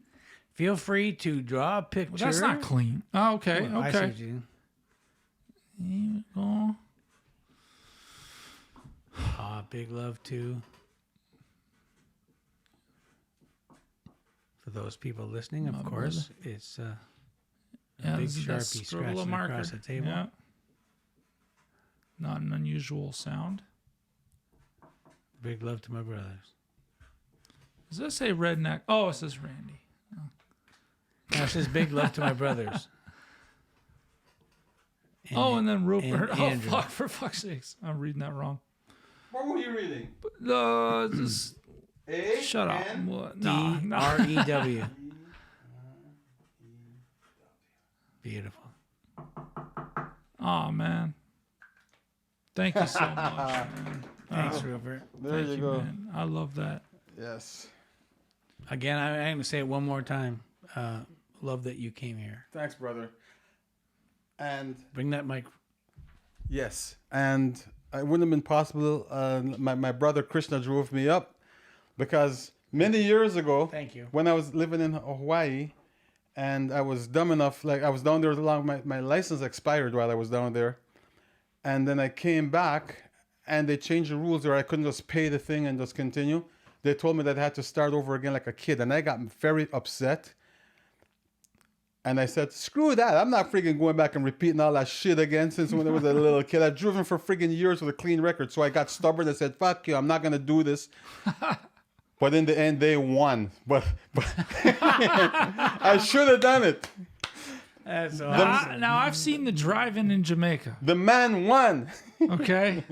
Feel free to draw a picture. Well, that's not clean. Oh, okay, I see okay. what you do. Here we go. Big love to. For those people listening, of course, it's a big this is that Sharpie scribble scratching marker. across the table. Yeah. Not an unusual sound. Big love to my brothers. Does this say redneck? Oh, it says Randy. That says big love to my brothers. And then Rupert. and Oh, Andrew. fuck, for fuck's sakes. I'm reading that wrong. What were you reading? Just A shut up. N What? No, no. D-R-E-W. Beautiful. Oh, man. Thank you so much, man. Thanks, Rupert. There Thank you go. man. I love that. Yes. Again, I'm going to say it one more time. Love that you came here. Thanks, brother. And Bring that mic. yes, and it wouldn't have been possible. My brother Krishna drove me up because many years ago, Thank you. when I was living in Hawaii, and I was dumb enough, like I was down there long, my license expired while I was down there, and then I came back, and they changed the rules where I couldn't just pay the thing and just continue. They told me that I had to start over again like a kid, and I got very upset. And I said, screw that. I'm not freaking going back and repeating all that shit again since when I was a little kid. I've driven for freaking years with a clean record. So I got stubborn and said, fuck you, I'm not going to do this. But in the end, they won. But I should have done it. That's awesome. Now, I've seen the drive-in in Jamaica. The man won. Okay?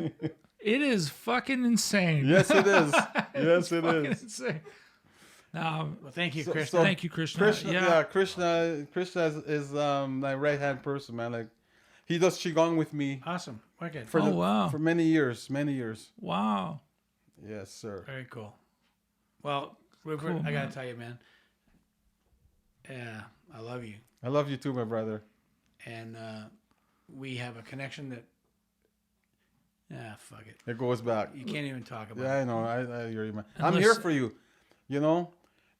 It is fucking insane. Yes, it is. Yes, it Fucking is. insane. Well, thank you, Krishna. so- Thank you, Krishna. Krishna is my right-hand person, man. Like, he does Qigong with me Awesome. Wicked. wow. for many years. Wow. Yes, sir. Very cool. Well, Rupert, Cool, I got man. to tell you, man. Yeah, I love you. I love you too, my brother. And we have a connection that, fuck it. It goes back. You can't even talk about Yeah, I it. know. I hear you, man. And I'm here listen- for you. You know,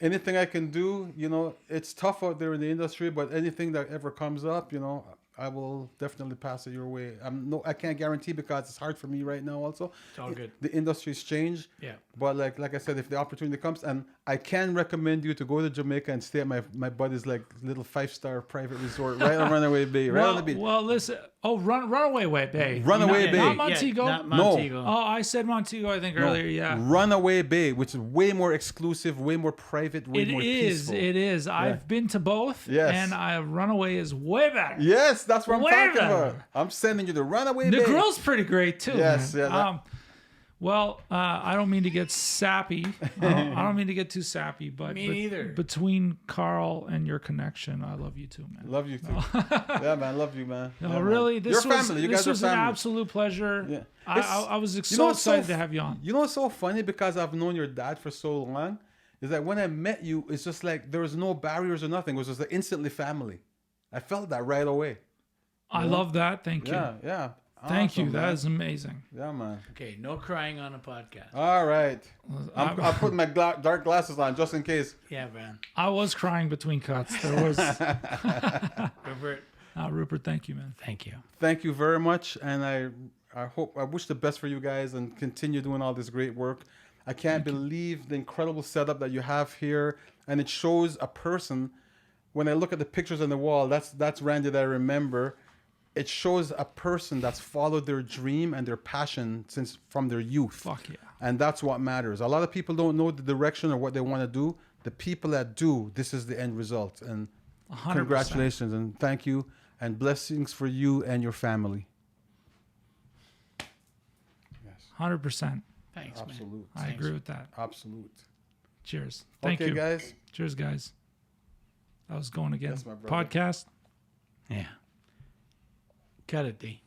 anything I can do, you know, it's tough out there in the industry, but anything that ever comes up, you know, I will definitely pass it your way. I can't guarantee because it's hard for me right now also. It's all good. The industry's changed. Yeah. But like I said, if the opportunity comes, and I can recommend you to go to Jamaica and stay at my buddy's like little 5-star private resort right on Runaway Bay, right on the beach. Well, listen. Oh, Runaway Bay. Runaway Not- Bay. Not Montego. not No. Montego. Oh, I said Montego, I think, No, earlier. Yeah. Runaway Bay, which is way more exclusive, way more private, way more peaceful. It is. I've been to both. Yes. And Runaway is way better. Yes, that's what I'm Way talking better. about. I'm sending you to Runaway The Bay. grill's pretty great too. Yes, man. yeah, that- Well, I don't mean to get sappy. I don't mean to get too sappy, but Me neither. Between Carl and your connection, I love you too, man. Love you too. Yeah, man. Love you, man. No, Yeah, man. really, this You're was family. You this guys are was an family. absolute pleasure. Yeah. I was You so know what's so excited to f- have you on. You know what's so funny, because I've known your dad for so long, is that when I met you, it's just like there was no barriers or nothing. It was just like instantly family. I felt that right away. I love that. Thank you. Yeah, yeah. Thank you. Awesome, That man. is amazing. Yeah, man. Okay, no crying on a podcast. All right. I'll put my dark glasses on just in case. Yeah, man. I was crying between cuts. There was Rupert, Rupert. Thank you, man. thank you. Thank you very much, and I wish the best for you guys and continue doing all this great work. I can't believe the incredible setup that you have here, and it shows a person. When I look at the pictures on the wall, that's Randy that I remember. It shows a person that's followed their dream and their passion from their youth. Fuck yeah. And that's what matters. A lot of people don't know the direction or what they want to do. The people that do, this is the end result. And 100%. congratulations and thank you and blessings for you and your family. 100%. Thanks, man. Absolute. I agree with that. Absolute. Cheers. Thank Okay, you. guys. Cheers, guys. That was going again. Yes, my brother. Podcast. Yeah. Cut it, D.